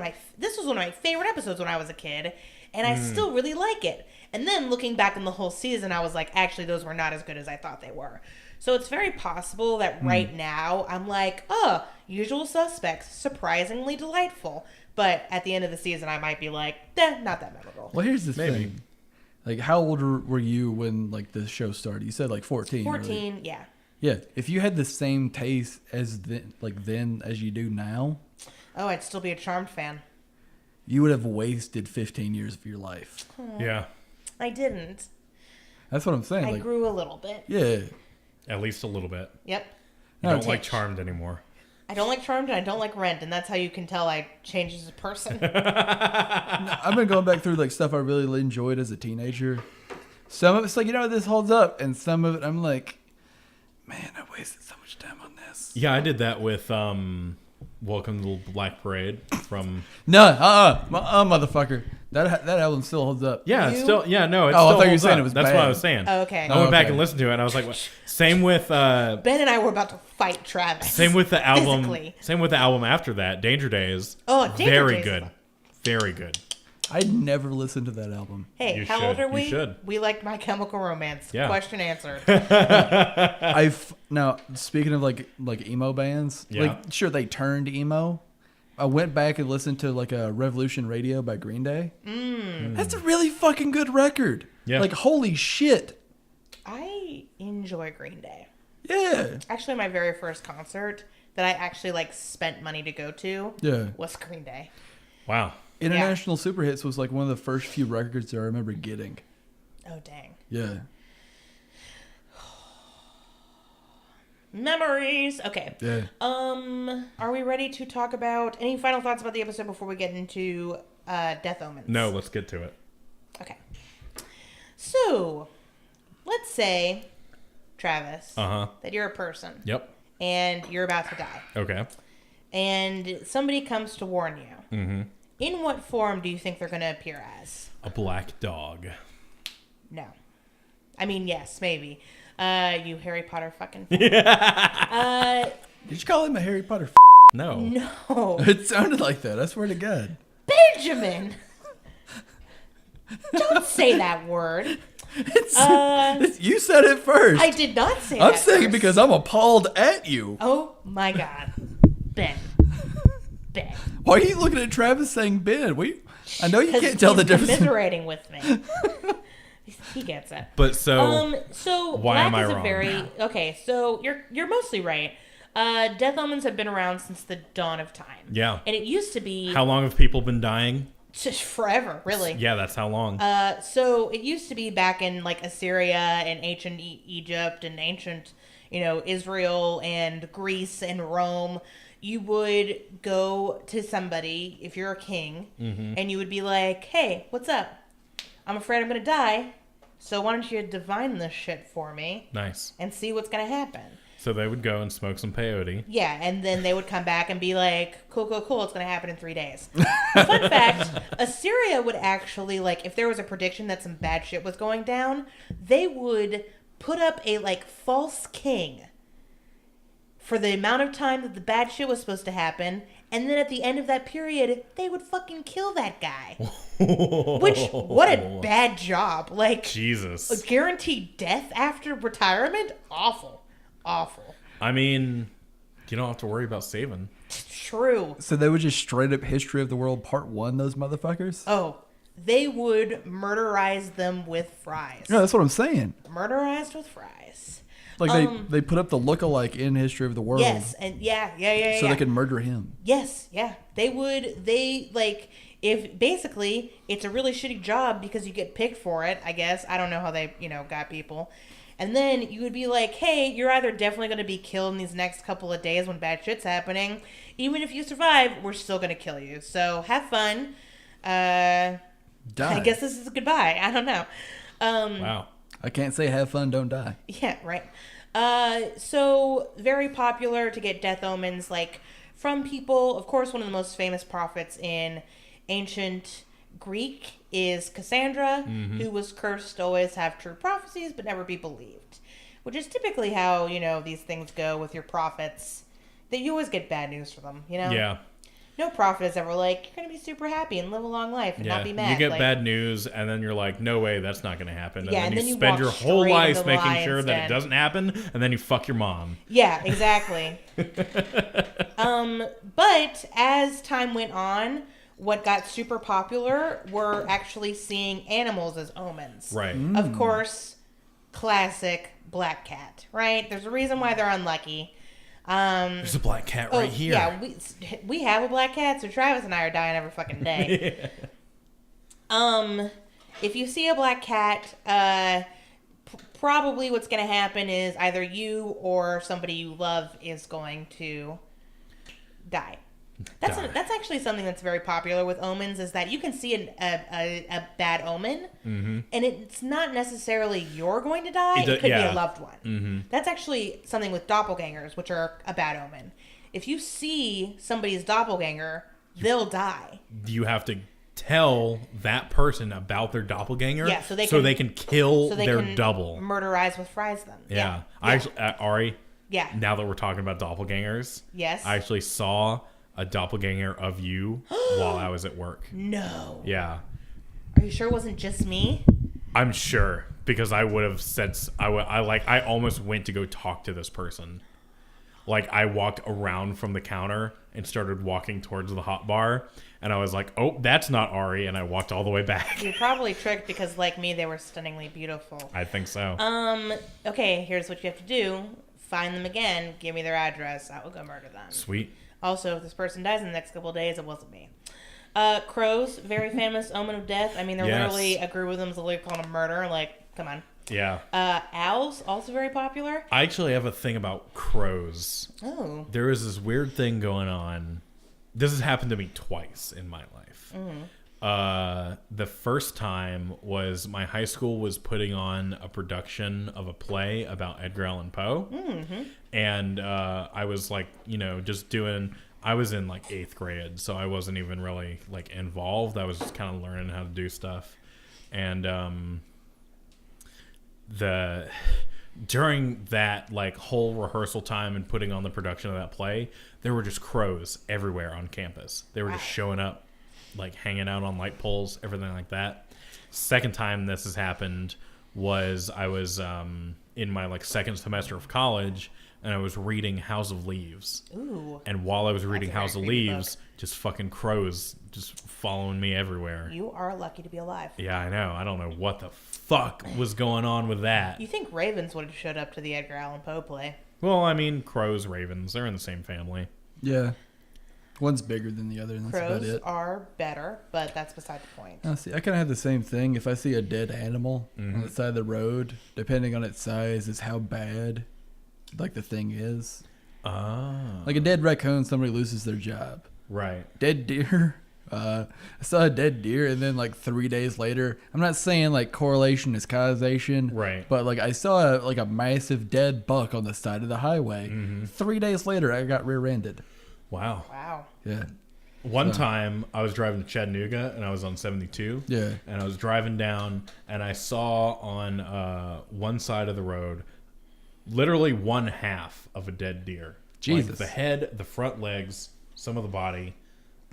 of my favorite episodes when I was a kid, and I still really like it. And then looking back on the whole season, I was like, actually, those were not as good as I thought they were. So it's very possible that right now I'm like, oh, Usual Suspects, surprisingly delightful. But at the end of the season, I might be like, not that memorable. Well, here's the thing. Like, how old were you when like the show started? You said like 14. 14, right? yeah. Yeah. If you had the same taste as then as you do now, Oh, I'd still be a Charmed fan. you would have wasted 15 years of your life. Yeah. I didn't. That's what I'm saying. I like, grew a little bit. yeah. At least a little bit. Yep. You No, don't like Titch. Charmed anymore. I don't like Charmed and I don't like Rent, and that's how you can tell I changed as a person. I've been going back through like stuff I really enjoyed as a teenager. Some of it's like, this holds up, and some of it I'm like, man, I wasted so much time on this. Yeah, I did that with Welcome to the Black Parade from... No, motherfucker. That album still holds up. Yeah, it's You- still... Yeah, no, it Oh, I still thought you were holds saying up. it was That's bad. what I was saying. Oh, okay. I went back okay. and listened to it, and I was like, what? Same with... Ben and I were about to fight Travis. Same with the album. Physically. Same with the album after that, Danger Days. Oh, Danger very Days. good, very good. I never listened to that album. Hey, You how should. old are You we? should. We liked My Chemical Romance. Yeah. Question answered. Now speaking of like emo bands, Yeah. like sure they turned emo. I went back and listened to like a Revolution Radio by Green Day. That's a really fucking good record. Yeah. Like, holy shit. I enjoy Green Day. Yeah. Actually, my very first concert that I actually like spent money to go to was Green Day. Wow. International Super Hits was like one of the first few records that I remember getting. Oh, dang. Yeah. Memories. Okay. Yeah. Are we ready to talk about any final thoughts about the episode before we get into Death Omens? No, let's get to it. Okay. So, let's say, Travis, that you're a person. Yep. And you're about to die. Okay. And somebody comes to warn you. Mm-hmm. In what form do you think they're going to appear as? A black dog. No. I mean, yes, maybe. You Harry Potter fucking... Did you call him a Harry Potter No. No. It sounded like that. I swear to God. Benjamin! Don't say that word. You said it first. I did not say that I'm saying first. because I'm appalled at you. Oh, my God. Ben. Why are you looking at Travis saying Ben? I know you can't tell the difference. He's commiserating with me. He gets it. But so why Black am I is wrong? a very okay. So you're mostly right. Death omens have been around since the dawn of time. Yeah. And it used to be How long have people been dying? just forever, really. Yeah, that's how long. So it used to be back in like Assyria and ancient Egypt and ancient, Israel and Greece and Rome. You would go to somebody, if you're a king, and you would be like, hey, what's up? I'm afraid I'm going to die, so why don't you divine this shit for me? Nice. And see what's going to happen. So they would go and smoke some peyote. Yeah, and then they would come back and be like, cool, it's going to happen in 3 days. Fun fact, Assyria would actually, like, if there was a prediction that some bad shit was going down, they would put up a, like, false king for the amount of time that the bad shit was supposed to happen, and then at the end of that period, they would fucking kill that guy. Which, what a bad job. Like, Jesus. a guaranteed death after retirement? Awful. I mean, you don't have to worry about saving. True. So they would just straight up History of the World Part 1, those motherfuckers? Oh, they would murderize them with fries. Yeah, that's what I'm saying. Murderized with fries. Like they put up the lookalike in History of the World. Yes, and yeah. So they could murder him. Yes, yeah. If basically it's a really shitty job because you get picked for it, I guess. I don't know how they, got people. And then you would be like, hey, you're either definitely going to be killed in these next couple of days when bad shit's happening. Even if you survive, we're still going to kill you. So have fun. Die. I guess this is a goodbye. I don't know. Wow. I can't say have fun, don't die. Yeah, right. So very popular to get death omens, like from people. Of course, one of the most famous prophets in ancient Greek is Cassandra, who was cursed to always have true prophecies but never be believed, which is typically how these things go with your prophets. That you always get bad news for them. Yeah. No prophet is ever like, you're going to be super happy and live a long life and not be mad. You get like, bad news, and then you're like, no way, that's not going to happen. And Yeah, then and then you you spend walk your whole straight life into the making sure lion's that den. it doesn't happen, and then you fuck your mom. Yeah, exactly. But as time went on, what got super popular were actually seeing animals as omens. Right. Of course, classic black cat, right? There's a reason why they're unlucky. There's a black cat right here. Yeah, we have a black cat, so Travis and I are dying every fucking day. If you see a black cat, probably what's going to happen is either you or somebody you love is going to die. That's actually something that's very popular with omens, is that you can see a bad omen, and it's not necessarily you're going to die. It could be a loved one. That's actually something with doppelgangers, which are a bad omen. If you see somebody's doppelganger, they'll die. You have to tell that person about their doppelganger, Yeah, so they can kill so they their can double. Murderize with fries them. Yeah. I actually, Ari. Yeah. Now that we're talking about doppelgangers, Yes. I actually saw a doppelganger of you while I was at work. No. Yeah. Are you sure it wasn't just me? I'm sure, because I would have said I almost went to go talk to this person. Like, I walked around from the counter and started walking towards the hot bar. And I was like, oh, that's not Ari. And I walked all the way back. You're probably tricked because, like me, they were stunningly beautiful. I think so. Okay, here's what you have to do. Find them again. Give me their address. I will go murder them. Sweet. Also, if this person dies in the next couple of days, it wasn't me. Crows, very famous omen of death. I mean, they're literally, a group of them is literally called a murder. Like, come on. Yeah. Owls, also very popular. I actually have a thing about crows. Oh. There is this weird thing going on. This has happened to me twice in my life. The first time was my high school was putting on a production of a play about Edgar Allan Poe. And I was like, I was in like 8th grade, so I wasn't even really like involved. I was just kind of learning how to do stuff. And during that like whole rehearsal time and putting on the production of that play, there were just crows everywhere on campus. They were just showing up, like hanging out on light poles, everything like that. Second time this has happened was I was in my like second semester of college, and I was reading House of Leaves. Ooh. And while I was reading That's a very House of creepy Leaves, just fucking crows just following me everywhere. You are lucky to be alive. Yeah, I know. I don't know what the fuck was going on with that. You think ravens would have showed up to the Edgar Allan Poe play? Well, I mean, crows, ravens, they're in the same family. Yeah. One's bigger than the other, and that's about Crows it. are better, but that's beside the point. See, I kind of have the same thing. If I see a dead animal on the side of the road, depending on its size, is how bad, like, the thing is. Like a dead raccoon, somebody loses their job. Right. Dead deer. I saw a dead deer, and then like 3 days later, I'm not saying like correlation is causation, Right. But like I saw a massive dead buck on the side of the highway. 3 days later, I got rear-ended. Wow. Wow. Yeah. One time I was driving to Chattanooga and I was on 72. Yeah. And I was driving down and I saw on one side of the road literally one half of a dead deer. Jesus. Like the head, the front legs, some of the body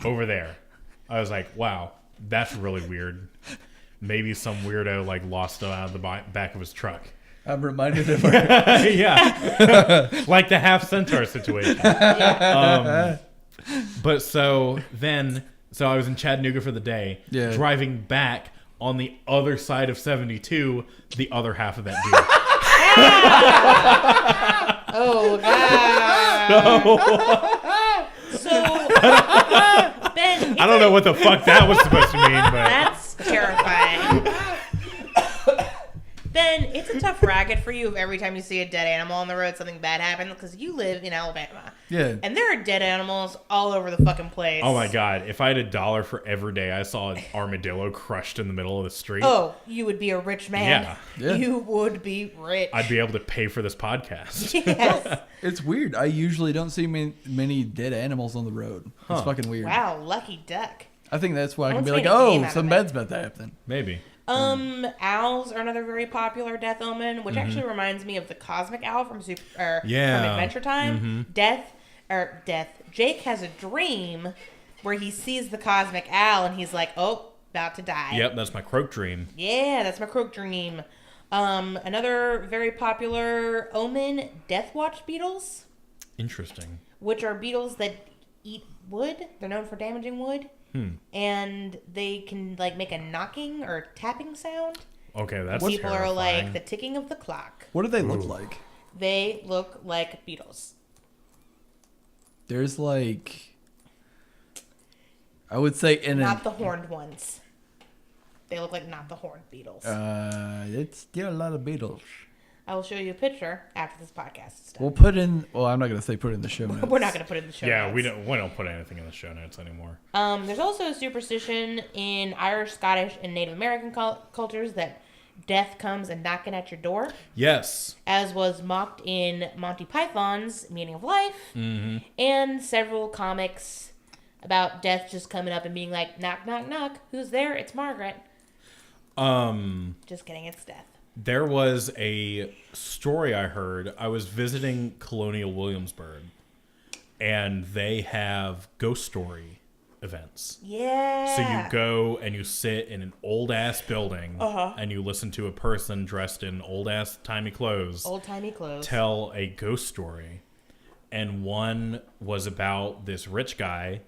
over there. I was like, wow, that's really weird. Maybe some weirdo like lost it out of the back of his truck. I'm reminded of Yeah. Like the half centaur situation. But so I was in Chattanooga for the day, driving back on the other side of 72, the other half of that deer. Oh, God. So, Ben, I don't know what the fuck that was supposed to mean, but that's terrifying. Ben, it's a tough racket for you if every time you see a dead animal on the road, something bad happens, because you live in Alabama. Yeah. And there are dead animals all over the fucking place. oh my god, if I had $1 for every day I saw an armadillo crushed in the middle of the street, Oh, you would be a rich man. Yeah. You would be rich. I'd be able to pay for this podcast. Yes. It's weird. I usually don't see many dead animals on the road. It's fucking weird. Wow, lucky duck. I think that's why I can be Almost like, made a game oh, out of something it. bad's about to happen. Maybe. Owls are another very popular death omen, which actually reminds me of the cosmic owl from from Adventure Time. Death. Jake has a dream where he sees the cosmic owl and he's like, "Oh, about to die." Yep, that's my croak dream. Yeah, that's my croak dream. Another very popular omen: death watch beetles, Interesting. which are beetles that eat wood. They're known for damaging wood. And they can like make a knocking or tapping sound. Okay, that's People terrifying. are like the ticking of the clock. What do they look like? They look like beetles. There's like, I would say Not the horned ones. They look like not the horned beetles. it's still a lot of beetles. I will show you a picture after this podcast is done. We'll put in. Well, I'm not gonna say put in the show notes. We're not going to put it in the show Yeah, notes. we don't put anything in the show notes anymore. There's also a superstition in Irish, Scottish, and Native American cultures that death comes and knocking at your door, Yes. as was mocked in Monty Python's Meaning of Life, and several comics about death just coming up and being like, knock, knock, knock, who's there? It's Margaret. Just kidding, it's death. There was a story I heard. I was visiting Colonial Williamsburg, and they have ghost story events. Yeah. So you go and you sit in an old-ass building, and you listen to a person dressed in old-ass timey clothes Old-timey clothes. tell a ghost story. and one was about this rich guy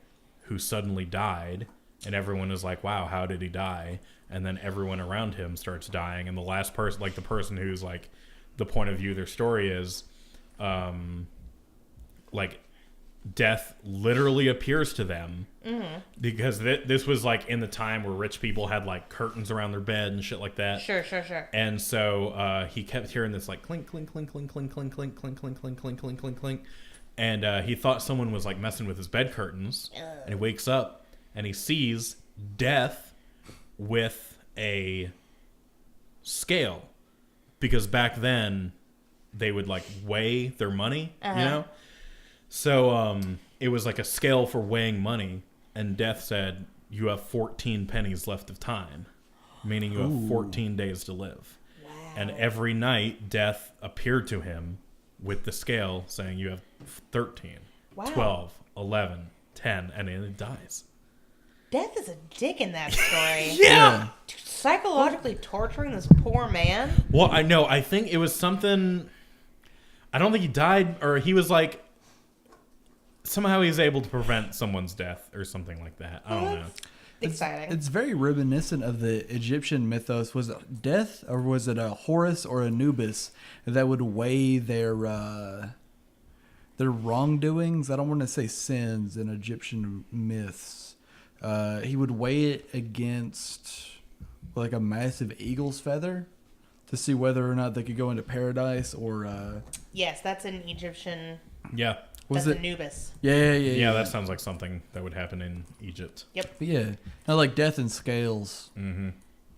who suddenly died, and everyone was like, wow, how did he die? And then everyone around him starts dying, and the last person, like the person who's like the point of view of their story is like death literally appears to them because this was like in the time where rich people had like curtains around their bed and shit like that. Sure. And so he kept hearing this like clink, clink, clink, clink, clink, clink, clink, clink, clink, clink, clink, clink, clink, clink. And he thought someone was like messing with his bed curtains. And he wakes up and he sees death with a scale. Because back then they would like weigh their money, you know? So it was like a scale for weighing money. And death said, you have 14 pennies left of time. Meaning you have 14 days to live. Wow. And every night, death appeared to him with the scale saying you have 13, 12, 11, 10, and then it dies. Death is a dick in that story. Yeah! Dude, psychologically torturing this poor man. Well, I know. I think it was something... I don't think he died, or he was like... Somehow he was able to prevent someone's death or something like that. I don't know. Exciting. It's very reminiscent of the Egyptian mythos. Was it death, or was it a Horus or Anubis that would weigh their wrongdoings? I don't want to say sins in Egyptian myths. He would weigh it against like a massive eagle's feather to see whether or not they could go into paradise or. Yes, that's an Egyptian. Yeah. That's Anubis. Yeah, that sounds like something that would happen in Egypt. Yep. But yeah, not like death and scales. Mm-hmm.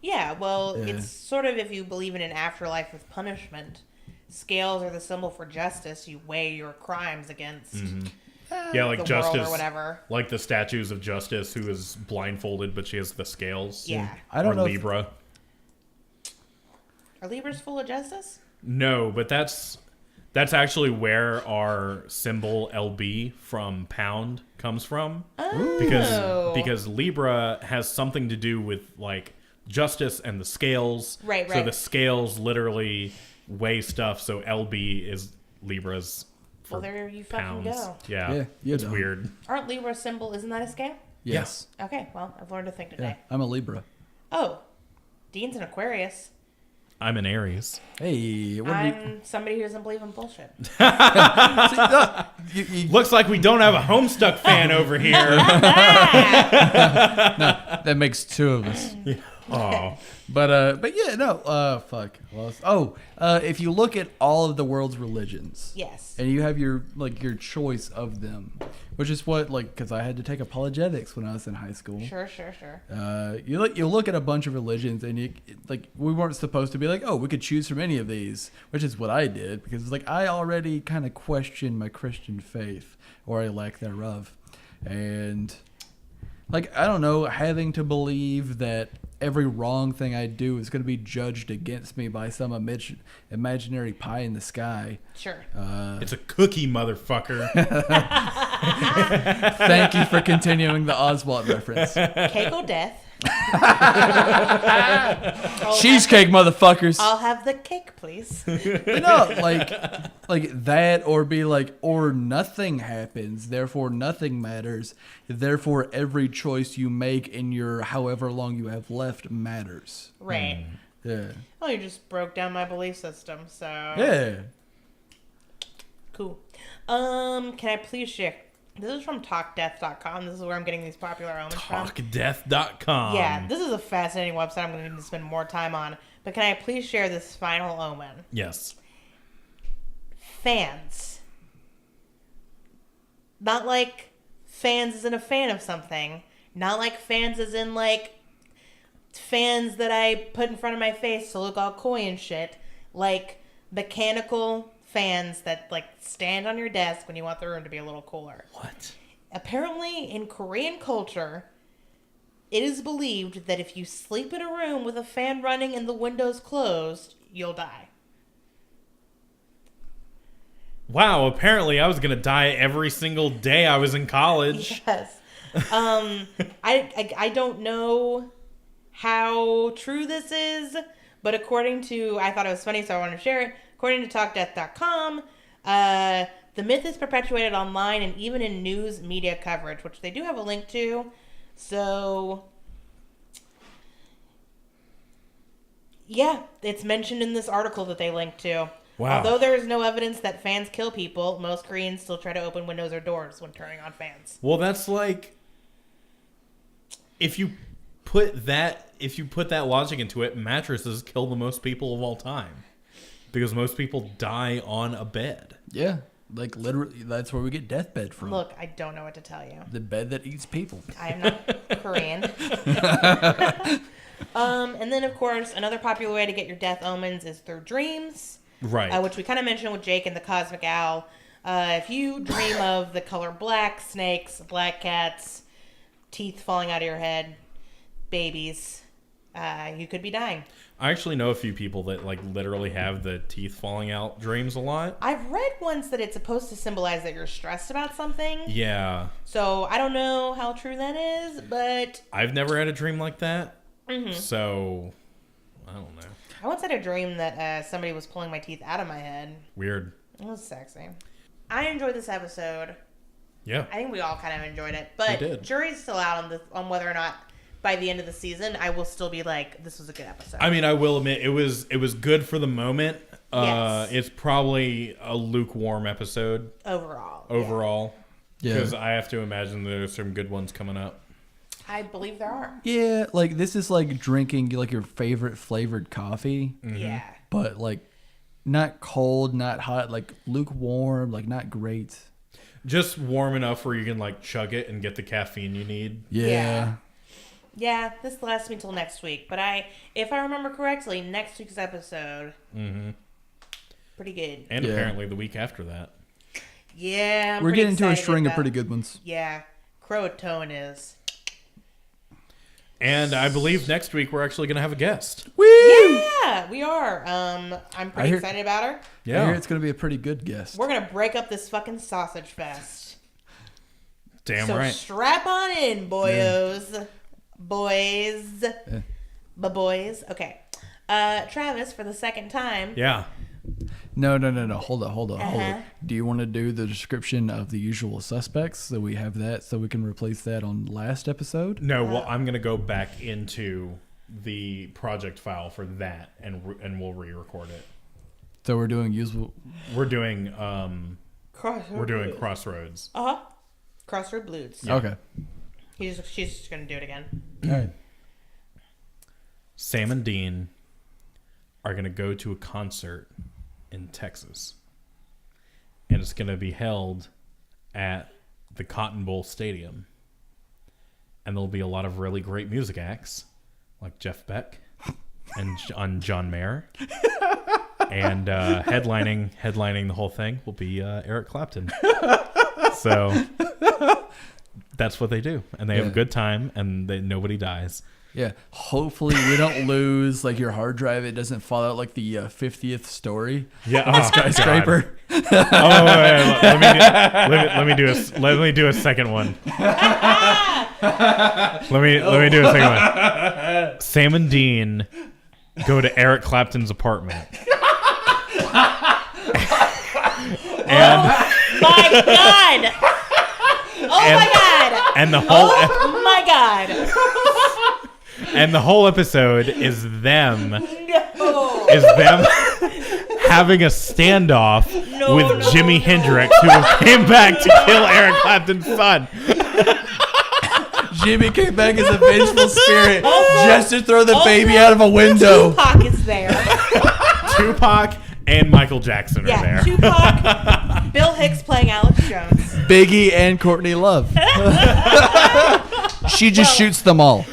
Yeah, well, it's sort of if you believe in an afterlife with punishment. Scales are the symbol for justice. You weigh your crimes against Yeah, like the justice world or whatever. Like the statues of Justice who is blindfolded but she has the scales. Yeah. I don't know. Libra. Are Libras full of justice? No, but that's actually where our symbol LB from pound comes from. Oh. Because Libra has something to do with like justice and the scales. Right. So the scales literally weigh stuff. So LB is Libra's for Well, there you fucking pounds. go. Yeah, it's know. weird. Aren't Libra symbol, isn't that a scale? Yes. Okay, well, I've learned a thing Yeah. today. I'm a Libra. Oh, Dean's an Aquarius. I'm an Aries. Hey, what I'm somebody who doesn't believe in bullshit. Looks like we don't have a Homestuck fan over here. that makes two of us. Oh, But yeah, no, fuck. If you look at all of the world's religions, Yes. and you have your choice of them, which is what because I had to take apologetics when I was in high school. Sure. You look at a bunch of religions, and we weren't supposed to be like, oh, we could choose from any of these, which is what I did because it's like I already kind of questioned my Christian faith or a lack thereof, and I don't know, having to believe that every wrong thing I do is going to be judged against me by some imaginary pie in the sky. Sure. it's a cookie, motherfucker. Thank you for continuing the Assbutt reference. Cake or death. Cheesecake, motherfuckers. I'll have the cake, please. But no, like that, or be like, or nothing happens, therefore nothing matters, therefore every choice you make in your however long you have left matters. Right. Yeah. Well, you just broke down my belief system, so... Yeah. Cool. Can I please share... This is from TalkDeath.com. This is where I'm getting these popular omens from. TalkDeath.com. Yeah, this is a fascinating website I'm going to need to spend more time on. But can I please share this final omen? Yes. Fans. Not like fans as in a fan of something. Not like fans as in fans that I put in front of my face to look all coy and shit. Like mechanical fans that stand on your desk when you want the room to be a little cooler. What? Apparently, in Korean culture, it is believed that if you sleep in a room with a fan running and the windows closed, you'll die. Wow, apparently I was going to die every single day I was in college. Yes. I don't know how true this is, but according to, I thought it was funny, so I wanted to share it. According to TalkDeath.com, The myth is perpetuated online and even in news media coverage, which they do have a link to. So, yeah, it's mentioned in this article that they linked to. Wow. Although there is no evidence that fans kill people, most Koreans still try to open windows or doors when turning on fans. Well, that's like, if you put that logic into it, mattresses kill the most people of all time. Because most people die on a bed. Yeah. Like, literally, that's where we get deathbed from. Look, I don't know what to tell you. The bed that eats people. I am not Korean. And then, of course, another popular way to get your death omens is through dreams. Right. Which we kind of mentioned with Jake and the Cosmic Owl. If you dream of the color black, snakes, black cats, teeth falling out of your head, babies, you could be dying. I actually know a few people that like literally have the teeth falling out dreams a lot. I've read once that it's supposed to symbolize that you're stressed about something. Yeah. So I don't know how true that is, but I've never had a dream like that. Mm-hmm. So, I don't know. I once had a dream that somebody was pulling my teeth out of my head. Weird. It was sexy. I enjoyed this episode. Yeah. I think we all kind of enjoyed it. We But did. jury's still out on whether or not by the end of the season I will still be like, this was a good episode. I mean, I will admit it was good for the moment. Yes. It's probably a lukewarm episode Overall. Yeah. Because I have to imagine there's some good ones coming up. I believe there are. Yeah, like, this is like drinking, like, your favorite flavored coffee. Mm-hmm. Yeah. But, like, not cold, not hot, like, lukewarm, like, not great. Just warm enough where you can like chug it and get the caffeine you need. Yeah. Yeah, this lasts me till next week. But if I remember correctly, next week's episode, pretty good. And Yeah. apparently the week after that. Yeah, I'm We're pretty getting to a excited string of about- pretty good ones. Yeah, Croatoan is. And I believe next week we're actually going to have a guest. Yeah, we are. I'm pretty hear- excited about her. I hear it's going to be a pretty good guest. We're gonna break up this fucking sausage fest. Damn So right. strap on in, boyos, boys, boys. Okay, Travis, for the second time. Yeah. No. Hold on. Uh-huh. Do you want to do the description of the usual suspects so we have that so we can replace that on last episode? No, well, I'm going to go back into the project file for that and we'll re-record it. So we're doing usual. We're doing Crossroads. Crossroads. Crossroad Blues. Yeah. Okay. She's just gonna do it again. All right. Sam and Dean are going to go to a concert in Texas. And it's going to be held at the Cotton Bowl Stadium. And there'll be a lot of really great music acts like Jeff Beck and John Mayer. And headlining the whole thing will be Eric Clapton. So that's what they do. And they have a good time and nobody dies. Yeah. Hopefully we don't lose like your hard drive. It doesn't fall out like the 50th story. Yeah, of the skyscraper. Let me do a second one. Let me do a second one. Sam and Dean go to Eric Clapton's apartment. And My God! My God! and the whole My God! and the whole episode is them No! having a standoff with no, Jimi no. Hendrix, who came back to kill Eric Clapton's son. Jimmy came back as a vengeful spirit just to throw the baby out of a window. Tupac is there. Tupac and Michael Jackson are Yeah, there. Tupac, Bill Hicks playing Alex Jones. Biggie and Courtney Love. She just shoots them all.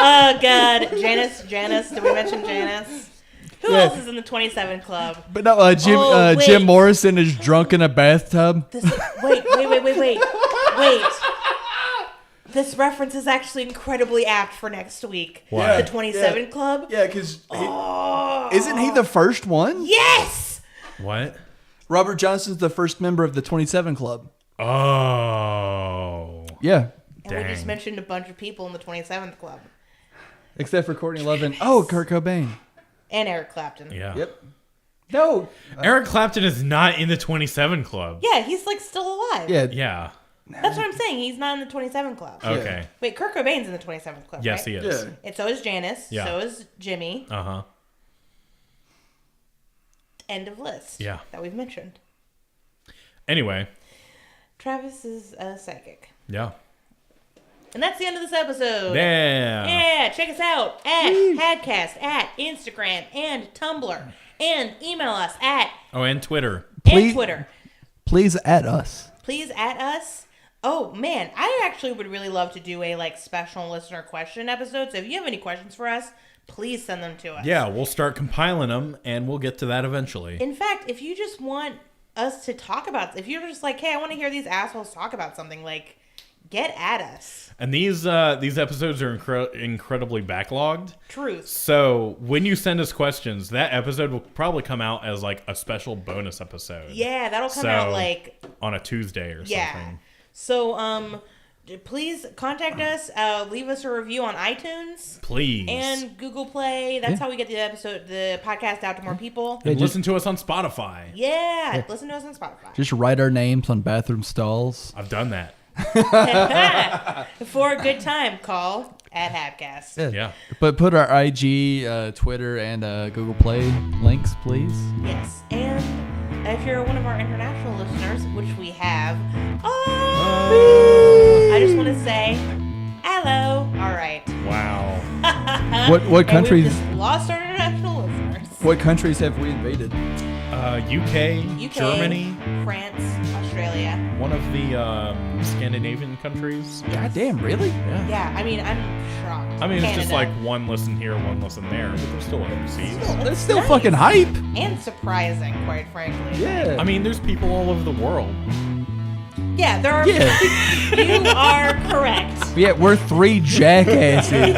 Oh God, Janice. Did we mention Janice? Who Yeah. else is in the 27 Club? But no, Jim Oh, wait. Jim Morrison is drunk in a bathtub. Wait. This reference is actually incredibly apt for next week. What? The 27 Club. Yeah, because isn't he the first one? Yes. What? Robert Johnson's the first member of the 27 Club. Oh. Yeah. And we just Dang. mentioned a bunch of people in the 27th Club. Except for Courtney Love and Kurt Cobain. And Eric Clapton. Yeah. Yep. No. Eric Clapton is not in the 27 Club. Yeah, he's like still alive. Yeah. Yeah. That's what I'm saying. He's not in the 27 Club. Okay. Wait, Kurt Cobain's in the 27 Club, Yes, right? he is. Yeah. And so is Janice. Yeah. So is Jimmy. Uh-huh. End of list. Yeah. That we've mentioned. Anyway. Travis is a psychic. Yeah. And that's the end of this episode. Yeah. Yeah, check us out at Hadcast, at Instagram and Tumblr. And email us at Oh, and Twitter. and Twitter. Please add us. Please at us. Oh man, I actually would really love to do a like special listener question episode. So if you have any questions for us, please send them to us. Yeah, we'll start compiling them, and we'll get to that eventually. In fact, if you just want us to talk about, if you're just like, hey, I want to hear these assholes talk about something, like, get at us. And these episodes are incredibly backlogged. Truth. So when you send us questions, that episode will probably come out as like a special bonus episode. Yeah, that'll come out like on a Tuesday or something. So please contact us. Leave us a review on iTunes. Please. And Google Play. That's how we get the podcast out to more people. And listen to us on Spotify. Yeah, listen to us on Spotify. Just write our names on bathroom stalls. I've done that. For a good time, call at Habcast. Yeah. But put our IG, Twitter, and Google Play links, please. Yes, and if you're one of our international listeners, which we have, I just want to say hello. All right. Wow. What And we've countries? just lost our international listeners. What countries have we invaded? UK, Germany, France, Australia. one of the Scandinavian countries. God damn, really? Yeah. Yeah, I mean, I'm shocked. I mean, it's just like Canada. one listen here, one listen there, but they're still overseas. That's still nice. fucking hype. And surprising, quite frankly. Yeah. I mean, there's people all over the world. Yeah, there are. Yeah. You are correct. Yeah, we're three jackasses.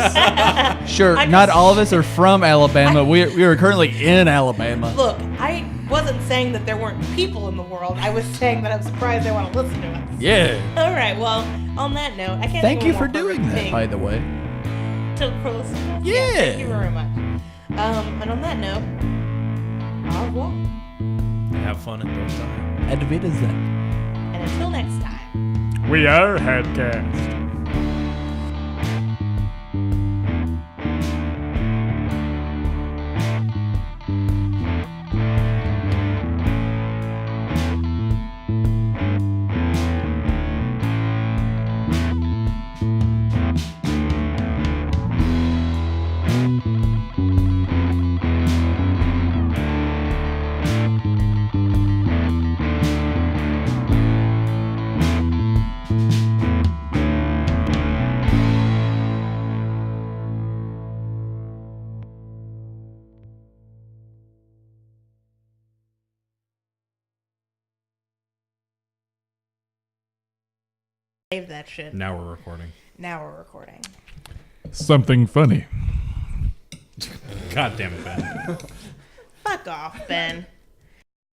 Sure, I'm not just- all of us are from Alabama. We are currently in Alabama. Look, I wasn't saying that there weren't people in the world. I was saying that I'm surprised they want to listen to us. Yeah. All right. Well, on that note, I can't. Thank think you of a for more doing perfect that, thing by the way. for listening. to us. Yeah. Thank you very much. And on that note, au revoir. Have fun and don't die. Auf Wiedersehen. And until next time. We are Hadcast. Save that shit. Now we're recording. Now we're recording. Something funny. God damn it, Ben. Fuck off, Ben.